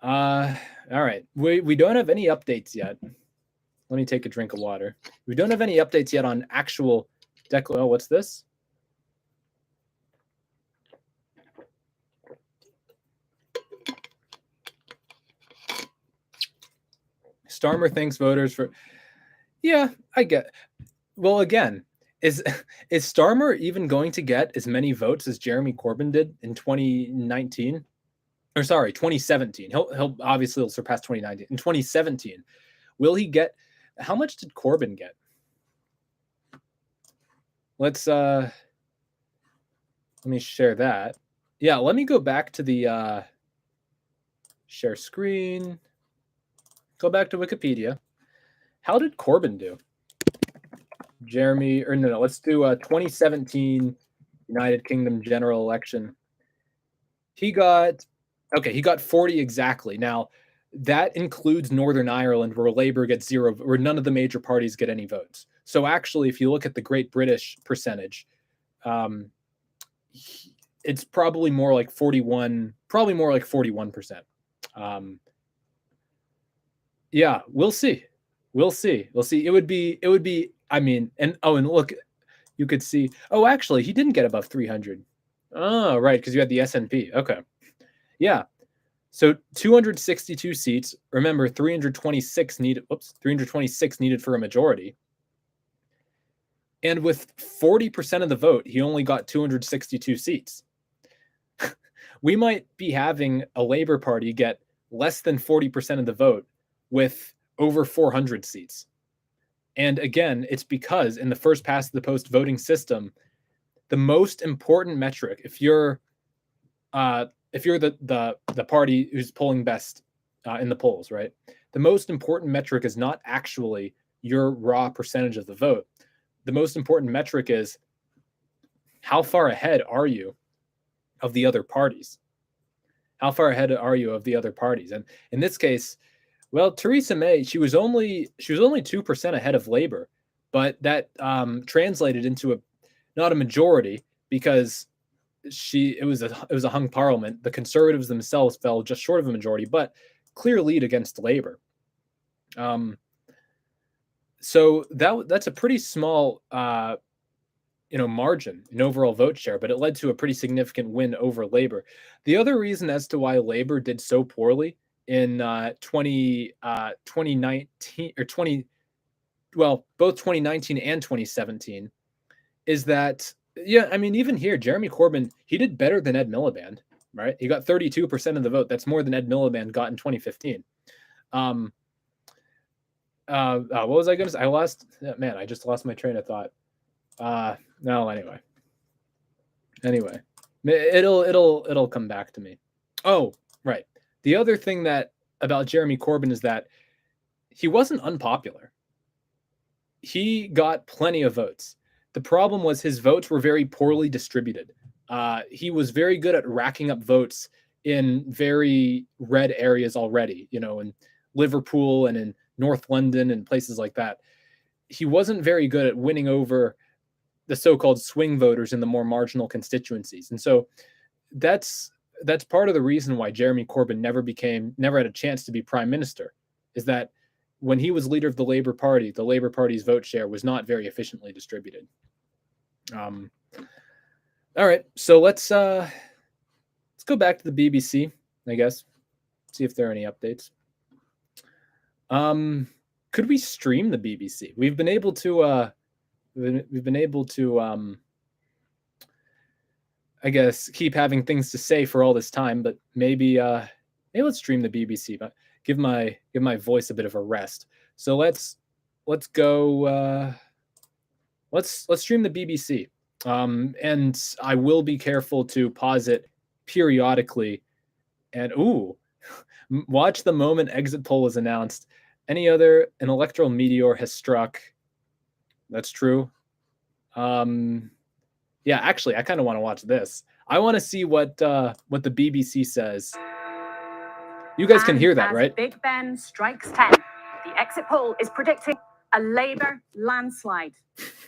All right. We don't have any updates yet. Let me take a drink of water. We don't have any updates yet on actual oh, what's this? Starmer thanks voters for. Yeah, I get. Well, again, is Starmer even going to get as many votes as Jeremy Corbyn did in 2019? Or sorry, 2017. He'll obviously surpass 2019. In 2017, will he get? How much did Corbyn get? Let me share that. Yeah, let me go back to the share screen. Go back to Wikipedia. How did Corbyn do? Jeremy, or no, let's do 2017 United Kingdom general election. He got 40 exactly. Now, that includes Northern Ireland, where Labour gets 0, where none of the major parties get any votes. So actually, if you look at the Great British percentage, it's probably more like 41%. Yeah, we'll see. It would be. I mean, and look, you could see. Oh, actually, he didn't get above 300. Oh, right, because you had the S&P. Okay, yeah. So 262 seats. Remember, 326 needed. 326 needed for a majority. And with 40% of the vote, he only got 262 seats. We might be having a Labour Party get less than 40% of the vote with over 400 seats. And again, it's because in the first past the post voting system, the most important metric, if you're the party who's polling best in the polls, right? The most important metric is not actually your raw percentage of the vote. The most important metric is how far ahead are you of the other parties? How far ahead are you of the other parties? And in this case, well, Theresa May, she was only 2% ahead of Labor, but that translated into not a majority because it was a hung parliament. The Conservatives themselves fell just short of a majority, but clear lead against Labor. So that's a pretty small margin in overall vote share, but it led to a pretty significant win over Labor. The other reason as to why Labor did so poorly in 2019 or both 2019 and 2017 is that, even here, Jeremy Corbyn, he did better than Ed Miliband, right? He got 32% of the vote. That's more than Ed Miliband got in 2015. What was I going to say? I just lost my train of thought. No, anyway, it'll come back to me. Oh, right. The other thing about Jeremy Corbyn is that he wasn't unpopular. He got plenty of votes. The problem was his votes were very poorly distributed. He was very good at racking up votes in very red areas already, in Liverpool and in North London and places like that. He wasn't very good at winning over the so-called swing voters in the more marginal constituencies. And so that's part of the reason why Jeremy Corbyn never had a chance to be prime minister, is that when he was leader of the Labour Party's vote share was not very efficiently distributed. All right, so let's go back to the BBC, I guess, see if there are any updates. Could we stream the BBC? We've been able to I guess keep having things to say for all this time, but maybe let's stream the BBC, but give my voice a bit of a rest. So let's go let's stream the BBC. And I will be careful to pause it periodically. And watch the moment exit poll is announced. An electoral meteor has struck. That's true. Yeah, actually, I kind of want to watch this. I want to see what the BBC says. You guys can hear that, right? Big Ben strikes 10. The exit poll is predicting a Labour landslide.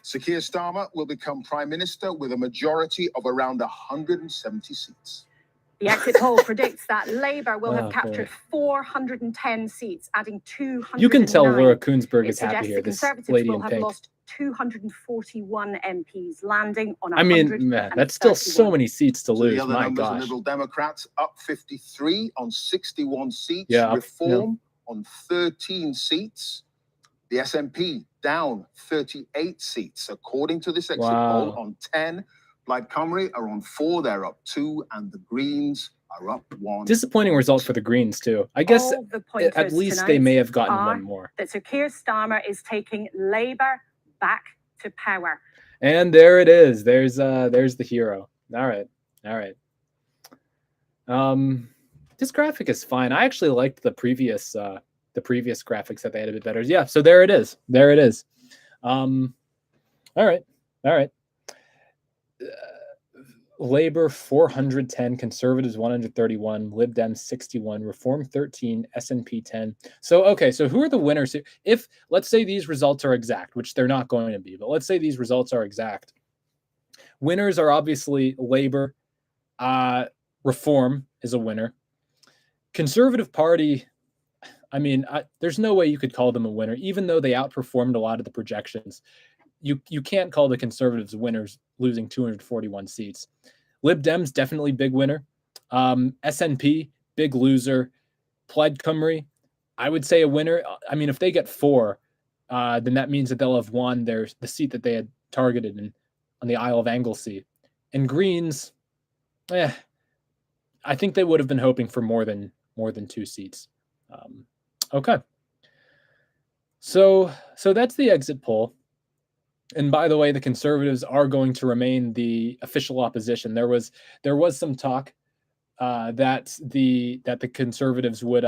Sir Keir Starmer will become Prime Minister with a majority of around 170 seats. The exit poll predicts that Labour will have captured 410 seats, adding 200. You can tell Laura Koonsberg is happy here. This lady in pink. Lost 241 MPs, landing on. That's still so many seats to lose. The other My gosh. Liberal Democrats up 53 on 61 seats. Yeah, Reform on 13 seats. The SNP down 38 seats, according to this exit poll, on 10. Plaid Cymru are on 4, they're up 2, and the Greens are up 1. Disappointing result for the Greens too. I guess at least they may have gotten one more. That Sir Keir Starmer is taking Labour back to power. And there it is. There's the hero. All right. This graphic is fine. I actually liked the previous graphics that they had a bit better. Yeah, so there it is. All right. Labour 410, Conservatives 131, Lib Dems 61, Reform 13, SNP 10. So who are the winners? If let's say these results are exact, which they're not going to be, but let's say these results are exact. Winners are obviously Labour. Reform is a winner. Conservative Party, there's no way you could call them a winner, even though they outperformed a lot of the projections. You can't call the Conservatives winners, losing 241 seats. Lib Dems, definitely big winner. SNP, big loser. Plaid Cymru, I would say a winner. If they get 4, then that means that they'll have won the seat that they had targeted on the Isle of Anglesey. And Greens, I think they would have been hoping for more than 2 seats. Okay. So that's the exit poll. And by the way, the Conservatives are going to remain the official opposition. There was some talk that the Conservatives would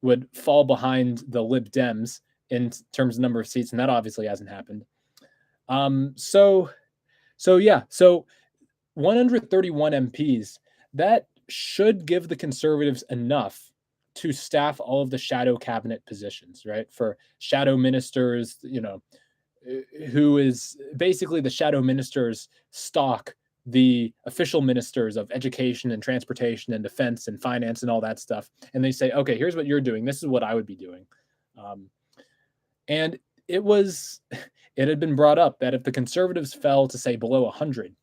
would fall behind the Lib Dems in terms of number of seats, and that obviously hasn't happened. So 131 MPs, that should give the Conservatives enough to staff all of the shadow cabinet positions, right? For shadow ministers, who is basically the shadow ministers stalk the official ministers of education and transportation and defense and finance and all that stuff. And they say, okay, here's what you're doing. This is what I would be doing. And it had been brought up that if the Conservatives fell to say below 100,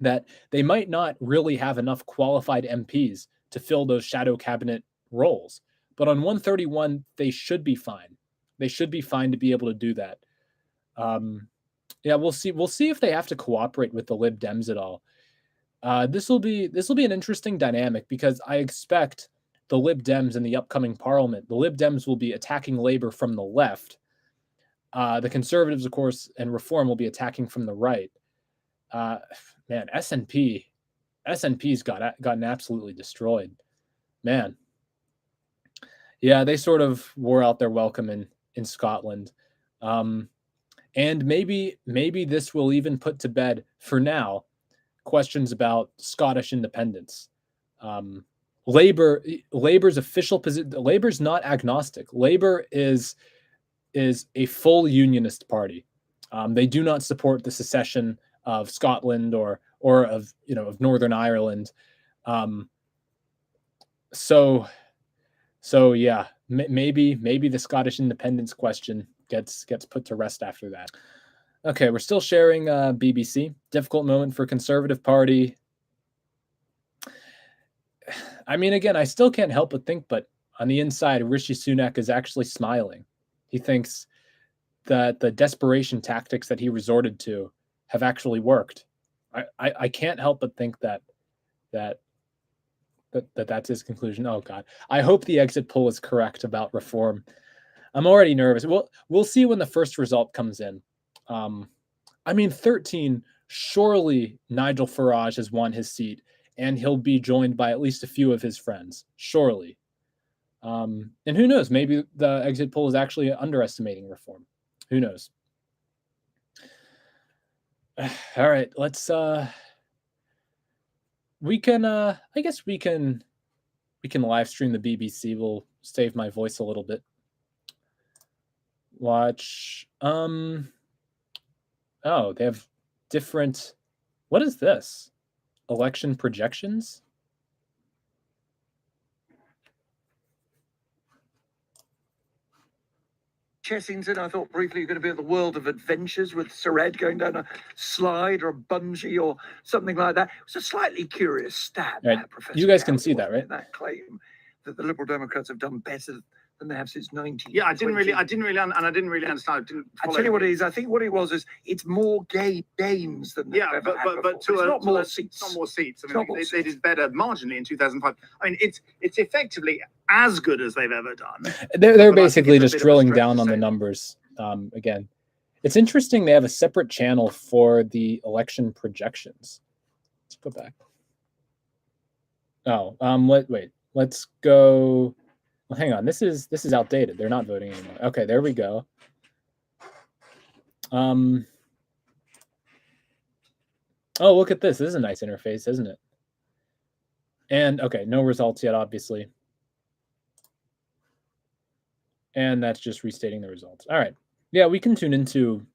that they might not really have enough qualified MPs to fill those shadow cabinet roles. But on 131, they should be fine. They should be fine to be able to do that. We'll see. We'll see if they have to cooperate with the Lib Dems at all. This will be an interesting dynamic, because I expect the Lib Dems in the upcoming parliament, the Lib Dems will be attacking Labor from the left. The Conservatives, of course, and Reform will be attacking from the right. Man, SNP's gotten absolutely destroyed. Man. Yeah, they sort of wore out their welcome in Scotland. And maybe this will even put to bed, for now, questions about Scottish independence. Labour's official position. Labour's not agnostic. Labour is a full unionist party. They do not support the secession of Scotland or of Northern Ireland. So yeah, maybe the Scottish independence question gets put to rest after that. Okay, we're still sharing BBC. Difficult moment for Conservative Party. I mean, again, I still can't help but think, but on the inside, Rishi Sunak is actually smiling. He thinks that the desperation tactics that he resorted to have actually worked. I can't help but think that's his conclusion. Oh God, I hope the exit poll is correct about Reform. I'm already nervous. We'll see when the first result comes in. 13. Surely Nigel Farage has won his seat, and he'll be joined by at least a few of his friends. Surely. And who knows? Maybe the exit poll is actually underestimating Reform. Who knows? All right, let's. We can. I guess we can live stream the BBC. We'll save my voice a little bit. Watch. Oh, they have different. What is this? Election projections? Chessington, I thought briefly you're going to be in the world of adventures with Sir Ed going down a slide or a bungee or something like that. It was a slightly curious stat, right. Professor. You guys can see that, right? That claim that the Liberal Democrats have done better than they have since 19. Yeah, I didn't really understand. I tell you what it is. I think what it was is it's more gay games than they've ever had before. It's not more seats. Not more seats. I mean, they did better marginally in 2005. I mean, it's effectively as good as they've ever done. They're basically just drilling down on the numbers. Again, it's interesting. They have a separate channel for the election projections. Let's go back. Oh, wait. Let's go. Well, hang on. This is outdated. They're not voting anymore. Okay, there we go. Oh, look at this. This is a nice interface, isn't it? And okay, no results yet, obviously. And that's just restating the results. All right. Yeah, we can tune into.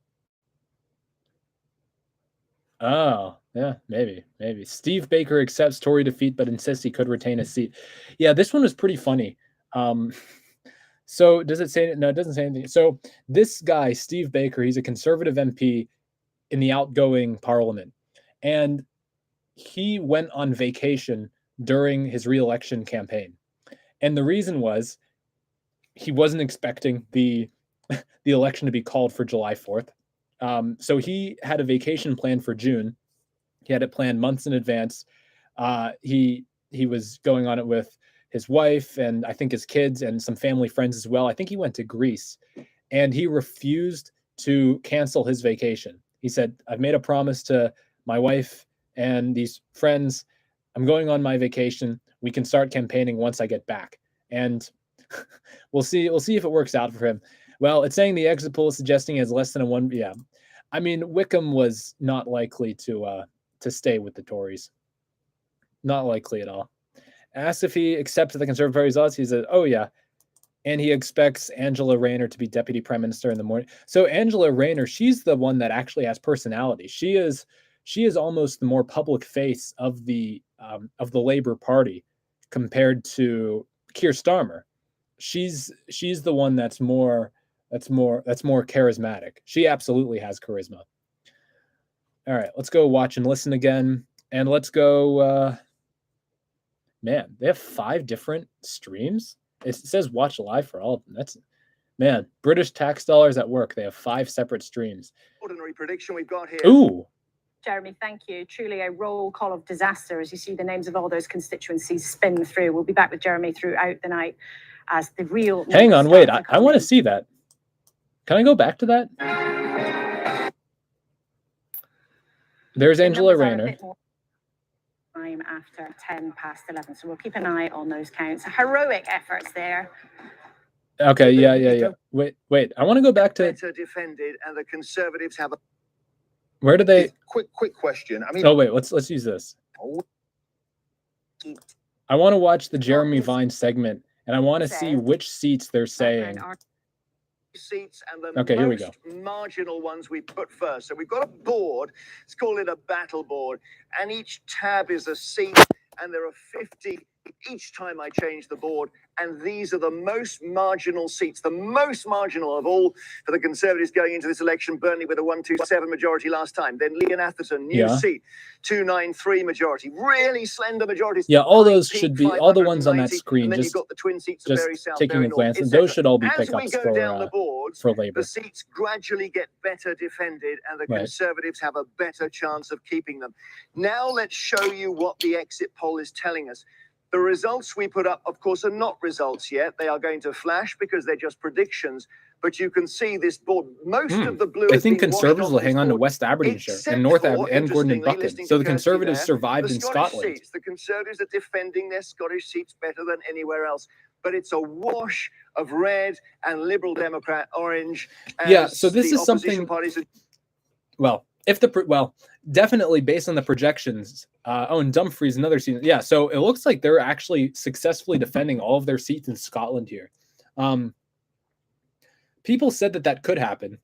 Oh, yeah, maybe. Steve Baker accepts Tory defeat, but insists he could retain his seat. Yeah, this one was pretty funny. So does it say? No, it doesn't say anything. So this guy, Steve Baker, he's a Conservative MP in the outgoing parliament, and he went on vacation during his re-election campaign. And the reason was he wasn't expecting the election to be called for July 4th. So he had a vacation planned for June. He had it planned months in advance. He was going on it with his wife and I think his kids and some family friends as well. I think he went to Greece, and he refused to cancel his vacation. He said, I've made a promise to my wife and these friends. I'm going on my vacation. We can start campaigning once I get back. And We'll see if it works out for him. Well, it's saying the exit poll is suggesting as less than a 1. Yeah, I mean, Wickham was not likely to stay with the Tories. Not likely at all. Asked if he accepted the Conservative Party's odds, he said, "Oh yeah," and he expects Angela Rayner to be Deputy Prime Minister in the morning. So Angela Rayner, she's the one that actually has personality. She is almost the more public face of the Labour Party compared to Keir Starmer. She's the one that's more charismatic. She absolutely has charisma. All right, let's go watch and listen again, and let's go. Man, they have 5 different streams. It says watch live for all of them. That's, man, British tax dollars at work. They have 5 separate streams. Ordinary prediction we've got here. Ooh. Jeremy, thank you. Truly a roll call of disaster as you see the names of all those constituencies spin through. We'll be back with Jeremy throughout the night as the real... Hang on, wait. I want to see that. Can I go back to that? There's Angela Rayner. Time after 10 past 11. So we'll keep an eye on those counts. Heroic efforts there. Okay, yeah. Wait. I want to go back to... Better defended, and the Conservatives have a... Where do they... Quick question. I mean... Oh, wait, let's use this. I want to watch the Jeremy Vine segment, and I want to see which seats they're saying. Seats and the here we go. Marginal ones we put first. So we've got a board, let's call it a battle board, and each tab is a seat, and there are 50 each time I change the board, and these are the most marginal seats, the most marginal of all for the Conservatives going into this election. Burnley with a 127 majority last time, then Leon Atherton, new seat, 293 majority, really slender majorities. Yeah, all those should be, all the ones on that screen, just, got the twin seats just taking a glance, and those should all be pickups for Labour. The seats gradually get better defended, and the Conservatives have a better chance of keeping them. Now let's show you what the exit poll is telling us. The results we put up, of course, are not results yet. They are going to flash because they're just predictions. But you can see this board. Most of the blue. I think Conservatives will hang on to West Aberdeenshire and North Aberdeen and Gordon and Buchan. So the Conservatives survived in Scotland. The Conservatives are defending their Scottish seats better than anywhere else. But it's a wash of red and Liberal Democrat orange. Yeah, so this is something. Well, definitely based on the projections. And Dumfries, another season. Yeah, so it looks like they're actually successfully defending all of their seats in Scotland here. People said that could happen,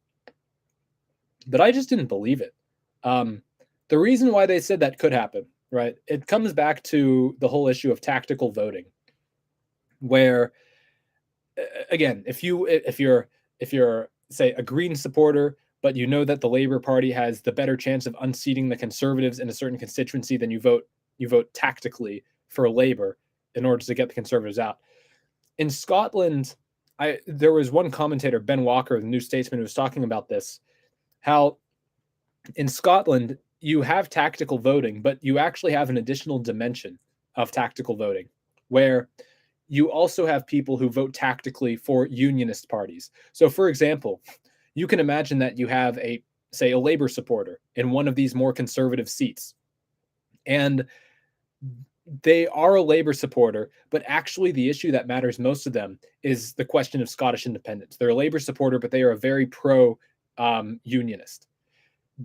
but I just didn't believe it. The reason why they said that could happen, right? It comes back to the whole issue of tactical voting, where, again, if you're say a Green supporter, but you know that the Labour Party has the better chance of unseating the Conservatives in a certain constituency, then you vote tactically for Labour in order to get the Conservatives out. In Scotland, there was one commentator, Ben Walker, the New Statesman, who was talking about this, how in Scotland you have tactical voting, but you actually have an additional dimension of tactical voting, where you also have people who vote tactically for unionist parties. So, for example, you can imagine that you have a Labour supporter in one of these more conservative seats, and they are a Labour supporter, but actually the issue that matters most to them is the question of Scottish independence. They're a Labour supporter, but they are a very pro-unionist.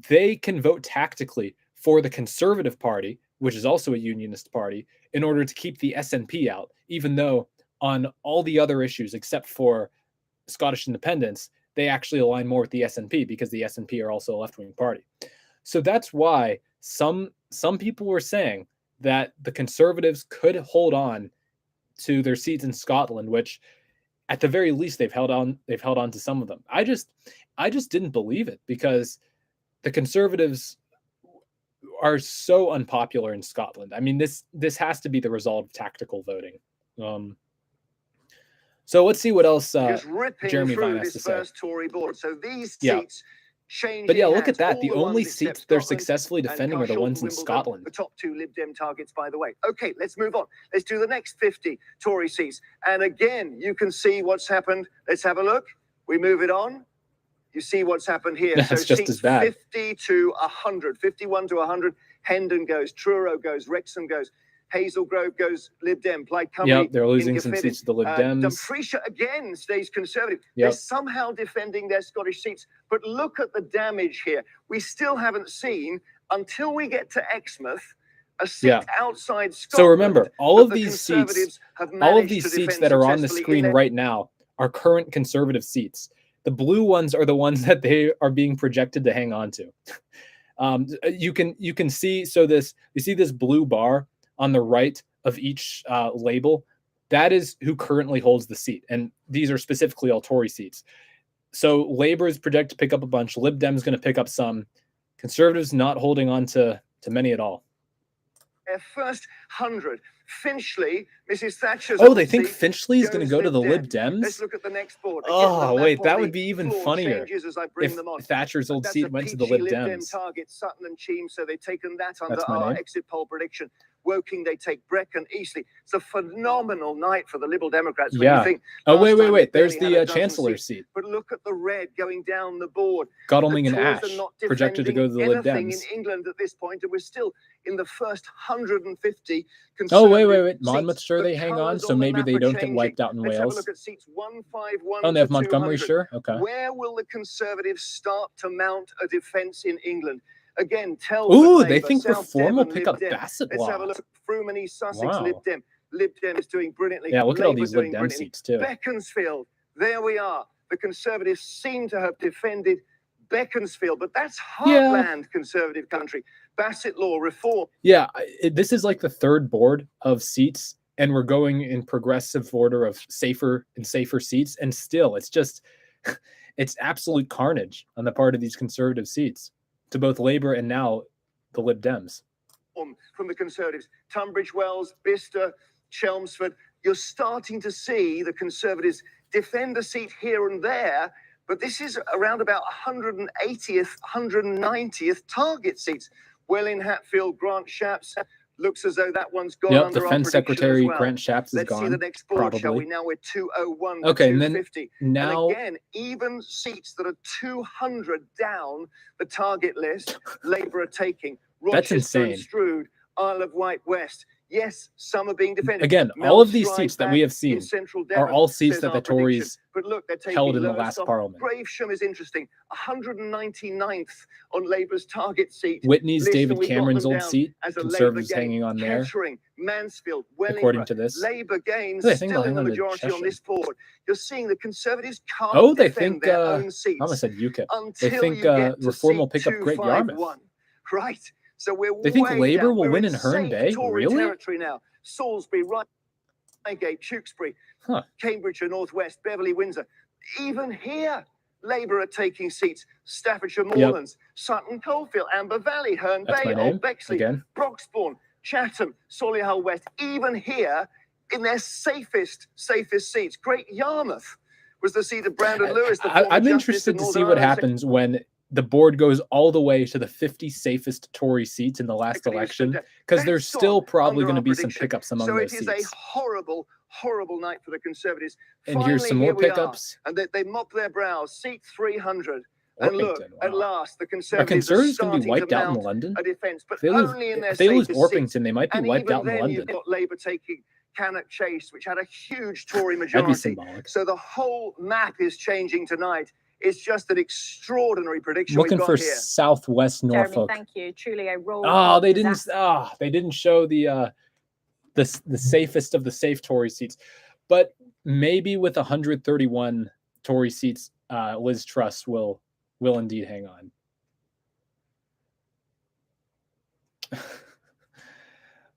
They can vote tactically for the Conservative Party, which is also a unionist party, in order to keep the SNP out, even though on all the other issues, except for Scottish independence, they actually align more with the SNP because the SNP are also a left-wing party. So that's why some people were saying that the Conservatives could hold on to their seats in Scotland, which at the very least they've held on to some of them. I just didn't believe it because the Conservatives are so unpopular in Scotland. I mean, this has to be the result of tactical voting. So let's see what else Jeremy Vine has to say. Tory board. So these seats But yeah, look at that. The only seats they're successfully defending are the ones in Scotland. The top 2 Lib Dem targets, by the way. Okay, let's move on. Let's do the next 50 Tory seats. And again, you can see what's happened. Let's have a look. We move it on. You see what's happened here. That's so just as bad. 50 to 100, 51 to 100. Hendon goes, Truro goes, Wrexham goes. Hazel Grove goes Lib Dem. Plaid Cymru. Yep, they're losing some seats to the Lib Dems. Dumfriesshire again stays Conservative. Yep. They're somehow defending their Scottish seats. But look at the damage here. We still haven't seen, until we get to Exmouth, a seat outside Scotland. So remember, all of these seats that are on the screen right now are current Conservative seats. The blue ones are the ones that they are being projected to hang on to. You can see, so you see this blue bar on the right of each label. That is who currently holds the seat, and these are specifically all Tory seats. So Labour is projected to pick up a bunch. Lib Dem's going to pick up some. Conservatives not holding on to many at all. Their first 100. Finchley, Mrs. Thatcher's. Oh, they think Finchley is going to go to the Lib Dems? Let's look at the next board. Oh, wait, that would be even funnier if Thatcher's old seat went to the Lib Dems. Target, Sutton and Cheam, so they've taken that under our exit poll prediction. Woking, they take Brecon, Eastleigh. It's a phenomenal night for the Liberal Democrats. Yeah. Oh, wait. There's the Chancellor seat. But look at the red going down the board. Godalming and Ash projected to go to the Lib Dems. In England at this point, and we're still in the first 150. Oh, wait. Monmouthshire, they hang on, so maybe they don't get wiped out in Wales. Have a look at seats 151. Oh, they have Montgomery, sure. Okay. Where will the Conservatives start to mount a defence in England? Again, they think Reform will pick up Bassett Law. Let's have a look. Froome and East Sussex, Lib Dem. Lib Dem is doing brilliantly. Yeah, look at all these Lib Dem seats too. Beaconsfield, there we are. The Conservatives seem to have defended Beaconsfield, but that's heartland Conservative country. Bassett Law, Reform. Yeah, this is like the third board of seats, and we're going in progressive order of safer and safer seats, and still, it's absolute carnage on the part of these Conservative seats to both Labour and now the Lib Dems. From the Conservatives, Tunbridge Wells, Bicester, Chelmsford, you're starting to see the Conservatives defend a seat here and there, but this is around about 180th, 190th target seats. Welling, Hatfield, Grant Shapps, looks as though that one's gone under Defense Secretary Grant Shapps is gone. Let's see the next board, shall we? Now we're 201 to okay, 250. And then now, and again, even seats that are 200 down the target list, Labour are taking. That's insane. And Stroud, Isle of Wight West. Yes, some are being defended. Again, all of these seats that we have seen are all seats that the Tories held in the last Parliament. Gravesham is interesting. 199th on Labour's target seat. Whitney's David Cameron's old seat. Conservatives hanging on there. Kettering, Mansfield, according to this. Labour gains still in the majority on this board. You're seeing the Conservatives can't they defend think, their own seats. I almost said UKIP. They think Reform will pick up Great Yarmouth. Right. So they think Labour will win in Herne Bay? Really? Territory now. Salisbury, Reigate, Tewkesbury, Cambridgeshire, Northwest, Beverley, Windsor. Even here, Labour are taking seats. Staffordshire, Moorlands, Sutton, Coldfield, Amber Valley, Herne Bay, Old Bexley, Broxbourne, Chatham, Solihull West. Even here, in their safest seats, Great Yarmouth was the seat of Brandon Lewis. I'm interested to see what happens when the board goes all the way to the 50 safest Tory seats in the last election, because there's still probably going to be some pickups among those seats. So it is a horrible, horrible night for the Conservatives. And here's some more pickups. And they mop their brows. Seat 300. And look, at last, the Conservatives are going to be wiped out in London. A defense, but only in their if they lose Orpington, they might be wiped out in London. You've got Labour taking Cannock Chase, which had a huge Tory majority. So the whole map is changing tonight. It's just an extraordinary prediction. Looking for here. Southwest Norfolk. Jeremy, thank you. Truly a roll. Oh, they didn't show the safest of the safe Tory seats, but maybe with 131 Tory seats, Liz Truss will indeed hang on.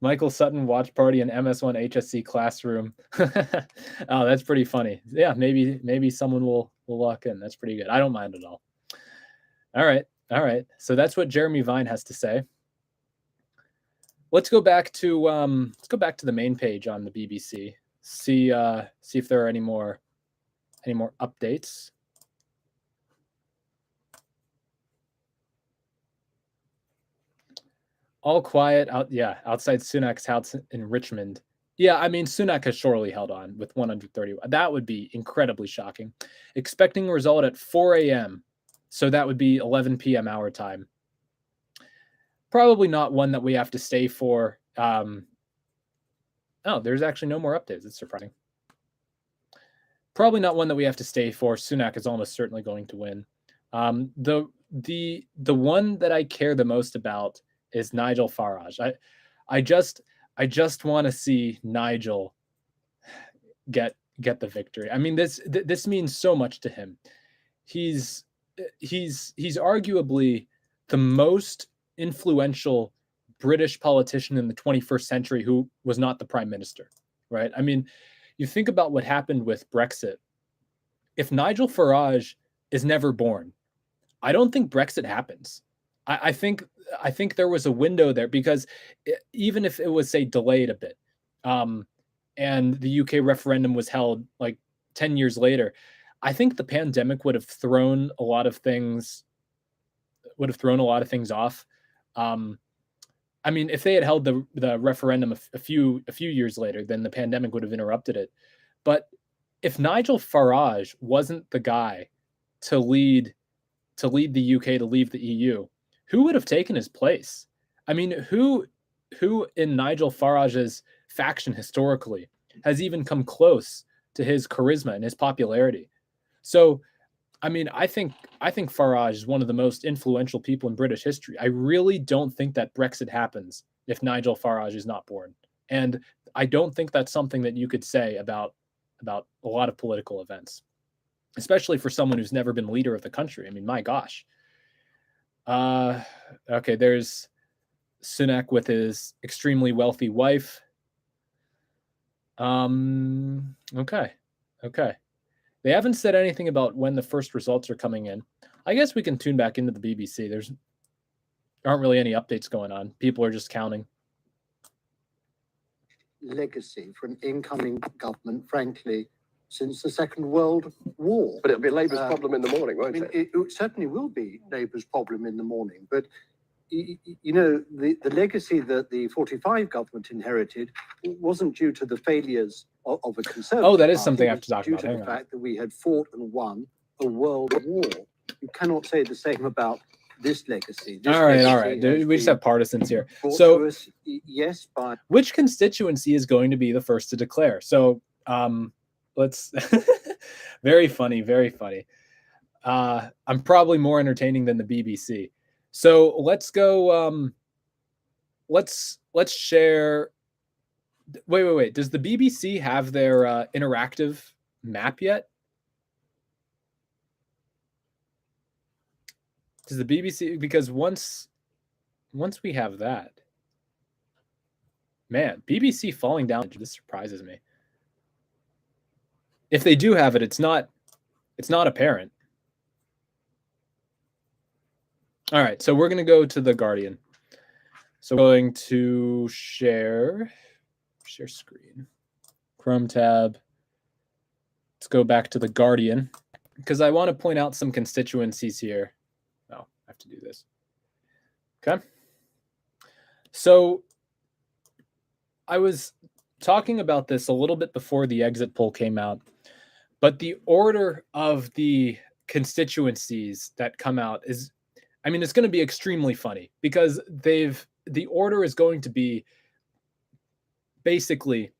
Michael Sutton watch party in MS1 HSC classroom. Oh, that's pretty funny. Yeah, maybe someone will lock in. That's pretty good. I don't mind at all. All right. So that's what Jeremy Vine has to say. Let's go back to the main page on the BBC. See if there are any more updates. All quiet outside Sunak's house in Richmond. Yeah, I mean, Sunak has surely held on with 130. That would be incredibly shocking. Expecting a result at 4 a.m. So that would be 11 p.m. our time. Probably not one that we have to stay for Oh, there's actually no more updates. It's surprising. Probably not one that we have to stay for. Sunak is almost certainly going to win. The one that I care the most about is Nigel Farage. I just want to see Nigel get the victory. I mean, this means so much to him. He's arguably the most influential British politician in the 21st century who was not the prime minister, right? I mean, you think about what happened with Brexit. If Nigel Farage is never born, I don't think Brexit happens. I think there was a window there, because even if it was, say, delayed a bit, and the UK referendum was held like 10 years later, I think the pandemic would have thrown a lot of things off. I mean, if they had held the referendum a few years later, then the pandemic would have interrupted it. But if Nigel Farage wasn't the guy to lead the UK to leave the EU, who would have taken his place? I mean, who in Nigel Farage's faction historically has even come close to his charisma and his popularity? So, I mean, I think Farage is one of the most influential people in British history. I really don't think that Brexit happens if Nigel Farage is not born. And I don't think that's something that you could say about a lot of political events, especially for someone who's never been leader of the country. I mean, my gosh. Okay, there's Sunak with his extremely wealthy wife. Okay. They haven't said anything about when the first results are coming in. I guess we can tune back into the BBC. There aren't really any updates going on. People are just counting. Legacy for an incoming government, frankly, since the Second World War. But it'll be Labour's problem in the morning, won't it? It certainly will be Labour's problem in the morning. But, you know, the legacy that the 45 government inherited wasn't due to the failures of a Conservative Oh, that is party. something I have to talk about. Due to the fact that we had fought and won a world war. You cannot say the same about this legacy. All right. We just have partisans here. So, us, yes, but which constituency is going to be the first to declare? So, let's. Very funny. I'm probably more entertaining than the BBC. So let's go. Let's share. Wait. Does the BBC have their interactive map yet? Does the BBC, because once we have that, man, BBC falling down, this surprises me. If they do have it, it's not apparent. All right, so we're going to go to the Guardian. So we're going to share screen, Chrome tab. Let's go back to the Guardian, because I want to point out some constituencies here. Oh, I have to do this. Okay. So I was talking about this a little bit before the exit poll came out, but the order of the constituencies that come out is, I mean, it's going to be extremely funny, because the order is going to be basically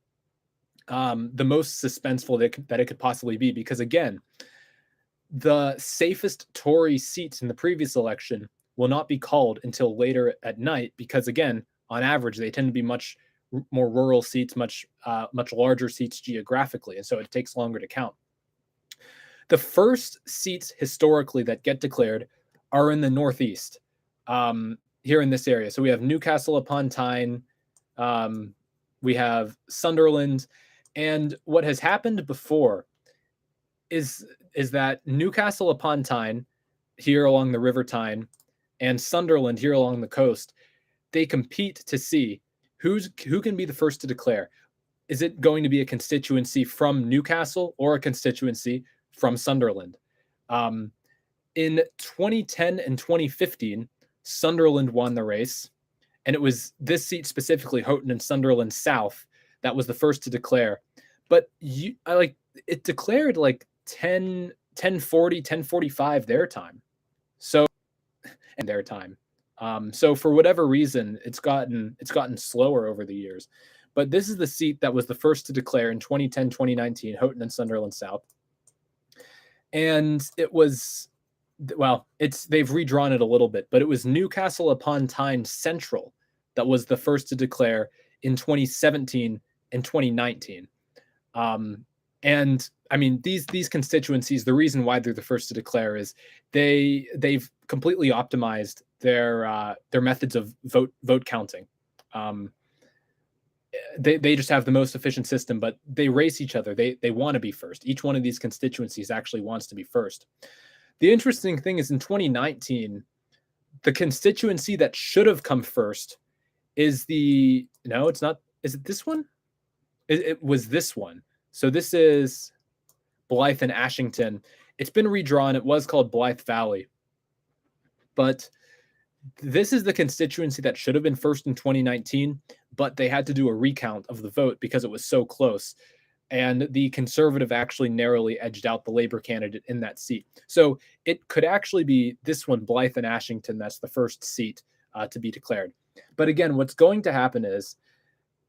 the most suspenseful that it could possibly be, because again, the safest Tory seats in the previous election will not be called until later at night, because again, on average, they tend to be much more rural seats, much larger seats geographically, and so it takes longer to count. The first seats historically that get declared are in the Northeast, here in this area. So we have Newcastle upon Tyne, we have Sunderland, and what has happened before is that Newcastle upon Tyne, here along the River Tyne, and Sunderland here along the coast, they compete to see who can be the first to declare. Is it going to be a constituency from Newcastle or a constituency from Sunderland? In 2010 and 2015, Sunderland won the race, and it was this seat specifically, Houghton and Sunderland South, that was the first to declare. But it declared like 10:40, 10:45 their time. So, and their time. So for whatever reason, it's gotten slower over the years. But this is the seat that was the first to declare in 2010, 2019, Houghton and Sunderland South. And it was, well, they've redrawn it a little bit, but it was Newcastle upon Tyne Central that was the first to declare in 2017 and 2019. And I mean, these constituencies, the reason why they're the first to declare is they've completely optimized their methods of vote counting. They just have the most efficient system, but they race each other. They want to be first. Each one of these constituencies actually wants to be first. The interesting thing is in 2019, the constituency that should have come first is it's not. Is it this one? It was this one. So this is Blythe and Ashington. It's been redrawn. It was called Blythe Valley. But this is the constituency that should have been first in 2019, but they had to do a recount of the vote because it was so close. And the Conservative actually narrowly edged out the Labour candidate in that seat. So it could actually be this one, Blythe and Ashington, that's the first seat to be declared. But again, what's going to happen is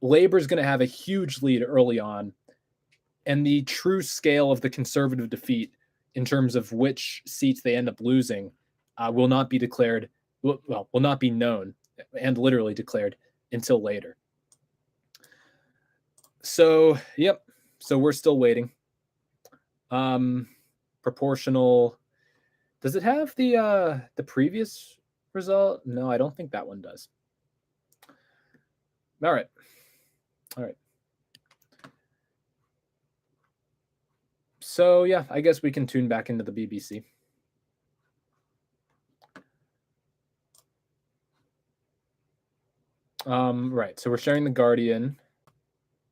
Labour is going to have a huge lead early on, and the true scale of the Conservative defeat in terms of which seats they end up losing will not be declared, will not be known and literally declared until later. So, yep. So we're still waiting. Proportional. Does it have the previous result? No, I don't think that one does. All right. So yeah, I guess we can tune back into the BBC. Right. So we're sharing the Guardian.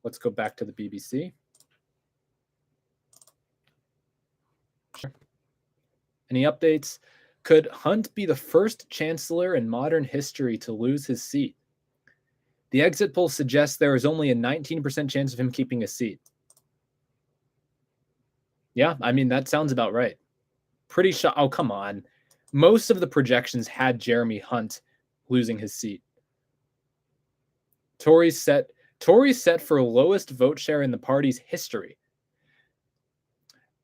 Let's go back to the BBC. Any updates? Could Hunt be the first chancellor in modern history to lose his seat? The exit poll suggests there is only a 19% chance of him keeping his seat. Yeah, I mean, that sounds about right. Pretty sure. Oh, come on. Most of the projections had Jeremy Hunt losing his seat. Tories set for lowest vote share in the party's history.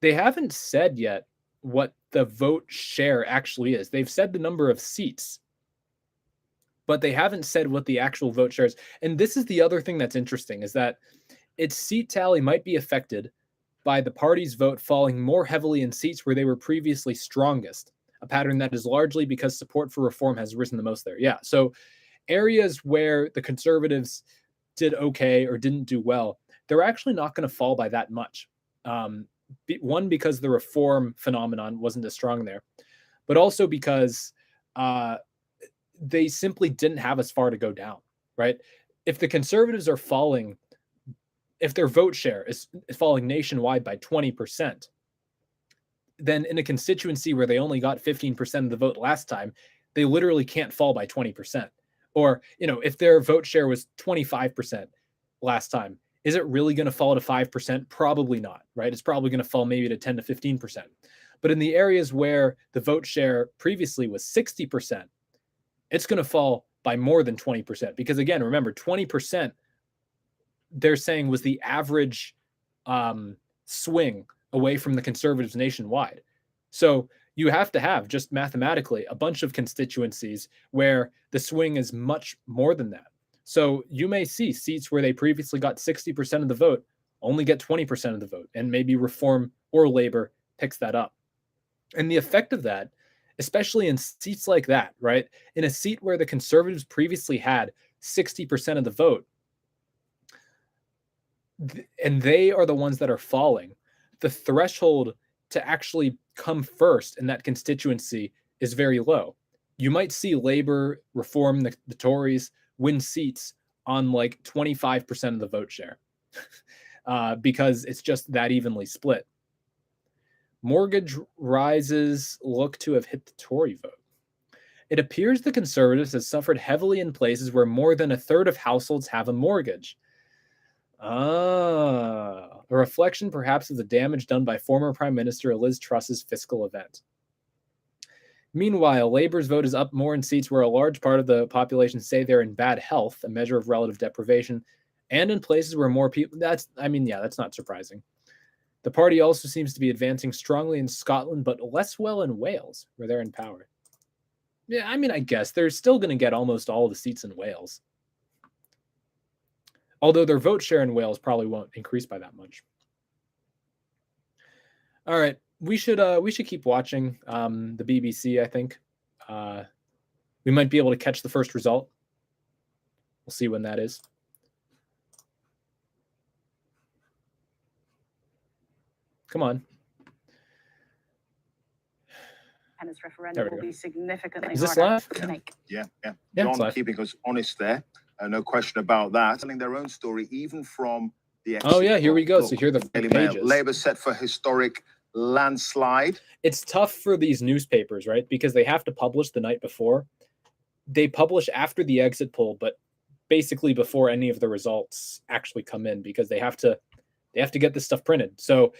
They haven't said yet what the vote share actually is. They've said the number of seats, but they haven't said what the actual vote share is. And this is the other thing that's interesting, is that its seat tally might be affected by the party's vote falling more heavily in seats where they were previously strongest, a pattern that is largely because support for reform has risen the most there. Yeah, so areas where the Conservatives did okay or didn't do well, they're actually not going to fall by that much. One, because the reform phenomenon wasn't as strong there, but also because they simply didn't have as far to go down, right? If the Conservatives are falling, if their vote share is falling nationwide by 20%, then in a constituency where they only got 15% of the vote last time, they literally can't fall by 20%. Or, if their vote share was 25% last time, is it really going to fall to 5%? Probably not, right? It's probably going to fall maybe to 10 to 15%. But in the areas where the vote share previously was 60%, it's going to fall by more than 20%. Because again, remember, 20%, they're saying, was the average swing away from the Conservatives nationwide. So you have to have, just mathematically, a bunch of constituencies where the swing is much more than that. So you may see seats where they previously got 60% of the vote only get 20% of the vote, and maybe Reform or Labor picks that up. And the effect of that, especially in seats like that, right? In a seat where the Conservatives previously had 60% of the vote, and they are the ones that are falling, the threshold to actually come first in that constituency is very low. You might see Labor, Reform, the Tories win seats on like 25% of the vote share because it's just that evenly split. Mortgage rises look to have hit the Tory vote. It appears the Conservatives have suffered heavily in places where more than a third of households have a mortgage. A reflection perhaps of the damage done by former Prime Minister Liz Truss's fiscal event. Meanwhile, Labour's vote is up more in seats where a large part of the population say they're in bad health, a measure of relative deprivation, and in places where more people. That's not surprising. The party also seems to be advancing strongly in Scotland, but less well in Wales, where they're in power. Yeah, I mean, I guess they're still going to get almost all the seats in Wales. Although their vote share in Wales probably won't increase by that much. All right, we should keep watching the BBC, I think. We might be able to catch the first result. We'll see when that is. Come on. And this referendum will be significantly Is this harder live? to make. Yeah. John keeping us honest there. No question about that. Telling their own story, even from the exit Oh yeah, here we go. poll. So here are the Daily Mail. pages. Labour set for historic landslide. It's tough for these newspapers, right? Because they have to publish the night before. They publish after the exit poll, but basically before any of the results actually come in, because they have to get this stuff printed. So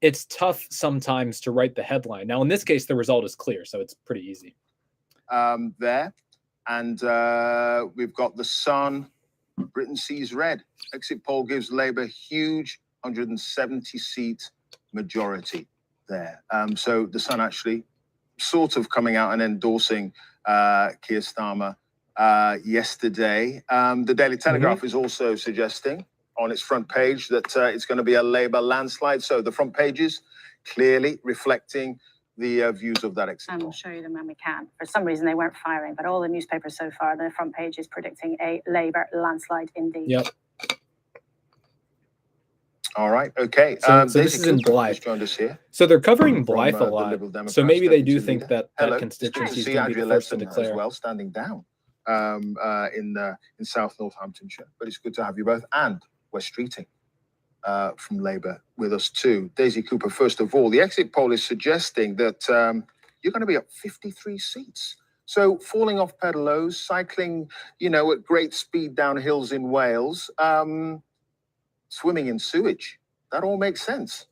it's tough sometimes to write the headline. Now, in this case, the result is clear, so it's pretty easy. There. And we've got the Sun. Britain sees red. Exit poll gives Labour huge 170-seat majority there. So the Sun actually sort of coming out and endorsing Keir Starmer yesterday. The Daily Telegraph is also suggesting on its front page that it's going to be a Labour landslide. So the front pages clearly reflecting the views of that exit poll. And we'll show you them when we can. For some reason, they weren't firing, but all the newspapers so far, their front page is predicting a Labour landslide indeed. Yep. All right. Okay. So this is in Blythe. Joined us here. So they're covering Blythe a the lot. Liberal Democrats So maybe they do deputy think leader. that Hello. that constituency is See going to be Andrea the first to Leadsom declare. as well, standing down in South Northamptonshire. But it's good to have you both, and Wes Streeting from Labour with us too. Daisy Cooper, first of all, the exit poll is suggesting that you're going to be up 53 seats. So falling off pedalos, cycling, at great speed down hills in Wales, swimming in sewage. That all makes sense.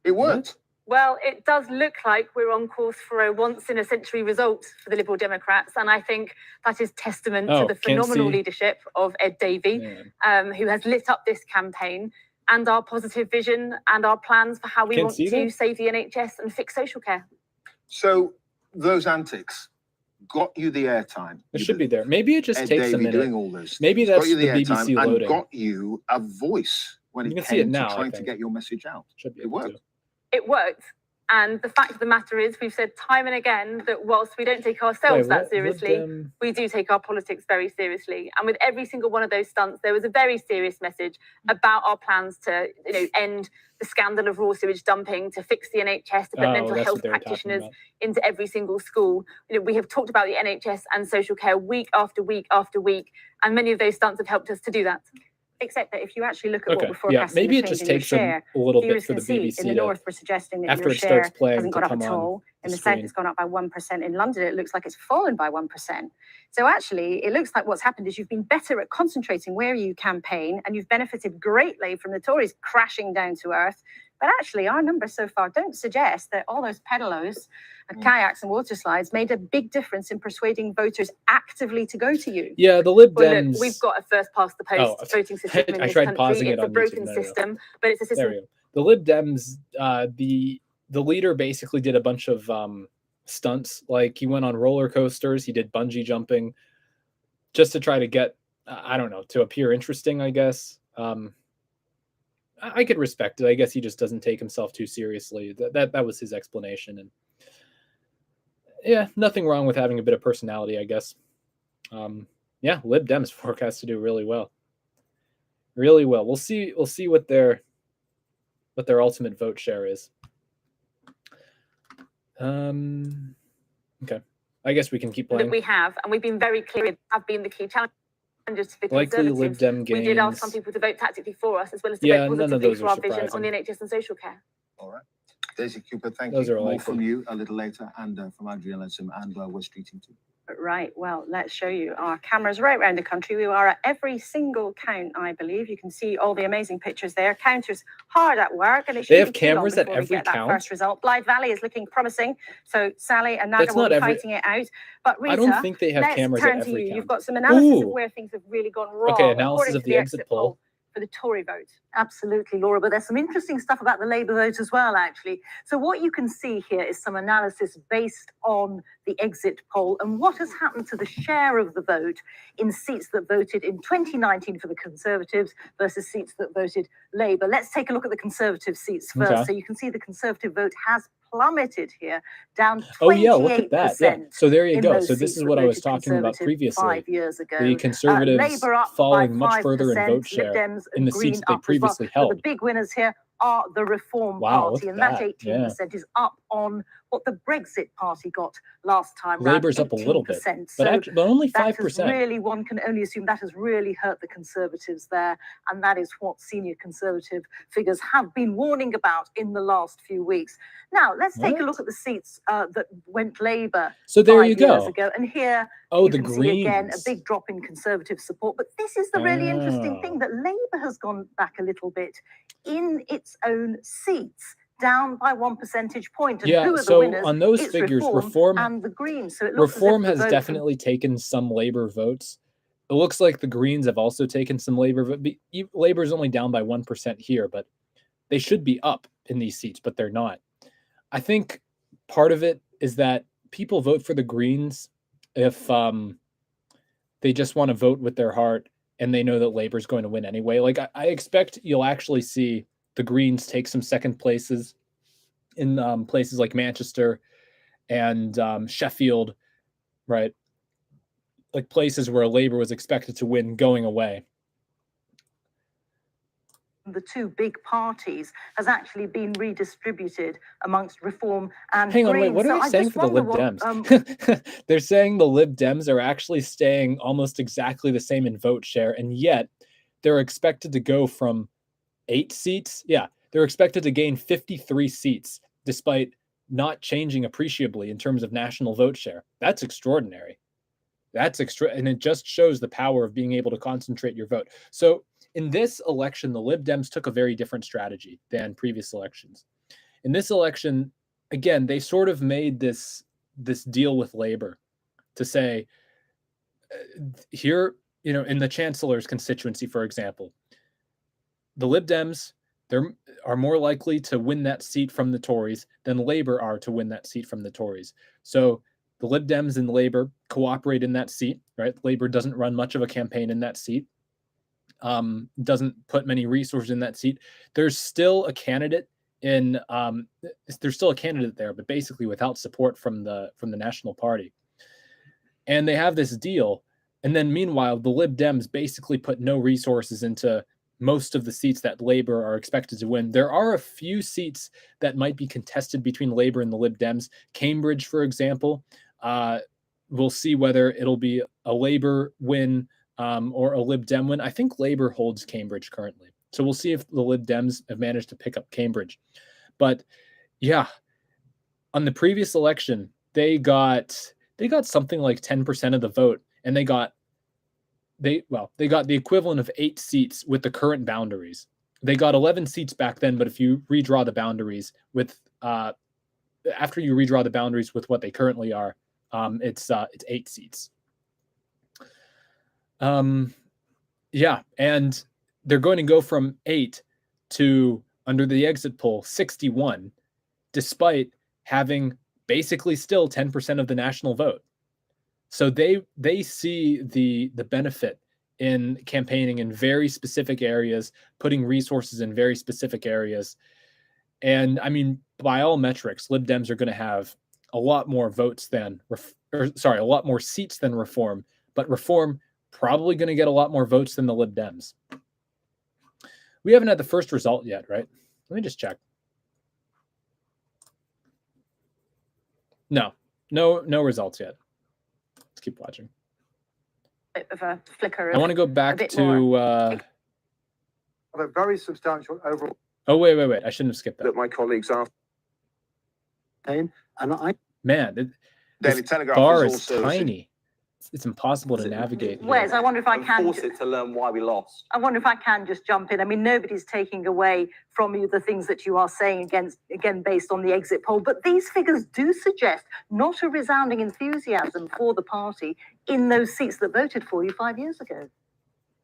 It worked. Well, it does look like we're on course for a once-in-a-century result for the Liberal Democrats, and I think that is testament to the phenomenal leadership of Ed Davey, who has lit up this campaign, and our positive vision and our plans for how we want to save the NHS and fix social care. So those antics got you the airtime. It should be there. Maybe it just takes a minute. Doing all those Maybe that's the BBC loading. And got you a voice when it came to trying to get your message out. It worked. It worked. And the fact of the matter is, we've said time and again that whilst we don't take ourselves that seriously, we do take our politics very seriously. And with every single one of those stunts, there was a very serious message about our plans to, end the scandal of raw sewage dumping, to fix the NHS, to put mental health practitioners into every single school. We have talked about the NHS and social care week after week after week, and many of those stunts have helped us to do that. Except that if you actually look at what we're forecasting, maybe it just takes a little bit for the BBC. In the north, we're suggesting that after your it starts share playing hasn't gone up at all. In the south, it's gone up by 1%. In London, it looks like it's fallen by 1%. So actually, it looks like what's happened is you've been better at concentrating where you campaign, and you've benefited greatly from the Tories crashing down to earth. But actually, our numbers so far don't suggest that all those pedalos and kayaks and water slides made a big difference in persuading voters actively to go to you. Yeah, the Lib Dems. Look, we've got a first past the post voting system in this country. It's a broken system, but it's a system. The Lib Dems, the leader basically did a bunch of stunts. Like he went on roller coasters, he did bungee jumping, just to try to get, to appear interesting, I guess. I could respect it. I guess he just doesn't take himself too seriously. That was his explanation. And yeah, nothing wrong with having a bit of personality, I guess. Lib Dems forecast to do really well. Really well. We'll see what their ultimate vote share is. Okay. I guess we can keep playing. That we have, and we've been very clear, have been the key challenge. To the likely Lib Dem gains. We did ask some people to vote tactically for us, as well as to vote positively for our vision on the NHS and social care. All right. Daisy Cooper, thank you. More from you a little later, and from Andrea Leadsom and Wes Streeting too. Right, well, let's show you our cameras right around the country. We are at every single count, I believe. You can see all the amazing pictures there. Counters hard at work, and they have cameras at every count. That first result. Blythe Valley is looking promising, so Sally and Naga will be fighting it out. But Rita, I don't think they have cameras at every count. You've got some analysis of where things have really gone wrong. Okay, analysis of the exit poll. For for the Tory vote. Absolutely, Laura, but there's some interesting stuff about the Labour vote as well, actually. So what you can see here is some analysis based on the exit poll and what has happened to the share of the vote in seats that voted in 2019 for the Conservatives versus seats that voted Labour. Let's take a look at the Conservative seats first. Okay. So you can see the Conservative vote has plummeted here, down 28%. Oh yeah, look at that. Yeah. So there you go. So this is what I was talking about previously. 5 years ago. The Conservatives falling much further in vote share in the seats they previously held. The big winners here are the Reform Party, and that 18% is up on what the Brexit Party got last time. Labour's up a little bit, but only 5%. Really, one can only assume that has really hurt the Conservatives there, and that is what senior Conservative figures have been warning about in the last few weeks. Now, let's take a look at the seats that went Labour. So there you 5 years go. Ago. And here you the can Greens. See again a big drop in Conservative support. But this is the really interesting thing, that Labour has gone back a little bit in its own seats, down by 1 percentage point. And who are the winners? On those figures, Reform and the Greens. So it looks Reform has definitely taken some Labour votes. It looks like the Greens have also taken some Labour votes. Labour is only down by 1% here, but they should be up in these seats, but they're not. I think part of it is that people vote for the Greens if they just want to vote with their heart and they know that Labour's going to win anyway. Like I expect you'll actually see the Greens take some second places in places like Manchester and Sheffield, right? Like places where Labour was expected to win going away. The two big parties has actually been redistributed amongst Reform and Hang on, Greens. wait, what are they saying for the Lib Dems? They're saying the Lib Dems are actually staying almost exactly the same in vote share, and yet they're expected to go from 8 seats. Yeah, they're expected to gain 53 seats despite not changing appreciably in terms of national vote share. That's extraordinary. That's and it just shows the power of being able to concentrate your vote. So in this election, the Lib Dems took a very different strategy than previous elections. In this election, again, they sort of made this deal with Labour to say, here, in the Chancellor's constituency, for example, the Lib Dems, are more likely to win that seat from the Tories than Labour are to win that seat from the Tories. So the Lib Dems and Labour cooperate in that seat, right? Labour doesn't run much of a campaign in that seat. Doesn't put many resources in that seat. There's still a candidate there, but basically without support from the National Party. And they have this deal. And then meanwhile, the Lib Dems basically put no resources into most of the seats that Labour are expected to win. There are a few seats that might be contested between Labour and the Lib Dems. Cambridge, for example, we'll see whether it'll be a Labour win or a Lib Dem win. I think Labour holds Cambridge currently. So we'll see if the Lib Dems have managed to pick up Cambridge. But yeah, on the previous election, they got something like 10% of the vote, and they got the equivalent of 8 seats with the current boundaries. They got 11 seats back then, but if you redraw the boundaries with after you redraw the boundaries with what they currently are, it's 8 seats. Yeah, and they're going to go from 8 to, under the exit poll, 61, despite having basically still 10% of the national vote. So they see the benefit in campaigning in very specific areas, putting resources in very specific areas. And I mean, by all metrics, Lib Dems are going to have a lot more votes than, a lot more seats than Reform, but Reform probably going to get a lot more votes than the Lib Dems. We haven't had the first result yet, right? Let me just check. No results yet. Let's keep watching. Bit of a flicker. I want to go back to a very substantial overall. Oh, wait. I shouldn't have skipped that. That my colleagues are. And Daily Telegraph bar is tiny. It's impossible to navigate. Wes, I wonder if I can force it to learn why we lost. I wonder if I can just jump in. I mean, nobody's taking away from you the things that you are saying again based on the exit poll, but these figures do suggest not a resounding enthusiasm for the party in those seats that voted for you 5 years ago.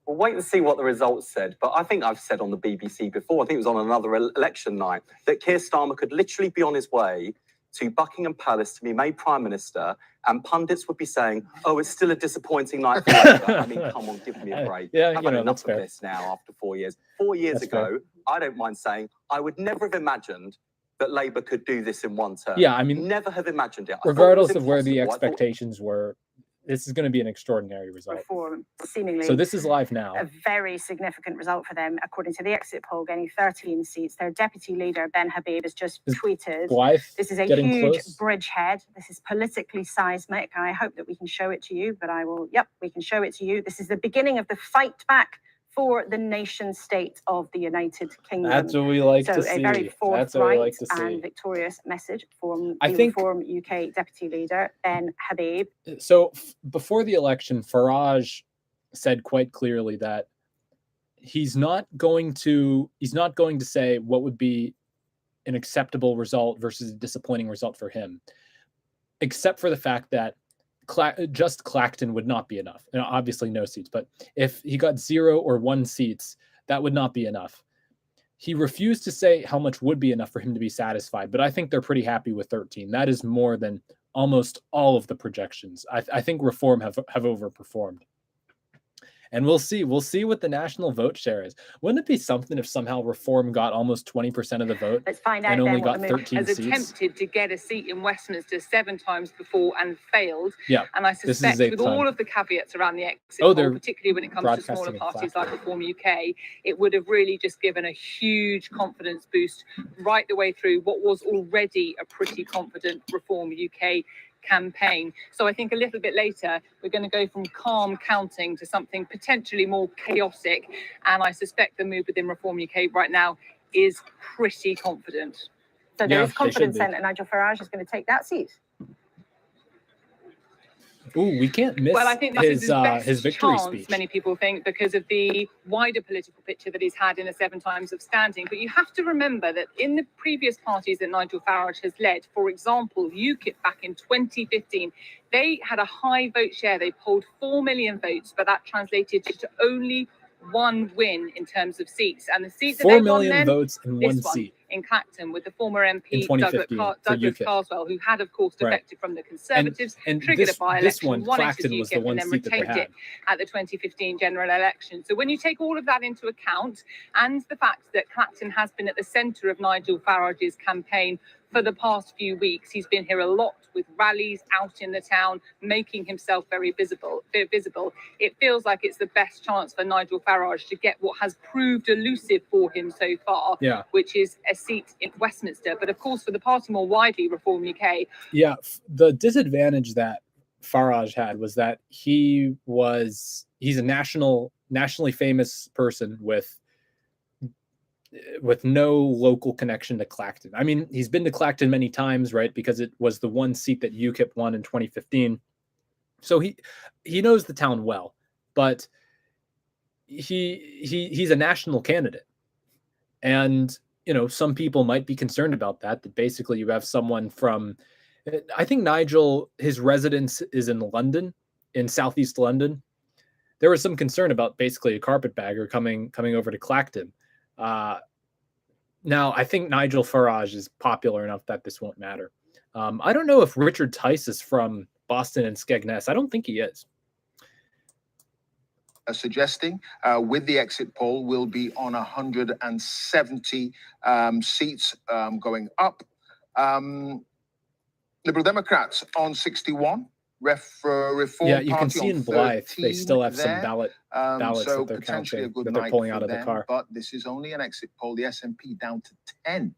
We'll wait and see what the results said. But I think I've said on the BBC before, I think it was on another election night, that Keir Starmer could literally be on his way to Buckingham Palace to be made Prime Minister, and pundits would be saying, oh, it's still a disappointing night for Labour. I mean, come on, give me a break. Yeah, I've had enough of this now after 4 years. 4 years ago, I don't mind saying, I would never have imagined that Labour could do this in one term. Yeah, I mean, never have imagined it. Regardless of where the expectations were, this is going to be an extraordinary result. Reform, seemingly. So this is live now. A very significant result for them, according to the exit poll, getting 13 seats. Their deputy leader, Ben Habib, has just tweeted, this is a huge bridgehead. This is politically seismic. I hope that we can show it to you, but we can show it to you. This is the beginning of the fight back for the nation state of the United Kingdom. That's what we like to see. So a very forthright and victorious message from the Reform UK deputy leader, Ben Habib. So before the election, Farage said quite clearly that he's not going to say what would be an acceptable result versus a disappointing result for him, except for the fact that just Clacton would not be enough. And obviously no seats, but if he got 0 or 1 seats, that would not be enough. He refused to say how much would be enough for him to be satisfied, but I think they're pretty happy with 13. That is more than almost all of the projections. I think Reform have overperformed. And we'll see what the national vote share is. Wouldn't it be something if somehow Reform got almost 20% of the vote? Let's find out and only got 13 has seats? Attempted to get a seat in Westminster 7 times before and failed. Yeah, and I suspect with all of the caveats around the exit poll, particularly when it comes to smaller parties like Reform UK, it would have really just given a huge confidence boost right the way through what was already a pretty confident Reform UK campaign. So I think a little bit later we're going to go from calm counting to something potentially more chaotic, and I suspect the move within Reform UK right now is pretty confident. So there is confidence then that Nigel Farage is going to take that seat. Ooh, we can't miss I think his victory chance, speech. Many people think, because of the wider political picture that he's had in the 7 times of standing. But you have to remember that in the previous parties that Nigel Farage has led, for example, UKIP back in 2015, they had a high vote share. They polled 4 million votes, but that translated to only 1 win in terms of seats. And the seats 4 million votes in 1 seat. In Clacton, with the former MP Douglas Carswell, who had, of course, defected from the Conservatives, and triggered a by-election, won it as Clacton was the UKIP, and then retained it at the 2015 general election. So when you take all of that into account, and the fact that Clacton has been at the centre of Nigel Farage's campaign for the past few weeks, he's been here a lot with rallies out in the town, making himself very visible. It feels like it's the best chance for Nigel Farage to get what has proved elusive for him so far, which is a seat in Westminster. But of course, for the party more widely, Reform UK. Yeah, the disadvantage that Farage had was that he's a nationally famous person with no local connection to Clacton. I mean, he's been to Clacton many times, right? Because it was the 1 seat that UKIP won in 2015. So he knows the town well, but he's a national candidate. And, some people might be concerned about that basically you have someone from, I think Nigel, his residence is in London, in Southeast London. There was some concern about basically a carpetbagger coming over to Clacton. Now, I think Nigel Farage is popular enough that this won't matter. I don't know if Richard Tice is from Boston and Skegness. I don't think he is. Suggesting with the exit poll will be on 170 seats going up. Liberal Democrats on 61. Reform yeah, you can Party see in Blythe they still have some ballots so that they're potentially counting, a good that they're night pulling for out of the them, car. But this is only an exit poll. The SNP down to 10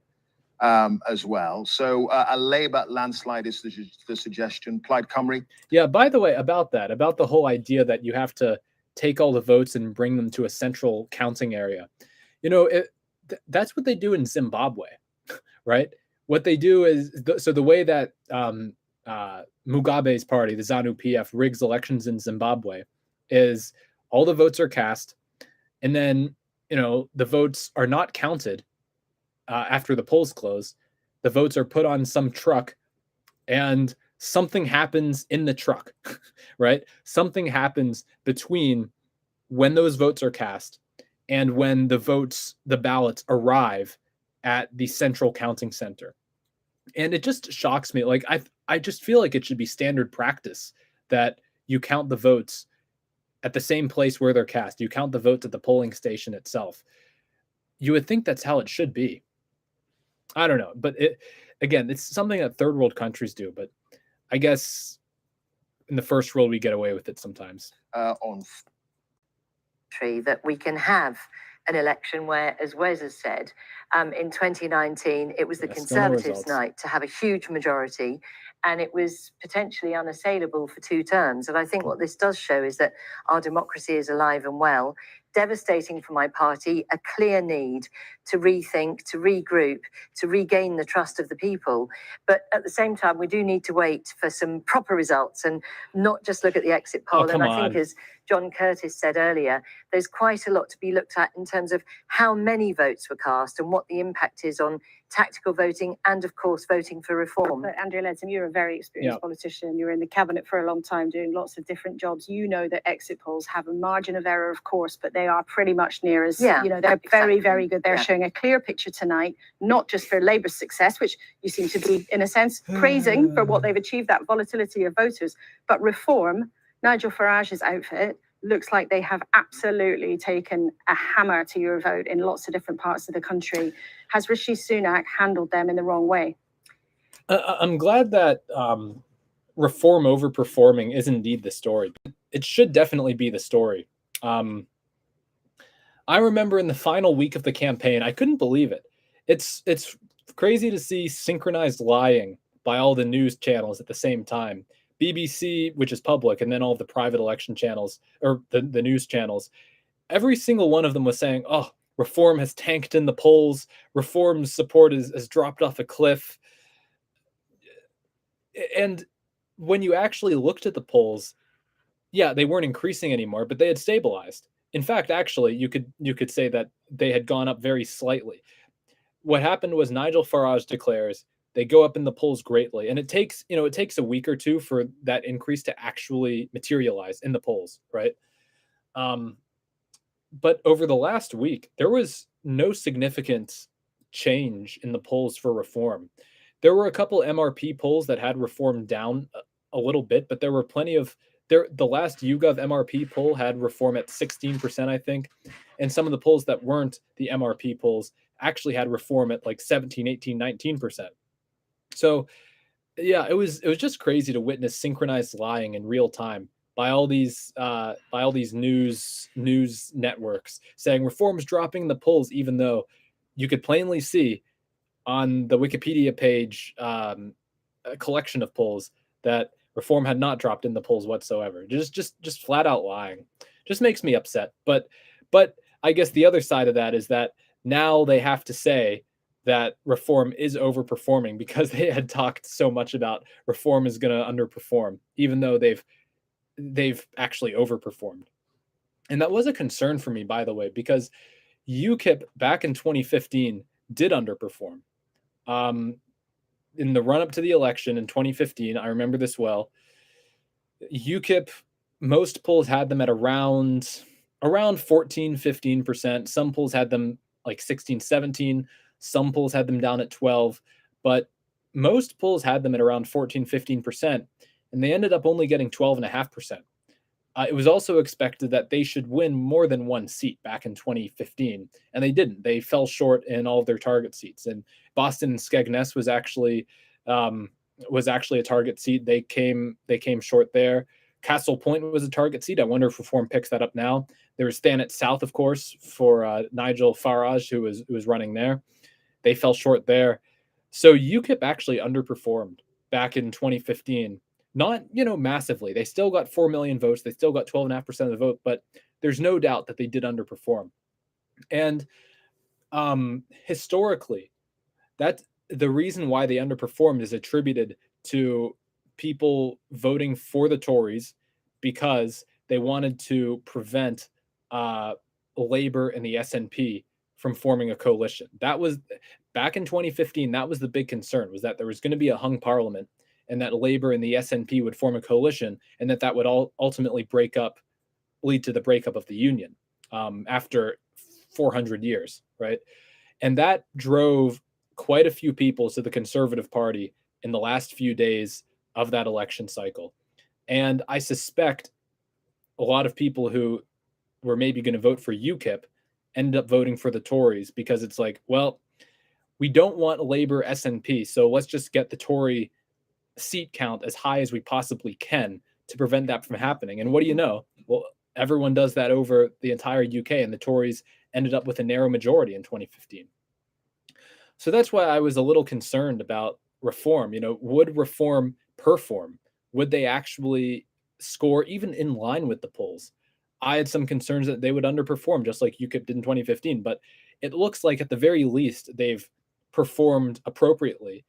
as well. So a Labour landslide is the suggestion. Plaid Cymru. Yeah, by the way, about the whole idea that you have to take all the votes and bring them to a central counting area. That's what they do in Zimbabwe, right? What they do is, the way that Mugabe's party, the ZANU-PF, rigs elections in Zimbabwe is all the votes are cast, and then, the votes are not counted after the polls close. The votes are put on some truck, and something happens in the truck, right? Something happens between when those votes are cast and when the ballots arrive at the central counting center. And it just shocks me. Like, I just feel like it should be standard practice that you count the votes at the same place where they're cast. You count the votes at the polling station itself. You would think that's how it should be. I don't know, but again, it's something that third world countries do, but I guess in the first world we get away with it sometimes. On that we can have an election where, as Wes has said, in 2019, it was the Conservatives' night to have a huge majority, and it was potentially unassailable for 2 terms. And I think what this does show is that our democracy is alive and well. Devastating for my party, a clear need to rethink, to regroup, to regain the trust of the people. But at the same time, we do need to wait for some proper results and not just look at the exit poll. And I think, as John Curtis said earlier, there's quite a lot to be looked at in terms of how many votes were cast and what the impact is on tactical voting and, of course, voting for reform. But Andrea Leadsom, you're a very experienced politician. You're in the cabinet for a long time doing lots of different jobs. You know that exit polls have a margin of error, of course, but they are pretty much near as, they're very, very good. They're showing a clear picture tonight, not just for Labour's success, which you seem to be, in a sense, praising for what they've achieved, that volatility of voters, but Reform, Nigel Farage's outfit, looks like they have absolutely taken a hammer to your vote in lots of different parts of the country. Has Rishi Sunak handled them in the wrong way? I'm glad that Reform overperforming is indeed the story. It should definitely be the story. I remember in the final week of the campaign, I couldn't believe it. It's crazy to see synchronized lying by all the news channels at the same time. BBC, which is public, and then all of the private election channels, or the news channels, every single one of them was saying, oh, Reform has tanked in the polls. Reform's support has dropped off a cliff. And when you actually looked at the polls, yeah, they weren't increasing anymore, but they had stabilized. In fact, actually, you could say that they had gone up very slightly. What happened was Nigel Farage declares, they go up in the polls greatly. And it takes a week or two for that increase to actually materialize in the polls, right? But over the last week, there was no significant change in the polls for Reform. There were a couple MRP polls that had Reform down a little bit, but there were plenty of the last YouGov MRP poll had Reform at 16%, I think. And some of the polls that weren't the MRP polls actually had Reform at like 17, 18, 19%. So yeah, it was just crazy to witness synchronized lying in real time by all these news networks saying Reform's dropping in the polls, even though you could plainly see on the Wikipedia page a collection of polls that Reform had not dropped in the polls whatsoever. Just flat out lying. Just makes me upset. But I guess the other side of that is that now they have to say that Reform is overperforming because they had talked so much about Reform is going to underperform, even though they've actually overperformed. And that was a concern for me, by the way, because UKIP back in 2015 did underperform. In the run-up to the election in 2015, I remember this well, UKIP, most polls had them at around 14, 15%. Some polls had them like 16, 17. Some polls had them down at 12. But most polls had them at around 14, 15%. And they ended up only getting 12.5%. It was also expected that they should win more than one seat back in 2015, and they didn't. They fell short in all of their target seats. And Boston and Skegness was actually a target seat. They came short there. Castle Point was a target seat. I wonder if Reform picks that up now. There was Thanet South, of course, for Nigel Farage, who was running there. They fell short there. So UKIP actually underperformed back in 2015. Not, massively. They still got 4 million votes. They still got 12.5% of the vote, but there's no doubt that they did underperform. And historically, that the reason why they underperformed is attributed to people voting for the Tories because they wanted to prevent Labour and the SNP from forming a coalition. That was back in 2015. That was the big concern, was that there was going to be a hung parliament and that Labour and the SNP would form a coalition, and that would all ultimately break up lead to the breakup of the Union after 400 years, right? And that drove quite a few people to the Conservative Party in the last few days of that election cycle. And I suspect a lot of people who were maybe going to vote for UKIP ended up voting for the Tories because it's like, well, we don't want Labour SNP, so let's just get the Tory seat count as high as we possibly can to prevent that from happening. And what do you know? Well, everyone does that over the entire UK, and the Tories ended up with a narrow majority in 2015. So that's why I was a little concerned about reform. You know, would reform perform? Would they actually score even in line with the polls? I had some concerns that they would underperform, just like UKIP did in 2015. But it looks like at the very least they've performed appropriately.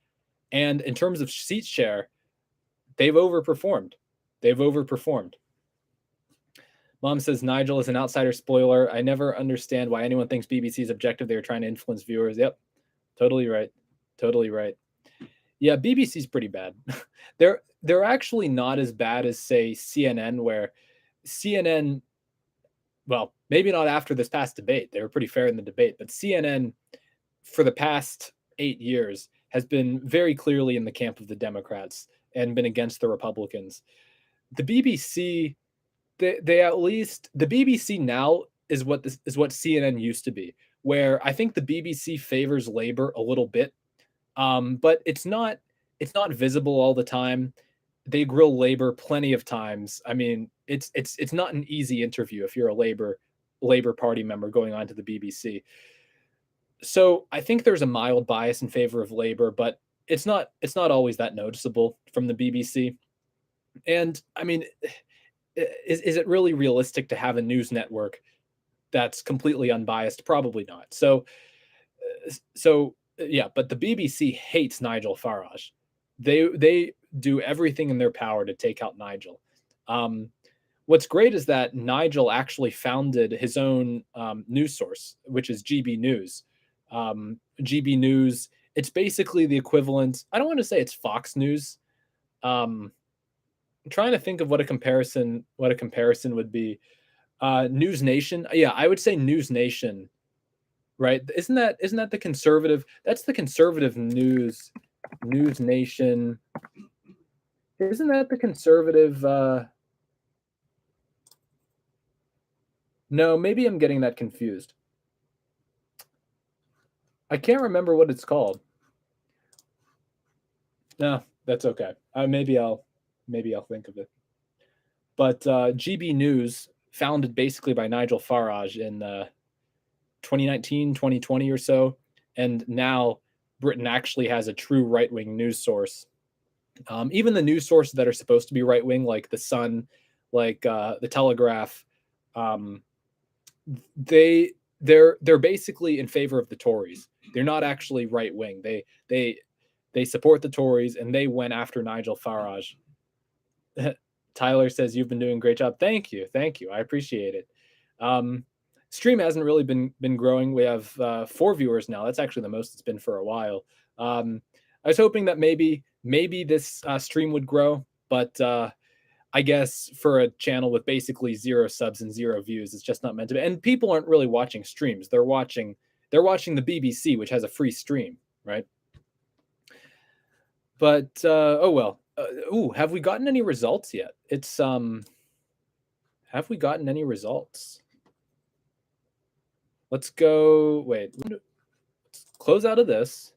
And in terms of seat share, they've overperformed. Mom says Nigel is an outsider spoiler. I never understand why anyone thinks BBC is objective. They were trying to influence viewers. Yep. Totally right. Yeah, BBC's pretty bad. They're actually not as bad as, say, CNN, where CNN, well, maybe not after this past debate. They were pretty fair in the debate, but CNN for the past 8 years has been very clearly in the camp of the Democrats and been against the Republicans. The BBC, they at least, the BBC now is what CNN used to be, where I think the BBC favors Labour a little bit, but it's not visible all the time. They grill Labour plenty of times. I mean, it's not an easy interview if you're a Labour Party member going on to the BBC. So I think there's a mild bias in favor of Labour, but it's not always that noticeable from the BBC. And I mean, is it really realistic to have a news network that's completely unbiased? Probably not. So yeah, but the BBC hates Nigel Farage. They do everything in their power to take out Nigel. What's great is that Nigel actually founded his own news source, which is GB News. GB News, it's basically the equivalent. I don't want to say it's Fox News. I'm trying to think of what a comparison would be. News Nation. Yeah, I would say News Nation. Right? Isn't that the conservative? That's the conservative News Nation. Isn't that the conservative? No, maybe I'm getting that confused. I can't remember what it's called. No, that's okay. Maybe I'll think of it. But GB News, founded basically by Nigel Farage in 2019, 2020 or so, and now Britain actually has a true right-wing news source. Even the news sources that are supposed to be right-wing, like The Sun, like The Telegraph, they're basically in favor of the Tories. They're not actually right-wing. They support the Tories, and they went after Nigel Farage. Tyler says, you've been doing a great job. Thank you. I appreciate it. Stream hasn't really been growing. We have 4 viewers now. That's actually the most it's been for a while. I was hoping that maybe this stream would grow, but I guess for a channel with basically 0 subs and 0 views, it's just not meant to be. And people aren't really watching streams. They're watching the BBC, which has a free stream, right? But oh well. Have we gotten any results yet? It's have we gotten any results? Let's go. Wait. Let's close out of this.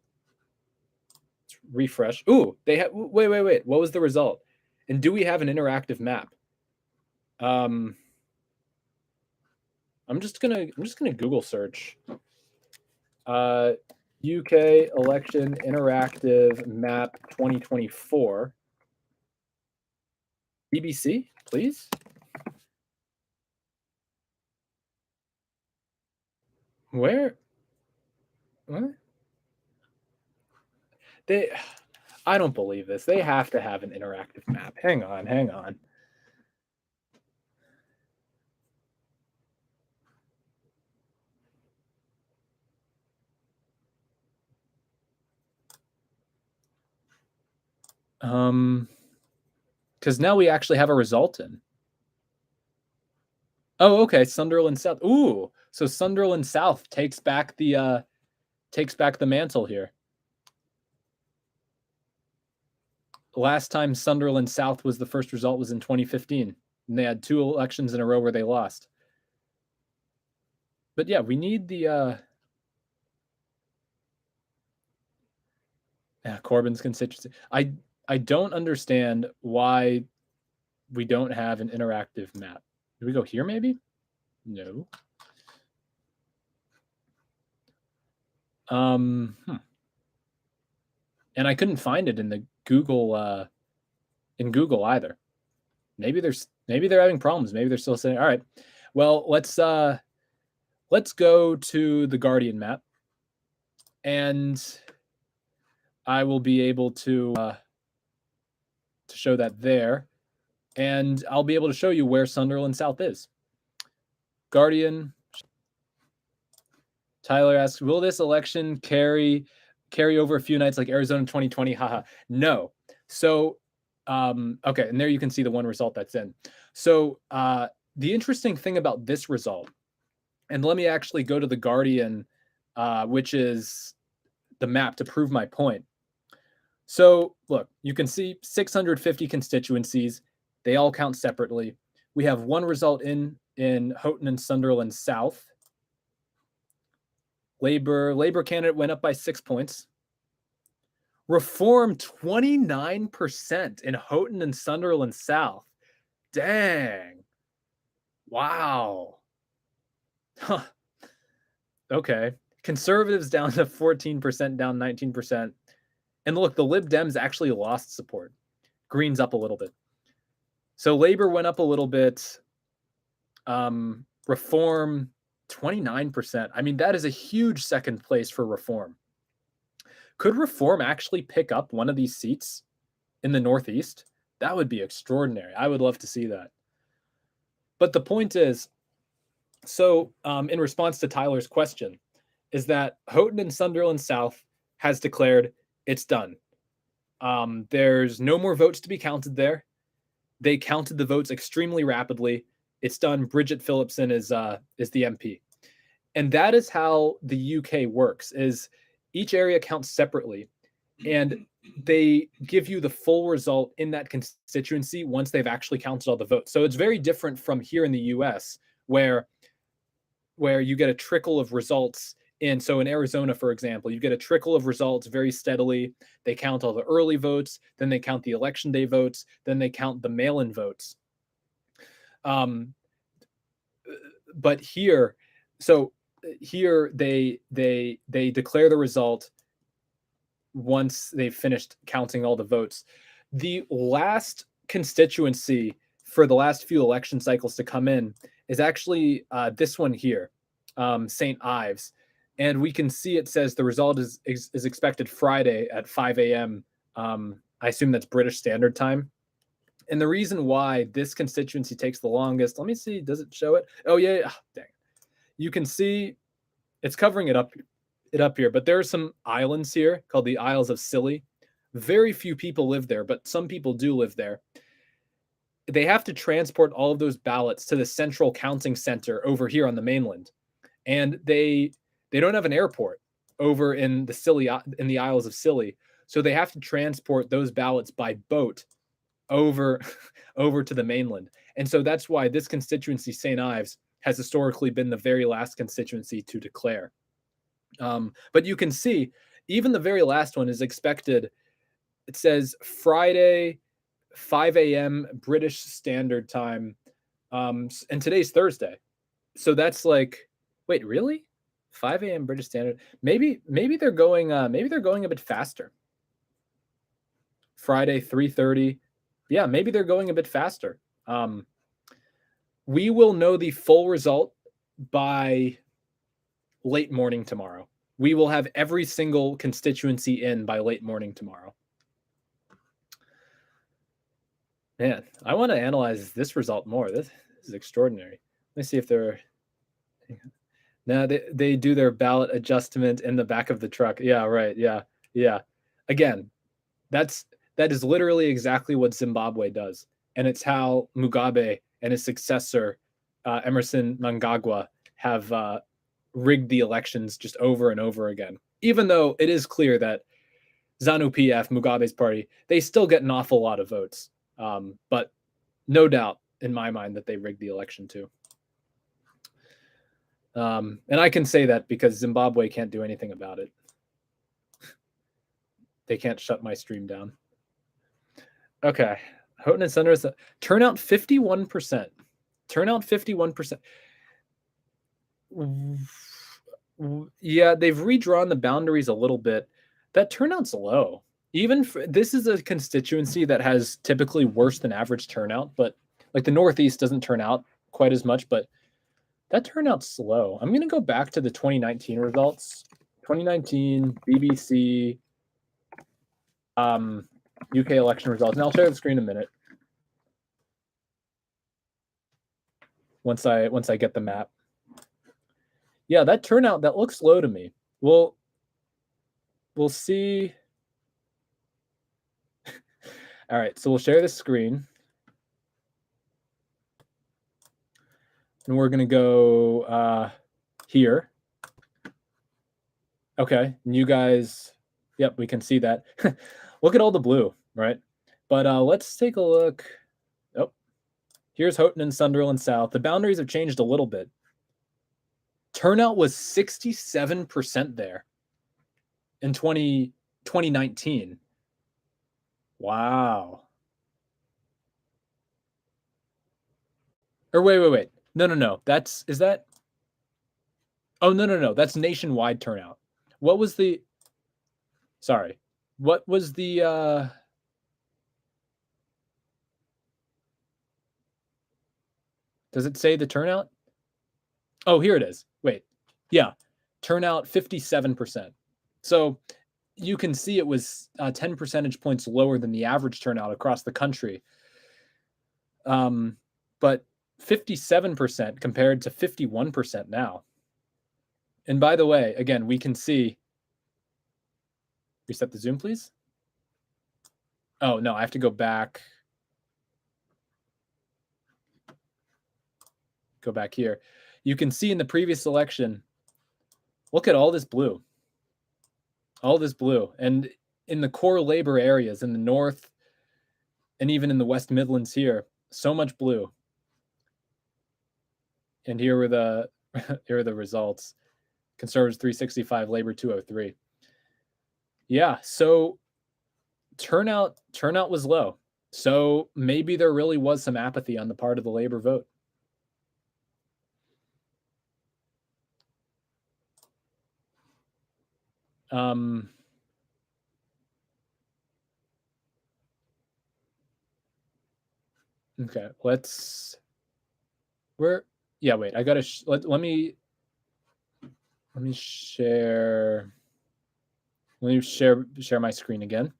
Let's refresh. Ooh, they have. Wait. What was the result? And do we have an interactive map? I'm just gonna Google search. UK election interactive map 2024. BBC, please. Where? What? I don't believe this. They have to have an interactive map. Hang on. Because now we actually have a result in. Oh, okay. Sunderland South. Ooh, so Sunderland South takes back the mantle here. Last time Sunderland South was the first result was in 2015, and they had 2 elections in a row where they lost. But yeah, we need the Corbyn's constituency. I don't understand why we don't have an interactive map. Do we go here maybe? No. And I couldn't find it in the Google either. Maybe they're having problems. Maybe they're still saying, all right, well, let's go to the Guardian map, and I will be able to show that there, and I'll be able to show you where Sunderland South is. Guardian. Tyler asks, will this election carry over a few nights like Arizona 2020? Haha. No. So, okay, and there you can see the one result that's in. So the interesting thing about this result, and let me actually go to the Guardian, which is the map to prove my point. So look, you can see 650 constituencies. They all count separately. We have one result in Houghton and Sunderland South. Labor candidate went up by 6 points. Reform 29% in Houghton and Sunderland South. Dang. Wow. Huh. Okay. Conservatives down to 14%, down 19%. And look, the Lib Dems actually lost support. Greens up a little bit. So Labor went up a little bit. Reform 29%. I mean, that is a huge second place for Reform. Could Reform actually pick up one of these seats in the Northeast? That would be extraordinary. I would love to see that. But the point is, so in response to Tyler's question, is that Houghton and Sunderland South has declared it's done. There's no more votes to be counted there. They counted the votes extremely rapidly. It's done. Bridget Phillipson is the MP. And that is how the UK works, is each area counts separately. And they give you the full result in that constituency once they've actually counted all the votes. So it's very different from here in the US, where you get a trickle of results in. So in Arizona, for example, you get a trickle of results very steadily. They count all the early votes, then they count the election day votes, then they count the mail-in votes. But here, they declare the result once they've finished counting all the votes. The last constituency for the last few election cycles to come in is actually this one here, St. Ives. And we can see it says the result is expected Friday at 5 a.m. I assume that's British Standard Time. And the reason why this constituency takes the longest, let me see, does it show it? Oh, yeah. Oh, dang. You can see it's covering it up here, but there are some islands here called the Isles of Scilly. Very few people live there, but some people do live there. They have to transport all of those ballots to the central counting center over here on the mainland. And they don't have an airport over in the Isles of Scilly. So they have to transport those ballots by boat over to the mainland. And so that's why this constituency, St. Ives, has historically been the very last constituency to declare. But you can see, even the very last one is expected. It says Friday, 5 a.m. British Standard Time. And today's Thursday. So that's like, wait, really? 5 a.m. British Standard. Maybe they're going a bit faster. Friday, 3:30. Yeah, maybe they're going a bit faster. We will know the full result by late morning tomorrow. We will have every single constituency in by late morning tomorrow. Man, I want to analyze this result more. This is extraordinary. Let me see if they're... No, they do their ballot adjustment in the back of the truck. Yeah, right. Yeah. Again, that is literally exactly what Zimbabwe does. And it's how Mugabe and his successor Emerson Mnangagwa have rigged the elections just over and over again, even though it is clear that ZANU-PF, Mugabe's party, they still get an awful lot of votes. But no doubt in my mind that they rigged the election too. And I can say that because Zimbabwe can't do anything about it. They can't shut my stream down. Okay. Houghton and Sundar, turnout 51%. Turnout 51%. Yeah, they've redrawn the boundaries a little bit. That turnout's low. Even for, this is a constituency that has typically worse than average turnout, but like the Northeast doesn't turn out quite as much, but that turnout's low. I'm going to go back to the 2019 results. 2019 BBC UK election results. And I'll share the screen in a minute. Once I get the map. Yeah, that turnout, that looks low to me. We'll see. All right, so we'll share the screen. And we're going to go here. Okay, and you guys, yep, we can see that. Look at all the blue, right? But let's take a look. Oh, here's Houghton and Sunderland South. The boundaries have changed a little bit. Turnout was 67% there in 2019. Wow. Or wait. No. Is that? Oh, no. That's nationwide turnout. What was the? Sorry. What was the? Does it say the turnout? Oh, here it is. Wait. Yeah. Turnout 57%. So you can see it was 10 percentage points lower than the average turnout across the country. But 57% compared to 51% now. And by the way, again, we can see. Reset the zoom, please. Oh, no, I have to go back. Go back here. You can see in the previous election, look at all this blue. All this blue. And in the core labor areas in the north and even in the West Midlands here, so much blue. And here are the results. Conservatives 365, Labor 203. Yeah, so turnout was low. So maybe there really was some apathy on the part of the Labor vote. Okay, wait, I gotta, let me share my screen again.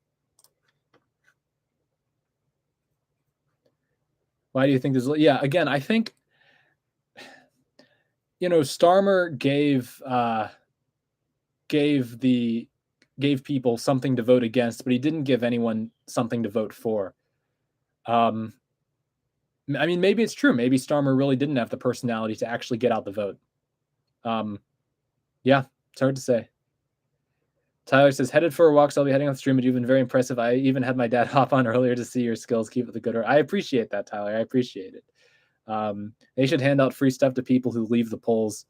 Why do you think this? Yeah, again, I think, Starmer gave people something to vote against, but he didn't give anyone something to vote for. I mean, maybe it's true. Maybe Starmer really didn't have the personality to actually get out the vote. Yeah, it's hard to say. Tyler says, headed for a walk, so I'll be heading off the stream, but you've been very impressive. I even had my dad hop on earlier to see your skills. Keep it the good work. I appreciate that, Tyler. I appreciate it. They should hand out free stuff to people who leave the polls.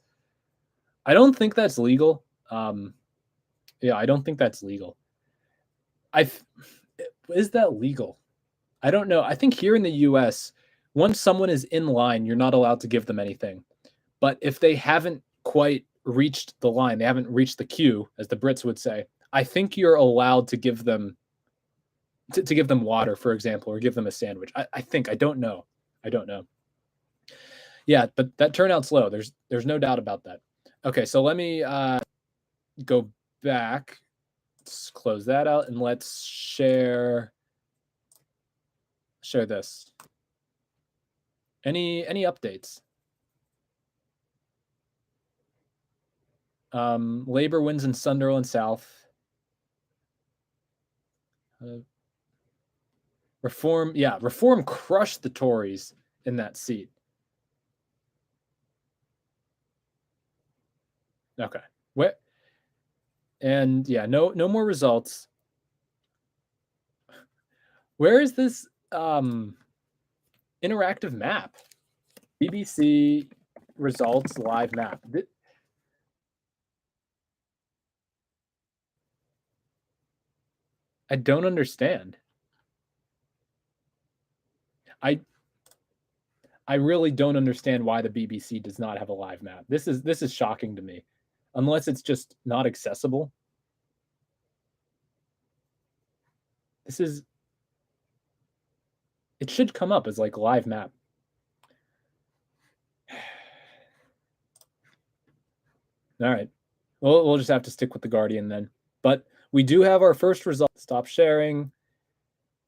I don't think that's legal. Yeah, I don't think that's legal. Is that legal? I don't know. I think here in the US, once someone is in line, you're not allowed to give them anything. But if they haven't quite reached the line, they haven't reached the queue, as the Brits would say, I think you're allowed to give them to give them water, for example, or give them a sandwich. I think. I don't know. Yeah, but that turnout's low. There's no doubt about that. Okay, so let me go back. Let's close that out and let's share this. Any updates? Labor wins in Sunderland South. Reform crushed the Tories in that seat. Okay. What? And yeah, no more results. Where is this interactive map? BBC results live map. I don't understand. I really don't understand why the BBC does not have a live map. This is shocking to me. Unless it's just not accessible. It should come up as like live map. All right. Well, we'll just have to stick with the Guardian then. But we do have our first result. Stop sharing.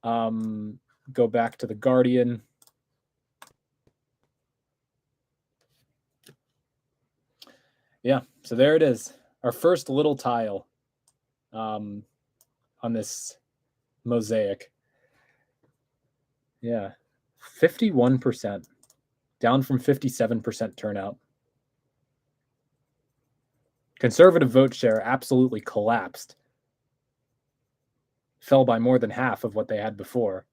Go back to the Guardian. Yeah, so there it is. Our first little tile on this mosaic. Yeah, 51%, down from 57% turnout. Conservative vote share absolutely collapsed. Fell by more than half of what they had before.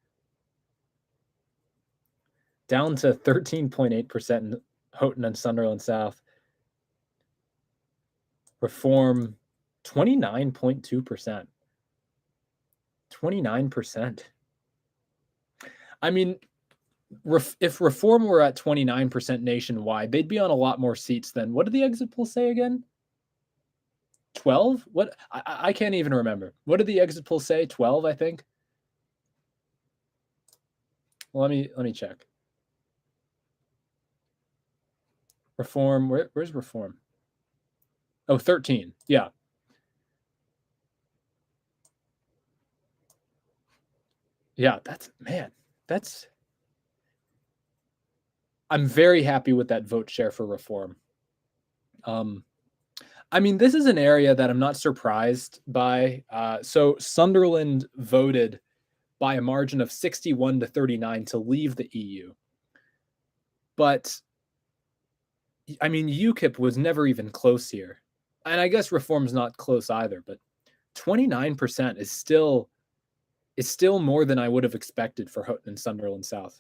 Down to 13.8% in Houghton and Sunderland South. Reform, 29.2%. 29%. I mean, if Reform were at 29% nationwide, they'd be on a lot more seats than, what did the exit polls say again? 12? What? I can't even remember. What did the exit polls say? 12, I think. Well, let me check. Reform, where's Reform? Oh, 13. Yeah. Yeah, I'm very happy with that vote share for Reform. I mean, this is an area that I'm not surprised by. So Sunderland voted by a margin of 61 to 39 to leave the EU. But, I mean, UKIP was never even close here. And I guess Reform's not close either, but 29% is still more than I would have expected for Houghton and Sunderland South.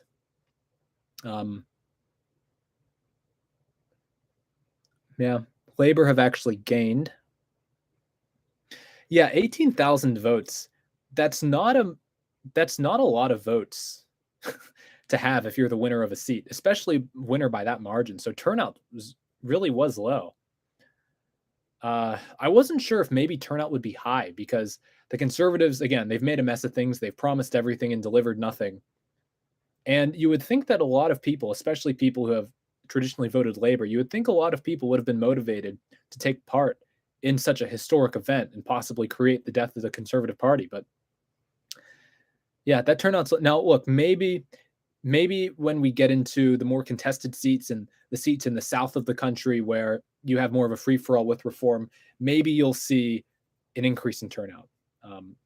Yeah, Labour have actually gained. Yeah, 18,000 votes. That's not a lot of votes to have if you're the winner of a seat, especially winner by that margin. So turnout really was low. I wasn't sure if maybe turnout would be high because the Conservatives, again, they've made a mess of things. They've promised everything and delivered nothing. And you would think that a lot of people, especially people who have traditionally voted Labour, you would think a lot of people would have been motivated to take part in such a historic event and possibly create the death of the Conservative Party. But yeah, that turnout's now look, maybe when we get into the more contested seats and the seats in the south of the country where you have more of a free-for-all with Reform, maybe you'll see an increase in turnout.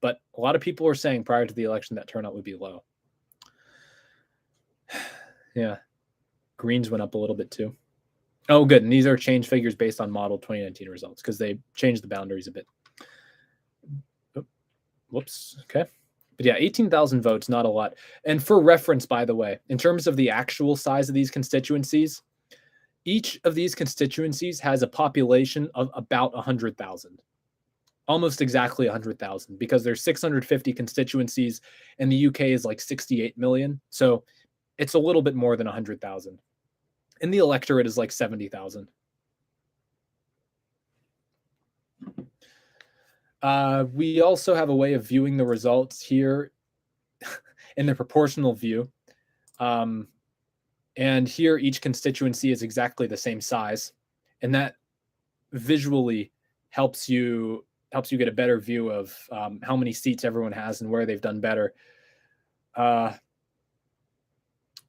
But a lot of people were saying prior to the election that turnout would be low. Yeah. Greens went up a little bit too. Oh, good. And these are change figures based on model 2019 results because they changed the boundaries a bit. Oh, whoops. Okay. But yeah, 18,000 votes, not a lot. And for reference, by the way, in terms of the actual size of these constituencies, each of these constituencies has a population of about 100,000. Almost exactly 100,000 because there's 650 constituencies and the UK is like 68 million. So it's a little bit more than 100,000. And the electorate is like 70,000. We also have a way of viewing the results here in the proportional view. And here each constituency is exactly the same size. And that visually helps you get a better view of how many seats everyone has and where they've done better.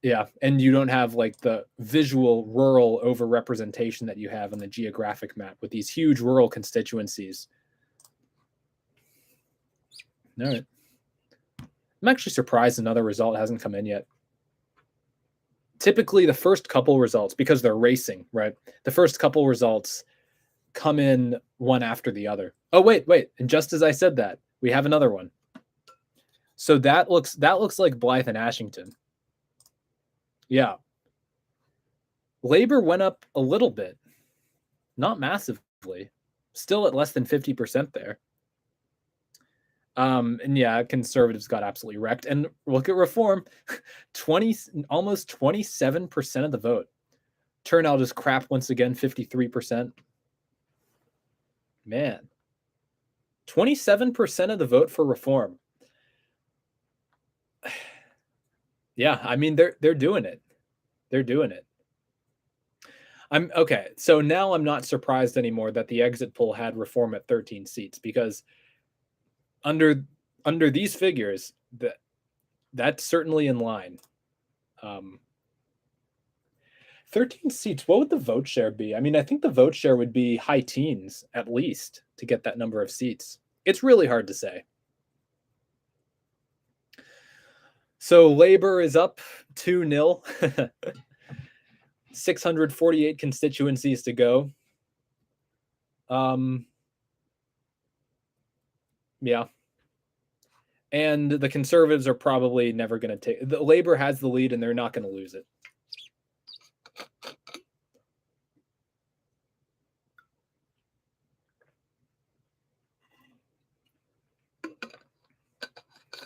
Yeah, and you don't have like the visual rural overrepresentation that you have on the geographic map with these huge rural constituencies. All right. I'm actually surprised another result hasn't come in yet. Typically, the first couple results, because they're racing, right? The first couple results come in one after the other. Oh, wait. And just as I said that, we have another one. So that looks like Blythe and Ashington. Yeah. Labor went up a little bit, not massively, still at less than 50% there. And yeah, conservatives got absolutely wrecked. And look at Reform, almost 27% of the vote. Turnout is crap once again, 53%. Man, 27% of the vote for Reform. Yeah, I mean they're doing it. They're doing it. I'm okay. So now I'm not surprised anymore that the exit poll had Reform at 13 seats, because under these figures, that's certainly in line. 13 seats, what would the vote share be? I mean, I think the vote share would be high teens at least to get that number of seats. It's really hard to say. So Labor is up 2-0. 648 constituencies to go. Yeah. And the Conservatives are probably never going to take... The Labor has the lead, and they're not going to lose it.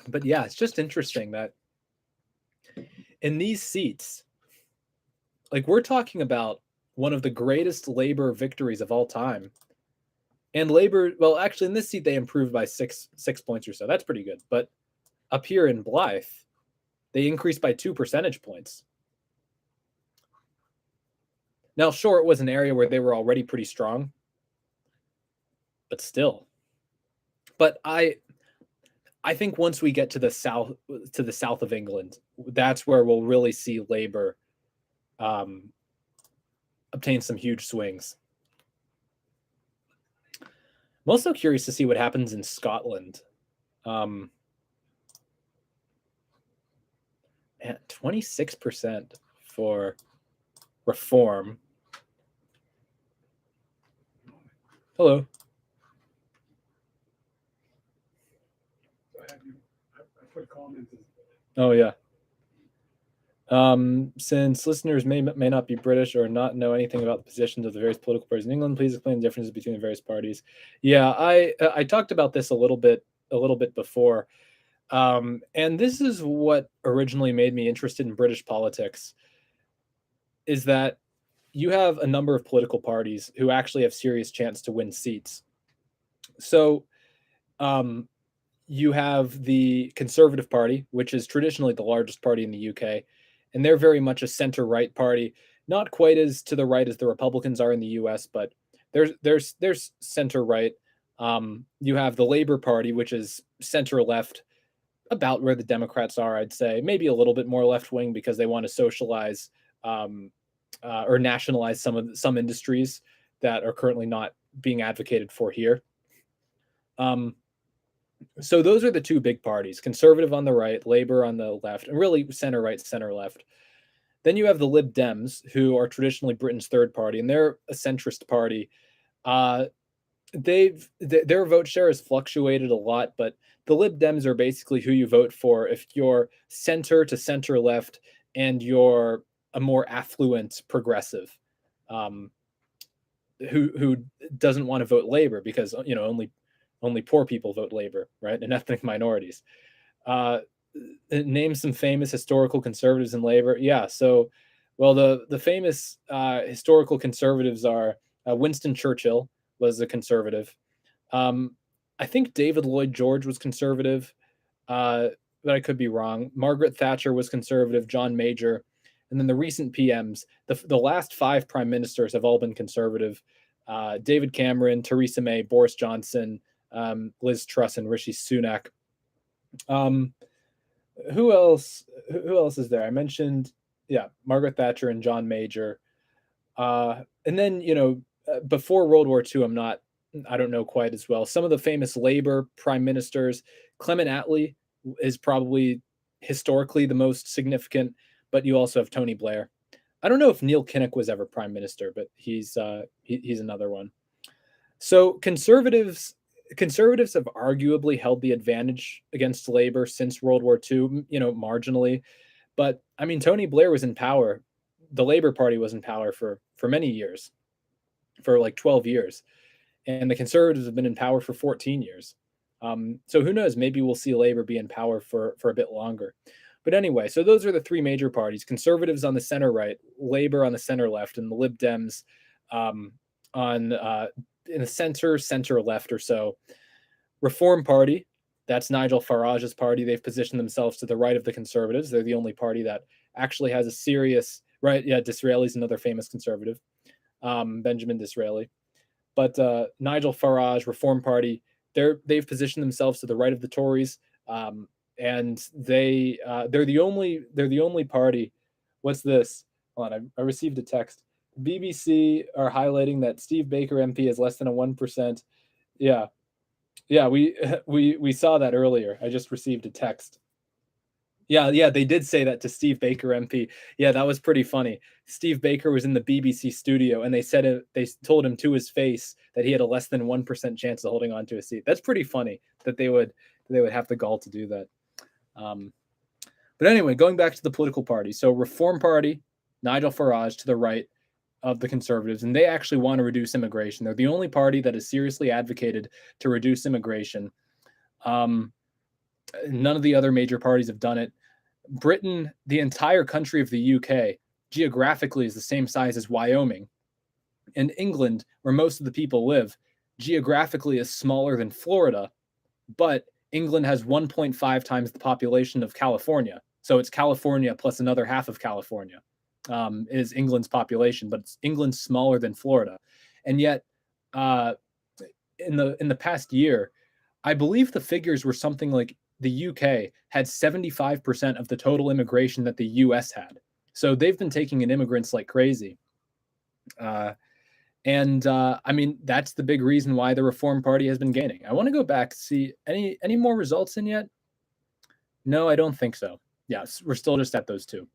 But yeah, it's just interesting that in these seats, like, we're talking about one of the greatest Labor victories of all time. And Labor, well, actually in this seat, they improved by six points or so. That's pretty good. But up here in Blythe, they increased by 2 percentage points. Now, sure, it was an area where they were already pretty strong, but still. But I think once we get to the south of England, that's where we'll really see Labor obtain some huge swings. I'm also curious to see what happens in Scotland. Man, 26% for Reform. Hello. Oh, yeah. Since listeners may not be British or not know anything about the positions of the various political parties in England, please explain the differences between the various parties. Yeah, I talked about this a little bit before. And this is what originally made me interested in British politics, is that you have a number of political parties who actually have serious chance to win seats. So you have the Conservative Party, which is traditionally the largest party in the UK, and they're very much a center-right party, not quite as to the right as the Republicans are in the US, but there's center-right. You have the Labour Party, which is center-left, about where the Democrats are, I'd say. Maybe a little bit more left-wing because they want to socialize or nationalize some industries that are currently not being advocated for here. So those are the two big parties: Conservative on the right, Labour on the left, and really center-right, center-left. Then you have the Lib Dems, who are traditionally Britain's third party, and they're a centrist party. Their vote share has fluctuated a lot, but the Lib Dems are basically who you vote for if you're center to center left and you're a more affluent progressive who doesn't want to vote Labour because, you know, only poor people vote Labour, right? And ethnic minorities. Name some famous historical conservatives in Labour. Yeah, so, well, the famous historical conservatives are Winston Churchill was a conservative. I think David Lloyd George was conservative, but I could be wrong. Margaret Thatcher was conservative, John Major. And then the recent PMs, the last 5 prime ministers have all been conservative. David Cameron, Theresa May, Boris Johnson, Liz Truss, and Rishi Sunak. Who else is there? I mentioned, yeah, Margaret Thatcher and John Major. And then, you know, before World War II, I don't know quite as well. Some of the famous Labour prime ministers, Clement Attlee is probably historically the most significant, but you also have Tony Blair. I don't know if Neil Kinnock was ever prime minister, but he's another one. So conservatives have arguably held the advantage against Labor since World War II, marginally. But I mean, Tony Blair was in power. The Labor Party was in power for many years, for like 12 years. And the Conservatives have been in power for 14 years. So who knows? Maybe we'll see Labor be in power for a bit longer. But anyway, so those are the three major parties: Conservatives on the center right, Labor on the center left, and the Lib Dems on in the center left or so. Reform Party, that's Nigel Farage's party. They've positioned themselves to the right of the Conservatives. They're the only party that actually has a serious right. Yeah, Disraeli's another famous conservative, Benjamin Disraeli. But Nigel Farage, Reform Party, they've positioned themselves to the right of the Tories, and they're the only party. What's this? Hold on, I received a text. BBC are highlighting that Steve Baker MP is less than a 1%. Yeah, we saw that earlier. I just received a text. Yeah, they did say that to Steve Baker MP. Yeah, that was pretty funny. Steve Baker was in the BBC studio, and they told him to his face that he had a less than 1% chance of holding on to a seat. That's pretty funny that they would have the gall to do that. But anyway, going back to the political party. So Reform Party, Nigel Farage to the right of the Conservatives, and they actually want to reduce immigration. They're the only party that has seriously advocated to reduce immigration. None of the other major parties have done it. Britain, the entire country of the UK, geographically is the same size as Wyoming. And England, where most of the people live, geographically is smaller than Florida, but England has 1.5 times the population of California. So it's California plus another half of California is England's population, but England's smaller than Florida. And yet, in the past year, I believe the figures were something like the UK had 75% of the total immigration that the US had. So they've been taking in immigrants like crazy. I mean, that's the big reason why the Reform Party has been gaining. I want to go back, see any more results in yet? No, I don't think so. Yes, we're still just at those two.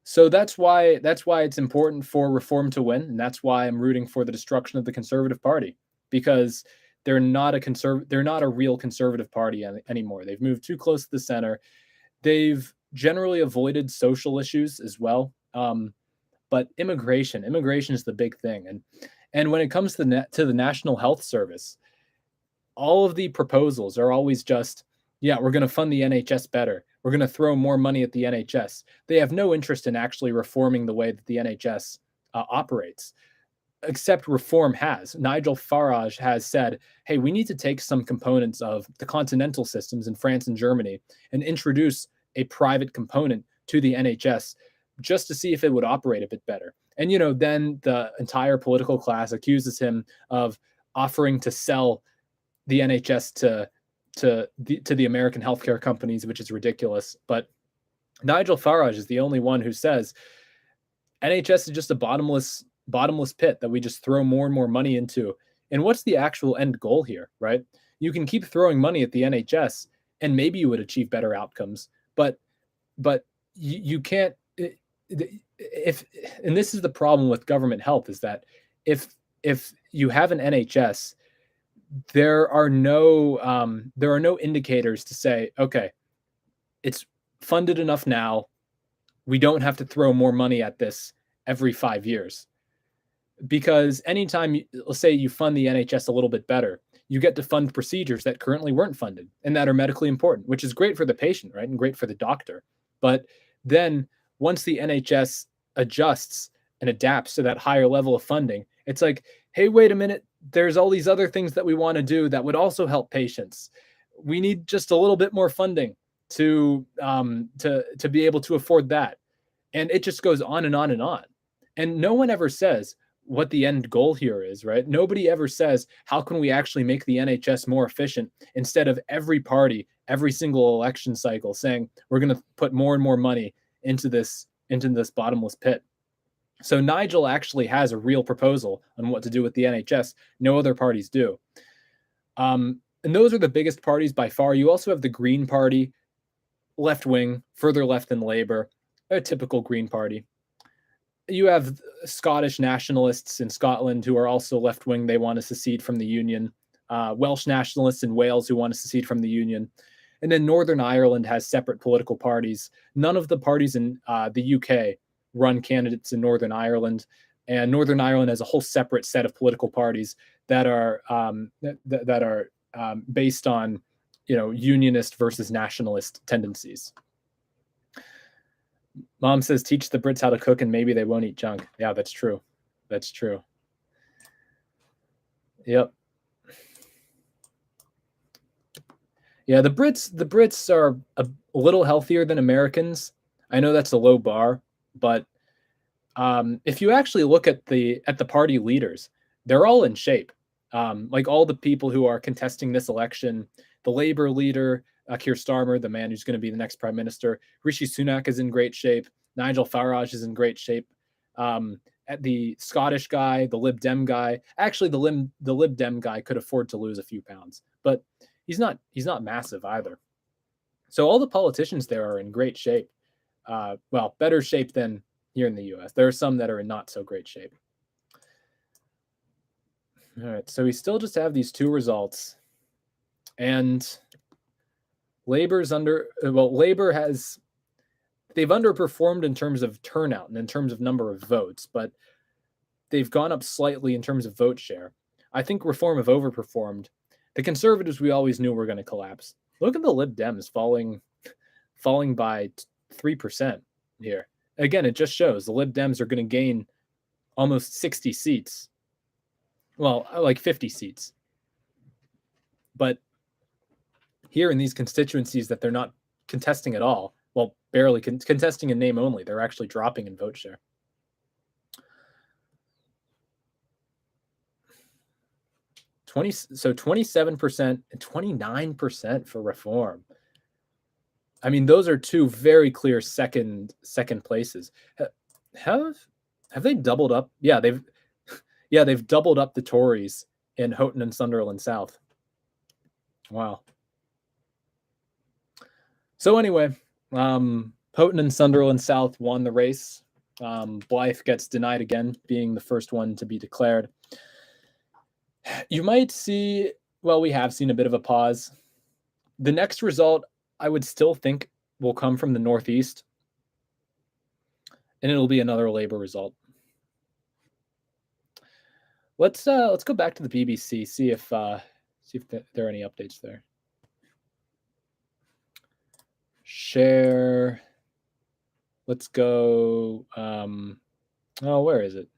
So that's why it's important for Reform to win, and that's why I'm rooting for the destruction of the Conservative Party, because they're not a real conservative party anymore. They've moved too close to the center. They've generally avoided social issues as well. But immigration is the big thing. And when it comes to the National Health Service, all of the proposals are always just, yeah, we're going to fund the NHS better. We're going to throw more money at the NHS. They have no interest in actually reforming the way that the NHS operates. Except Reform has. Nigel Farage has said, hey, we need to take some components of the continental systems in France and Germany and introduce a private component to the NHS just to see if it would operate a bit better. And, then the entire political class accuses him of offering to sell the NHS to the American healthcare companies, which is ridiculous. But Nigel Farage is the only one who says NHS is just a bottomless pit that we just throw more and more money into. And what's the actual end goal here, right? You can keep throwing money at the NHS and maybe you would achieve better outcomes, but you can't, and this is the problem with government health, is that if you have an NHS, there are no indicators to say, okay, it's funded enough now, we don't have to throw more money at this every 5 years. Because anytime, let's say you fund the NHS a little bit better, you get to fund procedures that currently weren't funded and that are medically important, which is great for the patient, right? And great for the doctor. But then once the NHS adjusts and adapts to that higher level of funding, it's like, hey, wait a minute, there's all these other things that we want to do that would also help patients. We need just a little bit more funding to be able to afford that. And it just goes on and on and on. And no one ever says what the end goal here is, right? Nobody ever says, how can we actually make the NHS more efficient, instead of every party, every single election cycle saying, we're going to put more and more money into this bottomless pit. So Nigel actually has a real proposal on what to do with the NHS. No other parties do. And those are the biggest parties by far. You also have the Green Party, left wing, further left than Labour, a typical Green Party. you have Scottish nationalists in Scotland who are also left-wing. They want to secede from the Union. Welsh nationalists in Wales who want to secede from the Union. And then Northern Ireland has separate political parties. None of the parties in the UK run candidates in Northern Ireland. And Northern Ireland has a whole separate set of political parties that are based on, unionist versus nationalist tendencies. Mom says, teach the Brits how to cook and maybe they won't eat junk. Yeah, that's true. That's true. Yep. Yeah, the Brits are a little healthier than Americans. I know that's a low bar, but if you actually look at the party leaders, they're all in shape. Like all the people who are contesting this election, the Labour leader, Keir Starmer, the man who's going to be the next prime minister, Rishi Sunak is in great shape. Nigel Farage is in great shape. At the Scottish guy, the Lib Dem guy, actually the Lib Dem guy could afford to lose a few pounds, but he's not massive either. So all the politicians there are in great shape. Well, better shape than here in the US. There are some that are in not so great shape. All right, so we still just have these two results. And Labor they've underperformed in terms of turnout and in terms of number of votes, but they've gone up slightly in terms of vote share. I think Reform have overperformed. The Conservatives we always knew were going to collapse. Look at the Lib Dems falling by 3% here. Again, it just shows the Lib Dems are going to gain almost 60 seats. Well, like 50 seats. But here in these constituencies that they're not contesting at all, well, barely contesting in name only, they're actually dropping in vote share. So 27% and 29% for Reform. I mean, those are two very clear second places. Have they doubled up? Yeah, they've doubled up the Tories in Houghton and Sunderland South. Wow. So anyway, Houghton and Sunderland South won the race. Blythe gets denied again, being the first one to be declared. You might see, well, we have seen a bit of a pause. The next result, I would still think, will come from the Northeast, and it'll be another Labour result. Let's go back to the BBC, see if there are any updates there. Share. Let's go. Where is it?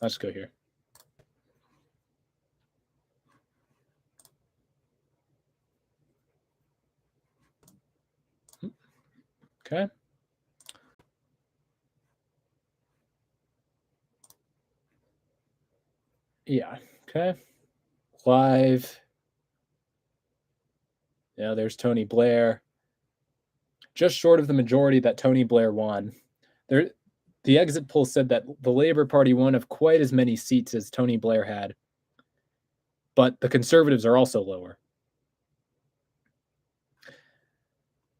Let's go here. Okay. Yeah. Okay. Live. Yeah, there's Tony Blair. Just short of the majority that Tony Blair won. The exit poll said that the Labour Party won of quite as many seats as Tony Blair had, but the Conservatives are also lower.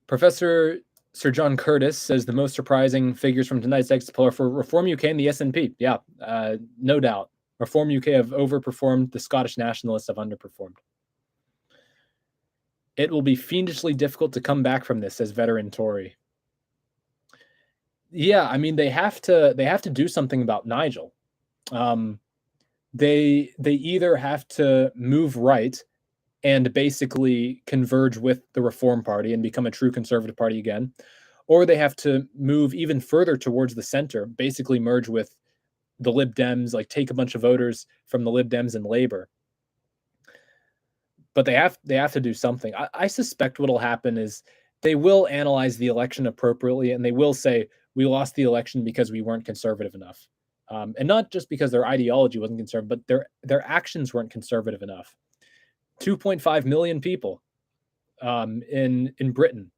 Professor Sir John Curtis says the most surprising figures from tonight's exit poll are for Reform UK and the SNP. Yeah, no doubt. Reform UK have overperformed. The Scottish Nationalists have underperformed. It will be fiendishly difficult to come back from this, says veteran Tory. Yeah, I mean, they have to do something about Nigel. They either have to move right and basically converge with the Reform Party and become a true Conservative Party again, or they have to move even further towards the center, basically merge with the Lib Dems, like take a bunch of voters from the Lib Dems and Labour. But they have to do something. I suspect what'll happen is they will analyze the election appropriately, and they will say, we lost the election because we weren't conservative enough. And not just because their ideology wasn't conservative, but their actions weren't conservative enough. 2.5 million people in Britain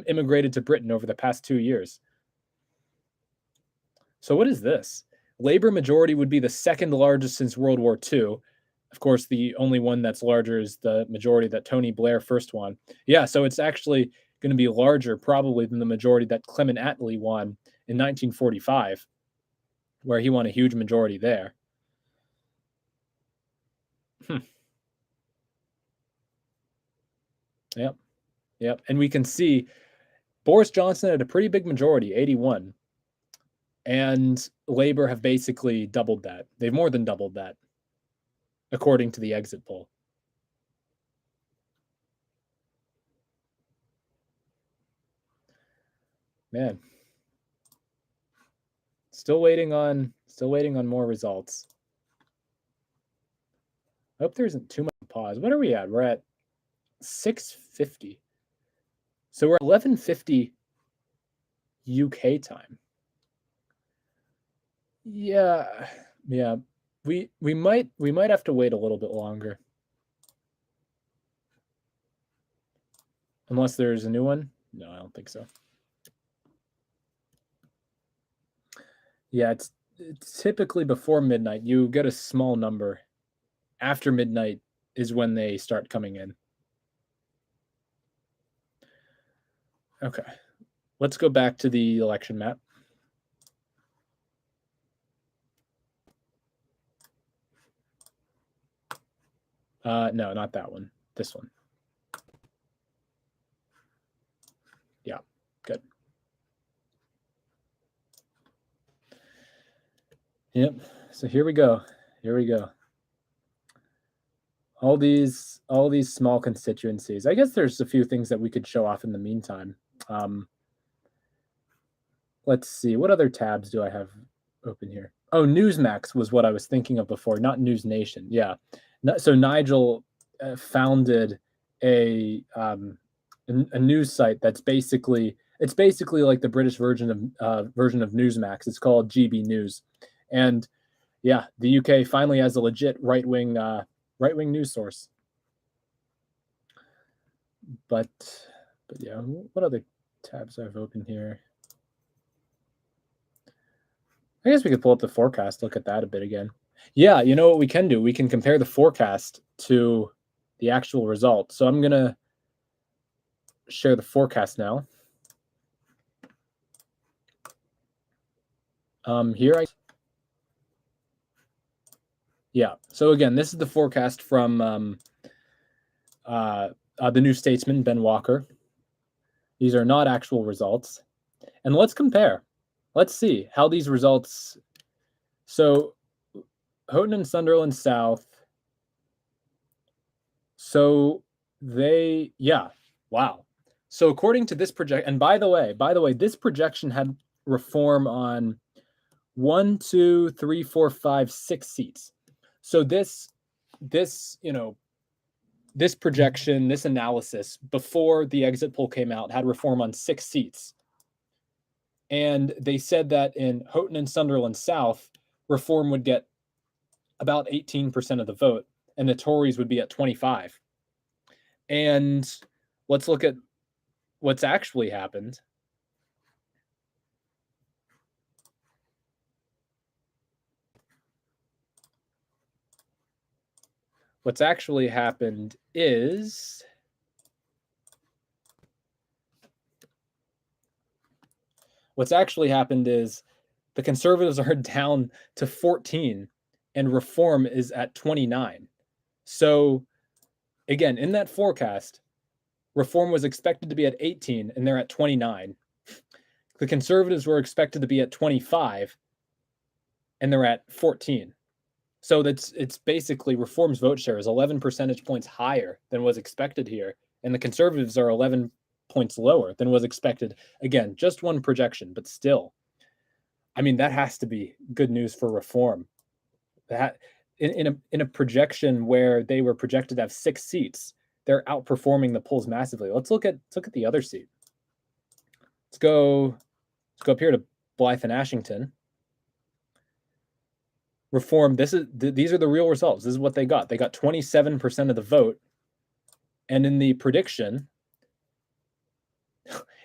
immigrated to Britain over the past 2 years. So what is this? Labour majority would be the second largest since World War II. Of course, the only one that's larger is the majority that Tony Blair first won. Yeah, so it's actually going to be larger probably than the majority that Clement Attlee won in 1945, where he won a huge majority there. Yep. And we can see Boris Johnson had a pretty big majority, 81. And Labor have basically doubled that. They've more than doubled that, according to the exit poll. Man. Still waiting on more results. I hope there isn't too much pause. What are we at? We're at 6:50. So we're 11:50 UK time. Yeah. We might have to wait a little bit longer. Unless there's a new one. No, I don't think so. Yeah, it's typically before midnight. You get a small number. After midnight is when they start coming in. Okay. Let's go back to the election map. No, not that one. This one. Yeah, good. Yep. So here we go. All these small constituencies. I guess there's a few things that we could show off in the meantime. Let's see. What other tabs do I have open here? Oh, Newsmax was what I was thinking of before, not News Nation. Yeah. So Nigel founded a news site that's basically like the British version of Newsmax. It's called GB News, and yeah, the UK finally has a legit right-wing news source. But yeah, what other tabs do I have open here? I guess we could pull up the forecast, look at that a bit again. Yeah, you know what we can do? We can compare the forecast to the actual result. So I'm going to share the forecast now. Yeah, so again, this is the forecast from the New Statesman, Ben Walker. These are not actual results. And let's compare. Let's see how these results. So Houghton and Sunderland South. So they, yeah, wow. So according to this project, and by the way, this projection had Reform on 1, 2, 3, 4, 5, 6 seats. So this projection, this analysis before the exit poll came out had Reform on 6 seats. And they said that in Houghton and Sunderland South, Reform would get about 18% of the vote, and the Tories would be at 25%. And let's look at what's actually happened. What's actually happened is the Conservatives are down to 14 and Reform is at 29. So again, in that forecast, Reform was expected to be at 18 and they're at 29. The Conservatives were expected to be at 25 and they're at 14. So it's basically Reform's vote share is 11 percentage points higher than was expected here. And the Conservatives are 11 points lower than was expected. Again, just one projection, but still. I mean, that has to be good news for Reform. That in a projection where they were projected to have 6 seats, they're outperforming the polls massively. Let's look at the other seat. Let's go up here to Blythe and Ashington. Reform, these are the real results. This is what they got. They got 27% of the vote. And in the prediction,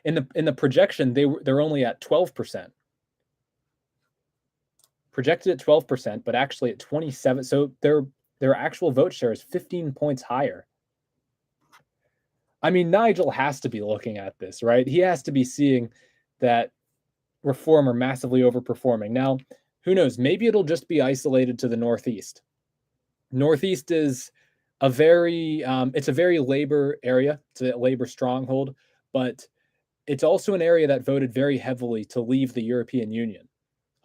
in the projection, they're only at 12%. Projected at 12%, but actually at 27%. So their actual vote share is 15 points higher. I mean, Nigel has to be looking at this, right? He has to be seeing that Reform are massively overperforming. Now, who knows? Maybe it'll just be isolated to the Northeast. Northeast is a very, it's a very labor area. It's a labor stronghold, but it's also an area that voted very heavily to leave the European Union.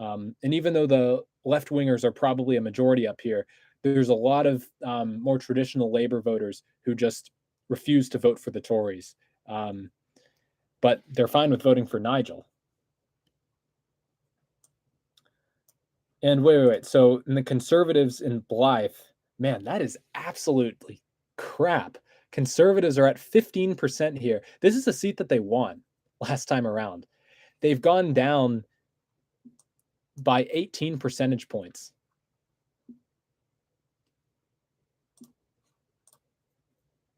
And even though the left-wingers are probably a majority up here, there's a lot of more traditional labor voters who just refuse to vote for the Tories. But they're fine with voting for Nigel. And wait. So in the Conservatives in Blythe, man, that is absolutely crap. Conservatives are at 15% here. This is a seat that they won last time around. They've gone down by 18 percentage points.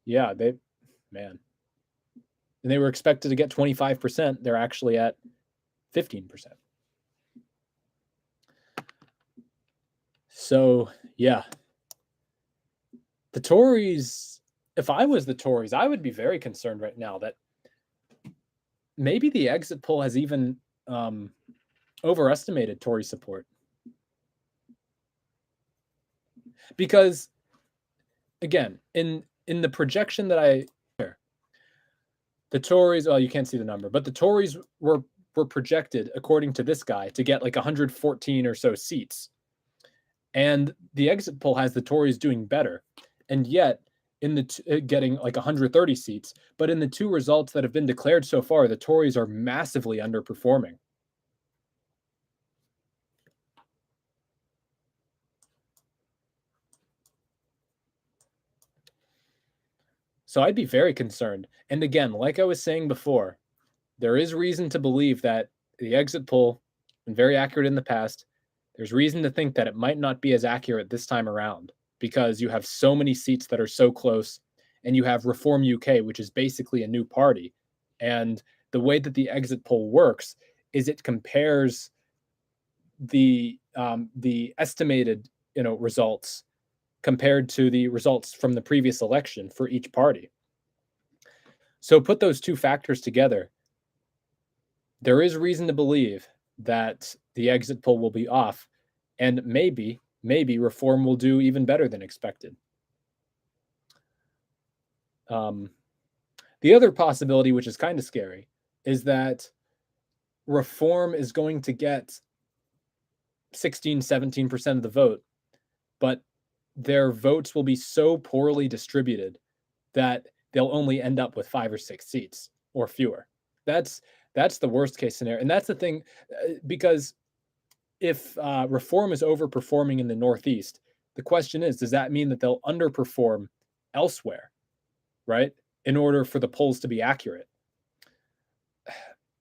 Yeah, man. And they were expected to get 25%. They're actually at 15%. So, yeah. The Tories, if I was the Tories, I would be very concerned right now that maybe the exit poll has even overestimated Tory support. Because, again, in the projection that the Tories, you can't see the number, but the Tories were projected, according to this guy, to get like 114 or so seats. And the exit poll has the Tories doing better. And yet, in the getting like 130 seats, but in the two results that have been declared so far, the Tories are massively underperforming. So I'd be very concerned. And again, like I was saying before, there is reason to believe that the exit poll, been very accurate in the past, there's reason to think that it might not be as accurate this time around because you have so many seats that are so close, and you have Reform UK, which is basically a new party. And the way that the exit poll works is it compares the estimated results compared to the results from the previous election for each party. So put those two factors together, there is reason to believe that the exit poll will be off, and maybe Reform will do even better than expected. The other possibility, which is kind of scary, is that Reform is going to get 16-17% of the vote, but their votes will be so poorly distributed that they'll only end up with 5 or 6 seats or fewer. That's the worst case scenario. And that's the thing, because if Reform is overperforming in the Northeast, the question is, does that mean that they'll underperform elsewhere, right? In order for the polls to be accurate.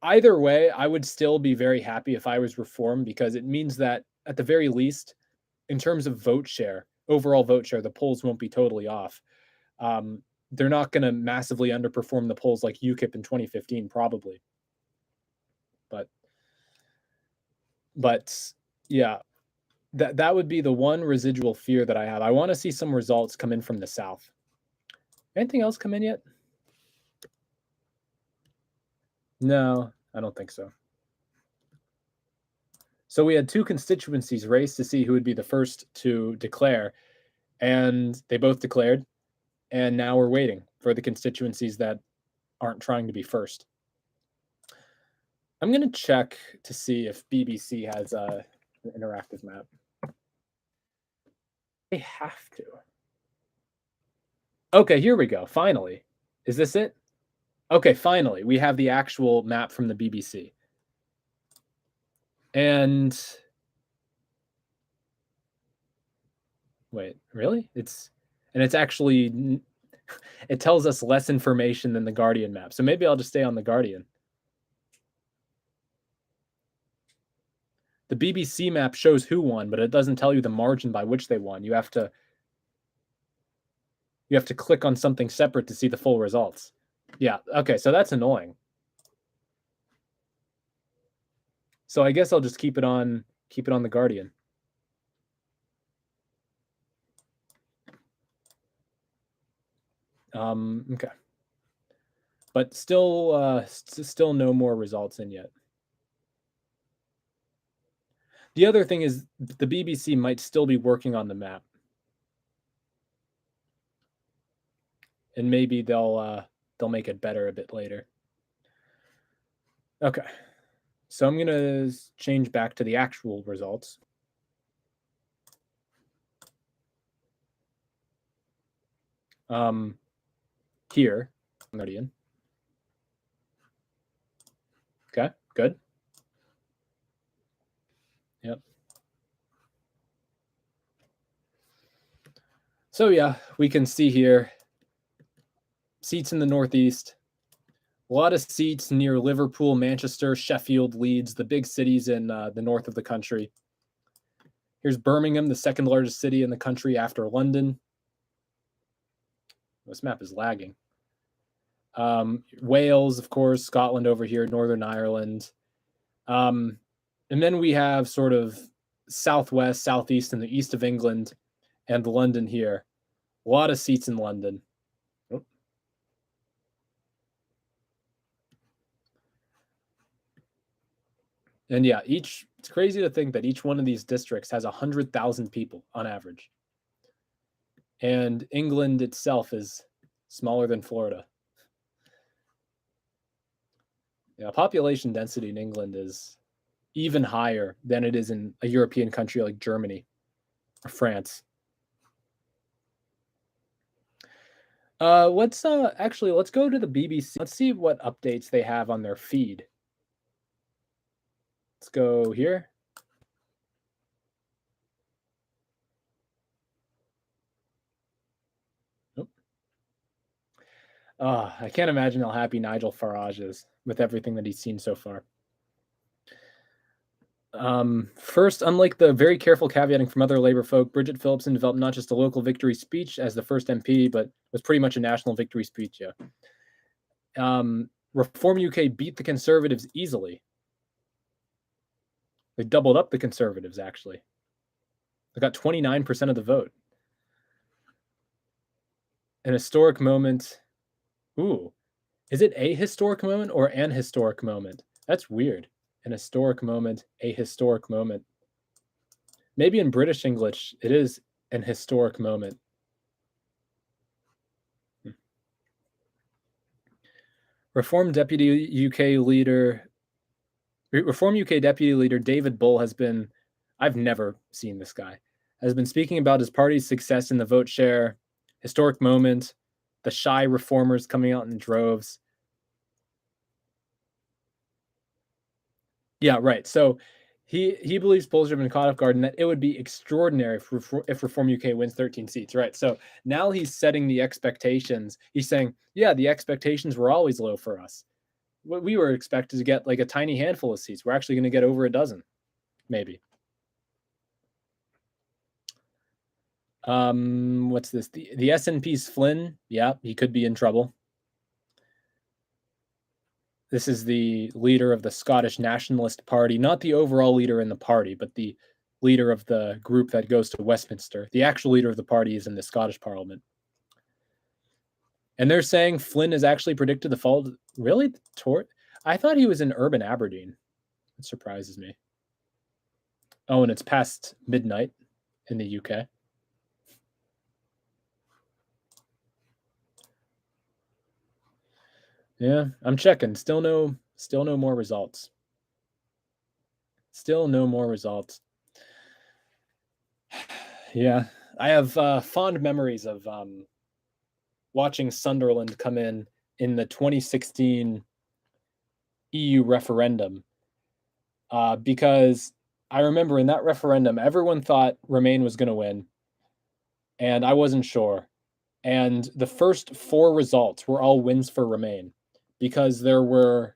Either way, I would still be very happy if I was Reform, because it means that at the very least, in terms of vote share, overall vote share, the polls won't be totally off. They're not going to massively underperform the polls like UKIP in 2015, probably. But yeah, that would be the one residual fear that I have. I want to see some results come in from the South. Anything else come in yet? No, I don't think so. So we had 2 constituencies race to see who would be the first to declare, and they both declared, and now we're waiting for the constituencies that aren't trying to be first. I'm going to check to see if BBC has an interactive map. They have to. Okay, here we go. Finally. Is this it? Okay, finally. We have the actual map from the BBC. And wait, really? It's actually, it tells us less information than the Guardian map. So maybe I'll just stay on the Guardian. The BBC map shows who won, but it doesn't tell you the margin by which they won. You have to click on something separate to see the full results. Yeah, okay, so that's annoying. So I guess I'll just keep it on the Guardian. Okay. but still no more results in yet. The other thing is the BBC might still be working on the map. And maybe they'll make it better a bit later. Okay. So I'm going to change back to the actual results. Here, I'm already in. Okay, good. Yep. So yeah, we can see here seats in the Northeast. A lot of seats near Liverpool, Manchester, Sheffield, Leeds, the big cities in the north of the country. Here's Birmingham, the second largest city in the country after London. This map is lagging. Wales, of course, Scotland over here, Northern Ireland. And then we have sort of southwest, southeast, and the east of England, and London here. A lot of seats in London. Oh. And yeah, it's crazy to think that each one of these districts has 100,000 people on average. And England itself is smaller than Florida. Yeah, population density in England is even higher than it is in a European country like Germany or France. Let's go to the BBC. Let's see what updates they have on their feed. Let's go here. I can't imagine how happy Nigel Farage is with everything that he's seen so far. First, unlike the very careful caveating from other Labour folk, Bridget Phillipson developed not just a local victory speech as the first MP, but was pretty much a national victory speech, yeah. Reform UK beat the Conservatives easily. They doubled up the Conservatives, actually. They got 29% of the vote. An historic moment. Ooh, is it a historic moment or an historic moment? That's weird. An historic moment, a historic moment. Maybe in British English, it is an historic moment. Reform UK Deputy Leader David Bull has been, I've never seen this guy, has been speaking about his party's success in the vote share, historic moment, the shy reformers coming out in droves. Yeah, right. So he believes polls have been caught off guard and that it would be extraordinary if Reform UK wins 13 seats. Right. So now he's setting the expectations. He's saying, yeah, the expectations were always low for us. We were expected to get like a tiny handful of seats. We're actually going to get over a dozen, maybe. What's this? The SNP's Flynn. Yeah, he could be in trouble. This is the leader of the Scottish Nationalist Party, not the overall leader in the party, but the leader of the group that goes to Westminster. The actual leader of the party is in the Scottish Parliament. And they're saying Flynn is actually predicted to fall. Really? I thought he was in urban Aberdeen. It surprises me. Oh, and it's past midnight in the UK. Yeah, I'm checking. Still no more results. Still no more results. Yeah, I have fond memories of watching Sunderland come in the 2016 EU referendum because I remember in that referendum, everyone thought Remain was going to win, and I wasn't sure. And the first 4 results were all wins for Remain because there was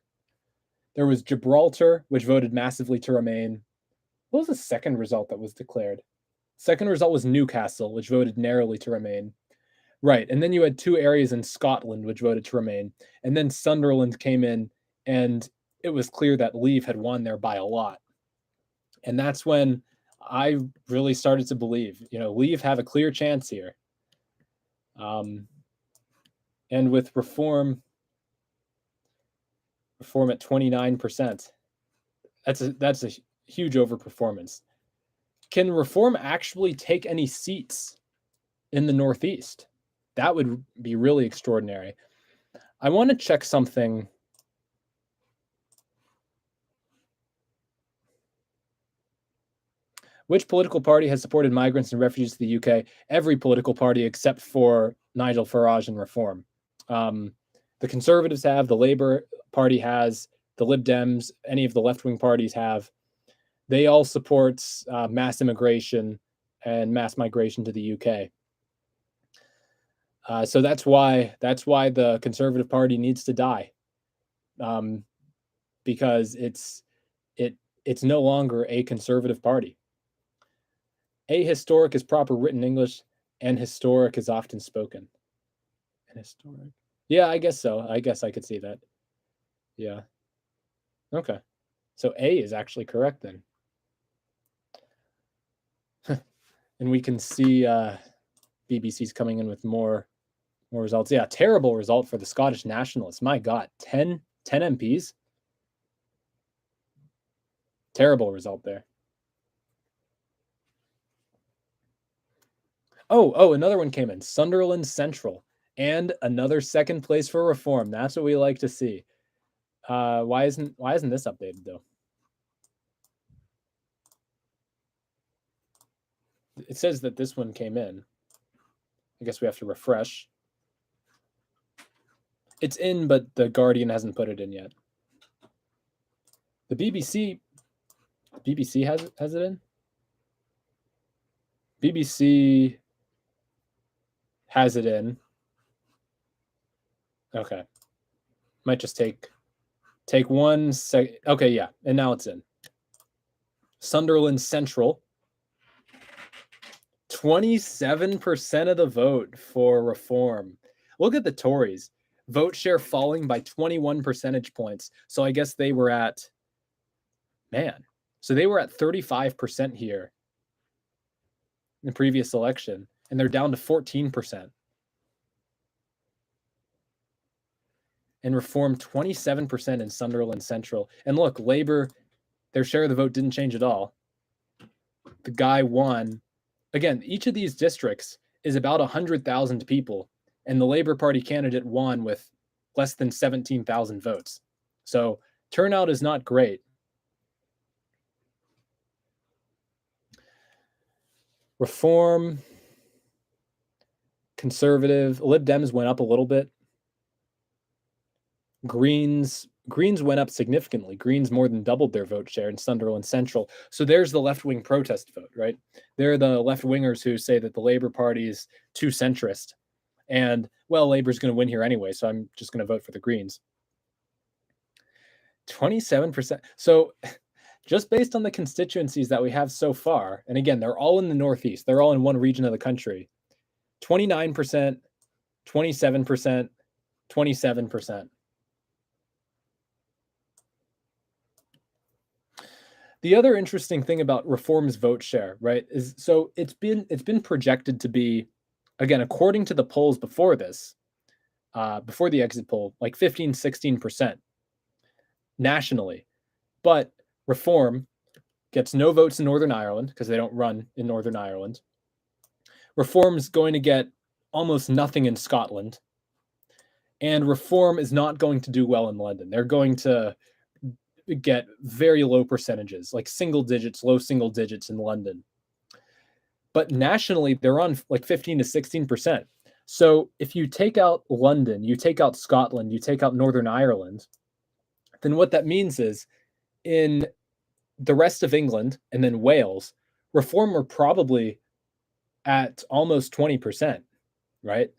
Gibraltar, which voted massively to Remain. What was the second result that was declared? Second result was Newcastle, which voted narrowly to Remain. Right, and then you had 2 areas in Scotland which voted to Remain. And then Sunderland came in, and it was clear that Leave had won there by a lot. And that's when I really started to believe, Leave have a clear chance here. And with Reform, Reform at 29%. That's a huge overperformance. Can Reform actually take any seats in the Northeast? That would be really extraordinary. I want to check something. Which political party has supported migrants and refugees to the UK? Every political party except for Nigel Farage and Reform. The Conservatives have, the Labour Party has, the Lib Dems, any of the left-wing parties have. They all support mass immigration and mass migration to the UK. So that's why the Conservative Party needs to die, because it's no longer a conservative party. Ahistoric is proper written English, and historic is often spoken. And historic, yeah, I guess so. I guess I could see that. Yeah. Okay. So A is actually correct then. And we can see BBC's coming in with more results. Yeah, terrible result for the Scottish Nationalists. My God, 10 MPs. Terrible result there. Oh, another one came in. Sunderland Central. And another second place for Reform. That's what we like to see. Why isn't this updated though? It says that this one came in. I guess we have to refresh. It's in, but the Guardian hasn't put it in yet. The BBC has it in. BBC has it in. Okay. Might just take 1 sec. Okay, yeah, and now it's in. Sunderland Central. 27% of the vote for Reform. Look at the Tories. Vote share falling by 21 percentage points. So I guess they were at, so they were at 35% here in the previous election, and they're down to 14%. And Reform 27% in Sunderland Central. And look, Labour, their share of the vote didn't change at all. The guy won. Again, each of these districts is about 100,000 people, and the Labour Party candidate won with less than 17,000 votes. So turnout is not great. Reform, Conservative, Lib Dems went up a little bit. Greens went up significantly. Greens more than doubled their vote share in Sunderland Central. So there's the left-wing protest vote, right? They're the left-wingers who say that the Labour Party is too centrist. And, well, Labour's going to win here anyway, so I'm just going to vote for the Greens. 27%. So just based on the constituencies that we have so far, and again, they're all in the Northeast. They're all in one region of the country. 29%, 27%, 27%. The other interesting thing about Reform's vote share, right, is so it's been projected to be, again, according to the polls before this, before the exit poll, like 15, 16% nationally. But Reform gets no votes in Northern Ireland because they don't run in Northern Ireland. Reform's going to get almost nothing in Scotland. And Reform is not going to do well in London. They're going to get very low percentages, like single digits, low single digits in London. But nationally, they're on like 15 to 16%. So if you take out London, you take out Scotland, you take out Northern Ireland, then what that means is in the rest of England and then Wales, Reform are probably at almost 20%, right?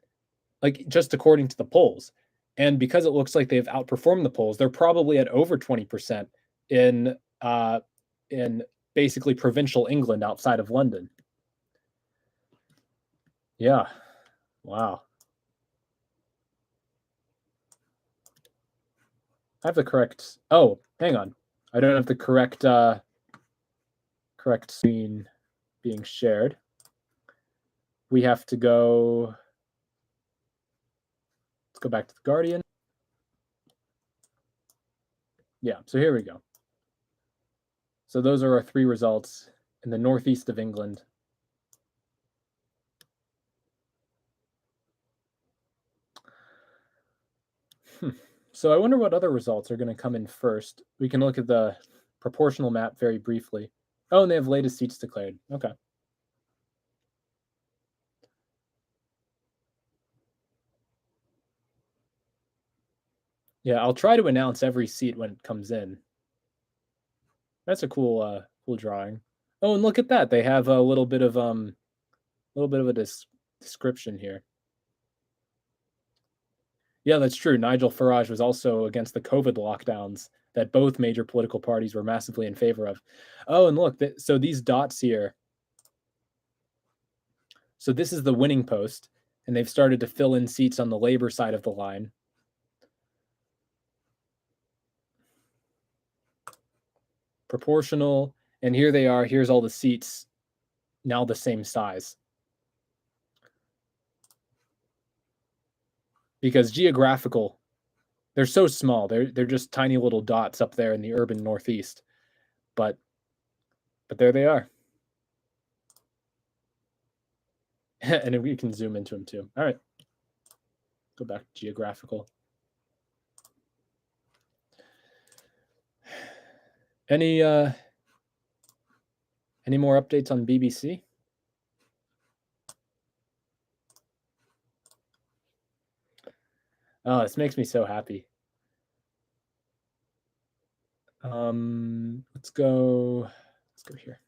Like just according to the polls. And because it looks like they've outperformed the polls, they're probably at over 20% in basically provincial England outside of London. Yeah. Wow. I have the correct. Oh, hang on. I don't have the correct screen being shared. We have to go. Let's go back to the Guardian. Yeah, so here we go. So those are our 3 results in the northeast of England. So I wonder what other results are going to come in first. We can look at the proportional map very briefly. Oh, and they have latest seats declared. Okay. Yeah, I'll try to announce every seat when it comes in. That's a cool drawing. Oh, and look at that. They have a little bit of a description here. Yeah, that's true. Nigel Farage was also against the COVID lockdowns that both major political parties were massively in favor of. Oh, and look, so these dots here. So this is the winning post, and they've started to fill in seats on the Labour side of the line. Proportional, and here they are. Here's all the seats, now the same size. Because geographical, they're so small. They're just tiny little dots up there in the urban northeast. But there they are. And we can zoom into them too. All right. Go back to geographical. Any more updates on BBC? Oh, this makes me so happy. Let's go here.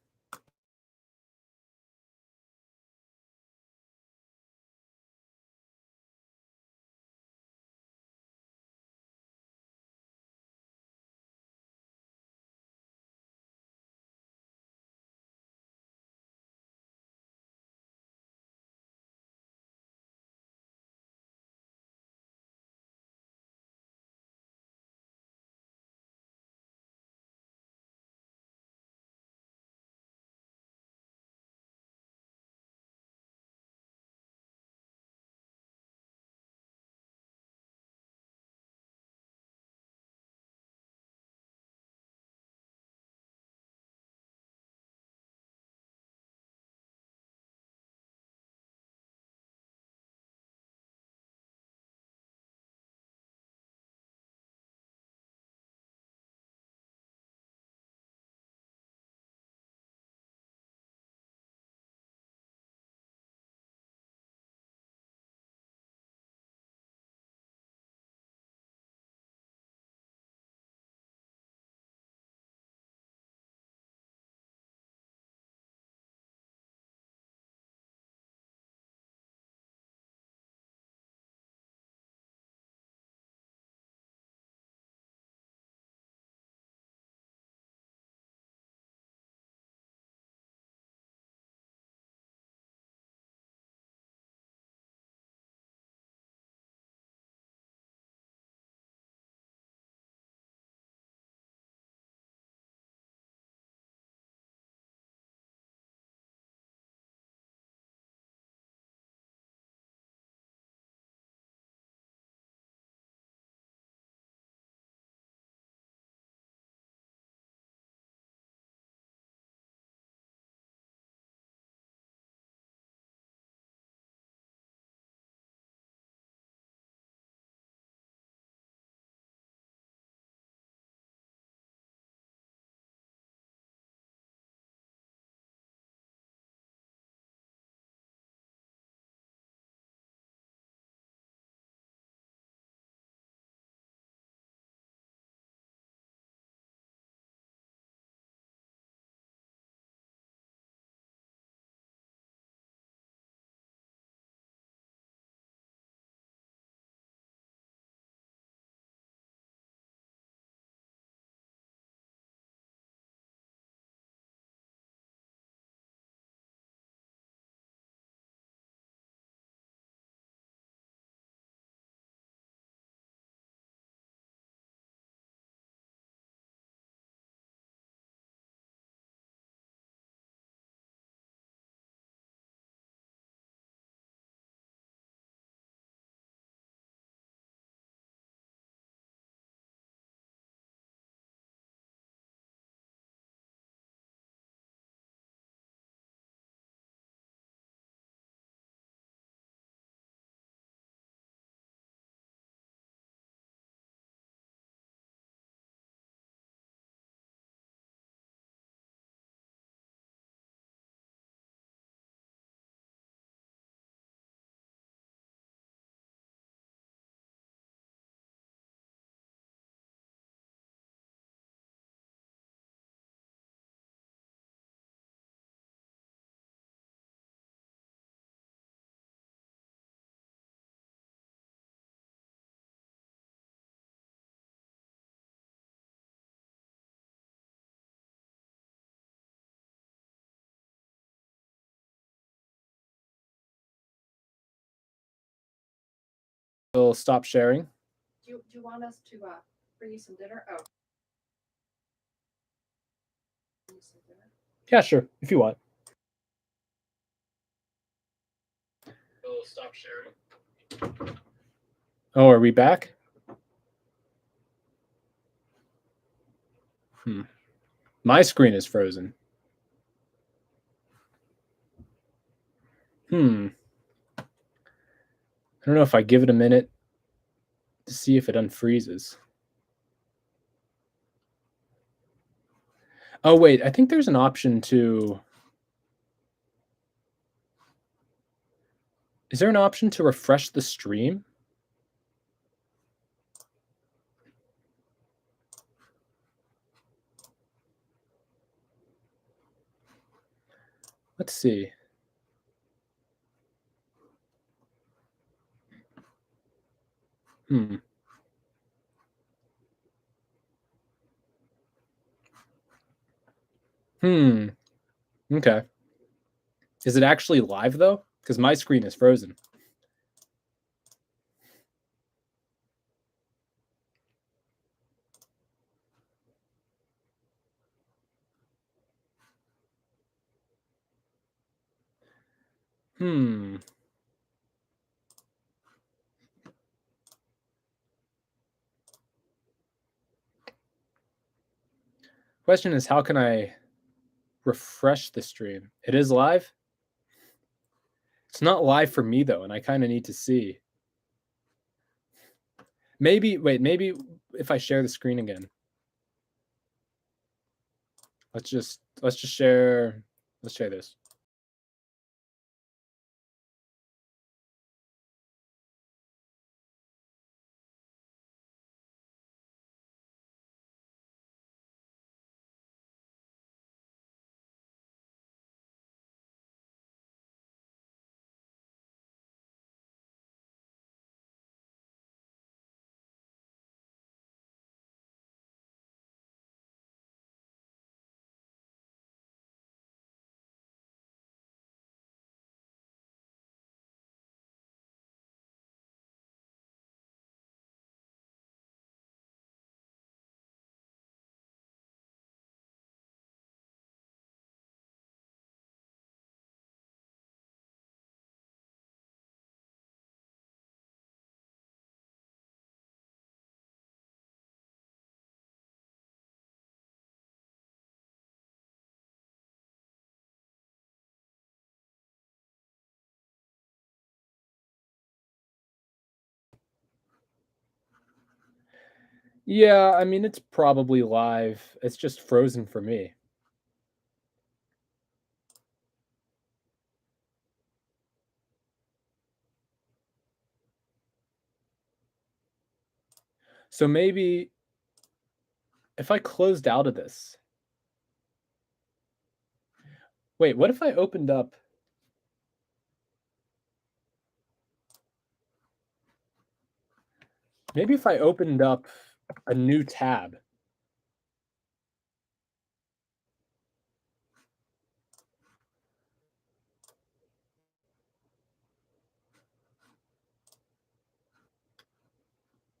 We'll stop sharing. Do you want us to bring you some dinner? Oh. Yeah, sure, if you want. We'll stop sharing. Oh, are we back? My screen is frozen. I don't know if I give it a minute to see if it unfreezes. Oh, wait, I think there's an option to... Is there an option to refresh the stream? Let's see. Okay. Is it actually live, though? Because my screen is frozen. Question is, how can I refresh the stream? It is live? It's not live for me, though, and I kind of need to see. Maybe if I share the screen again. Let's just share. Let's share this. Yeah, I mean, it's probably live. It's just frozen for me. So maybe if I closed out of this. Wait, what if I opened up? Maybe if I opened up a new tab.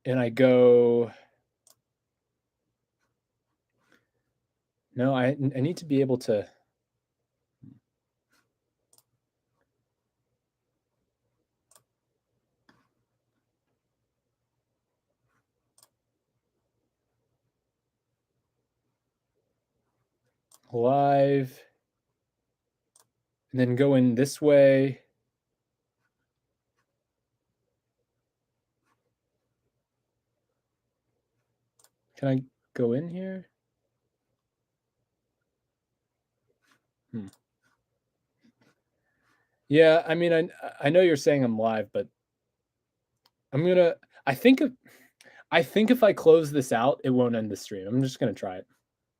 And I go... No, I need to be able to... Live. And then go in this way. Can I go in here? Yeah, I mean, I know you're saying I'm live, but I think if I close this out, it won't end the stream. I'm just gonna try it.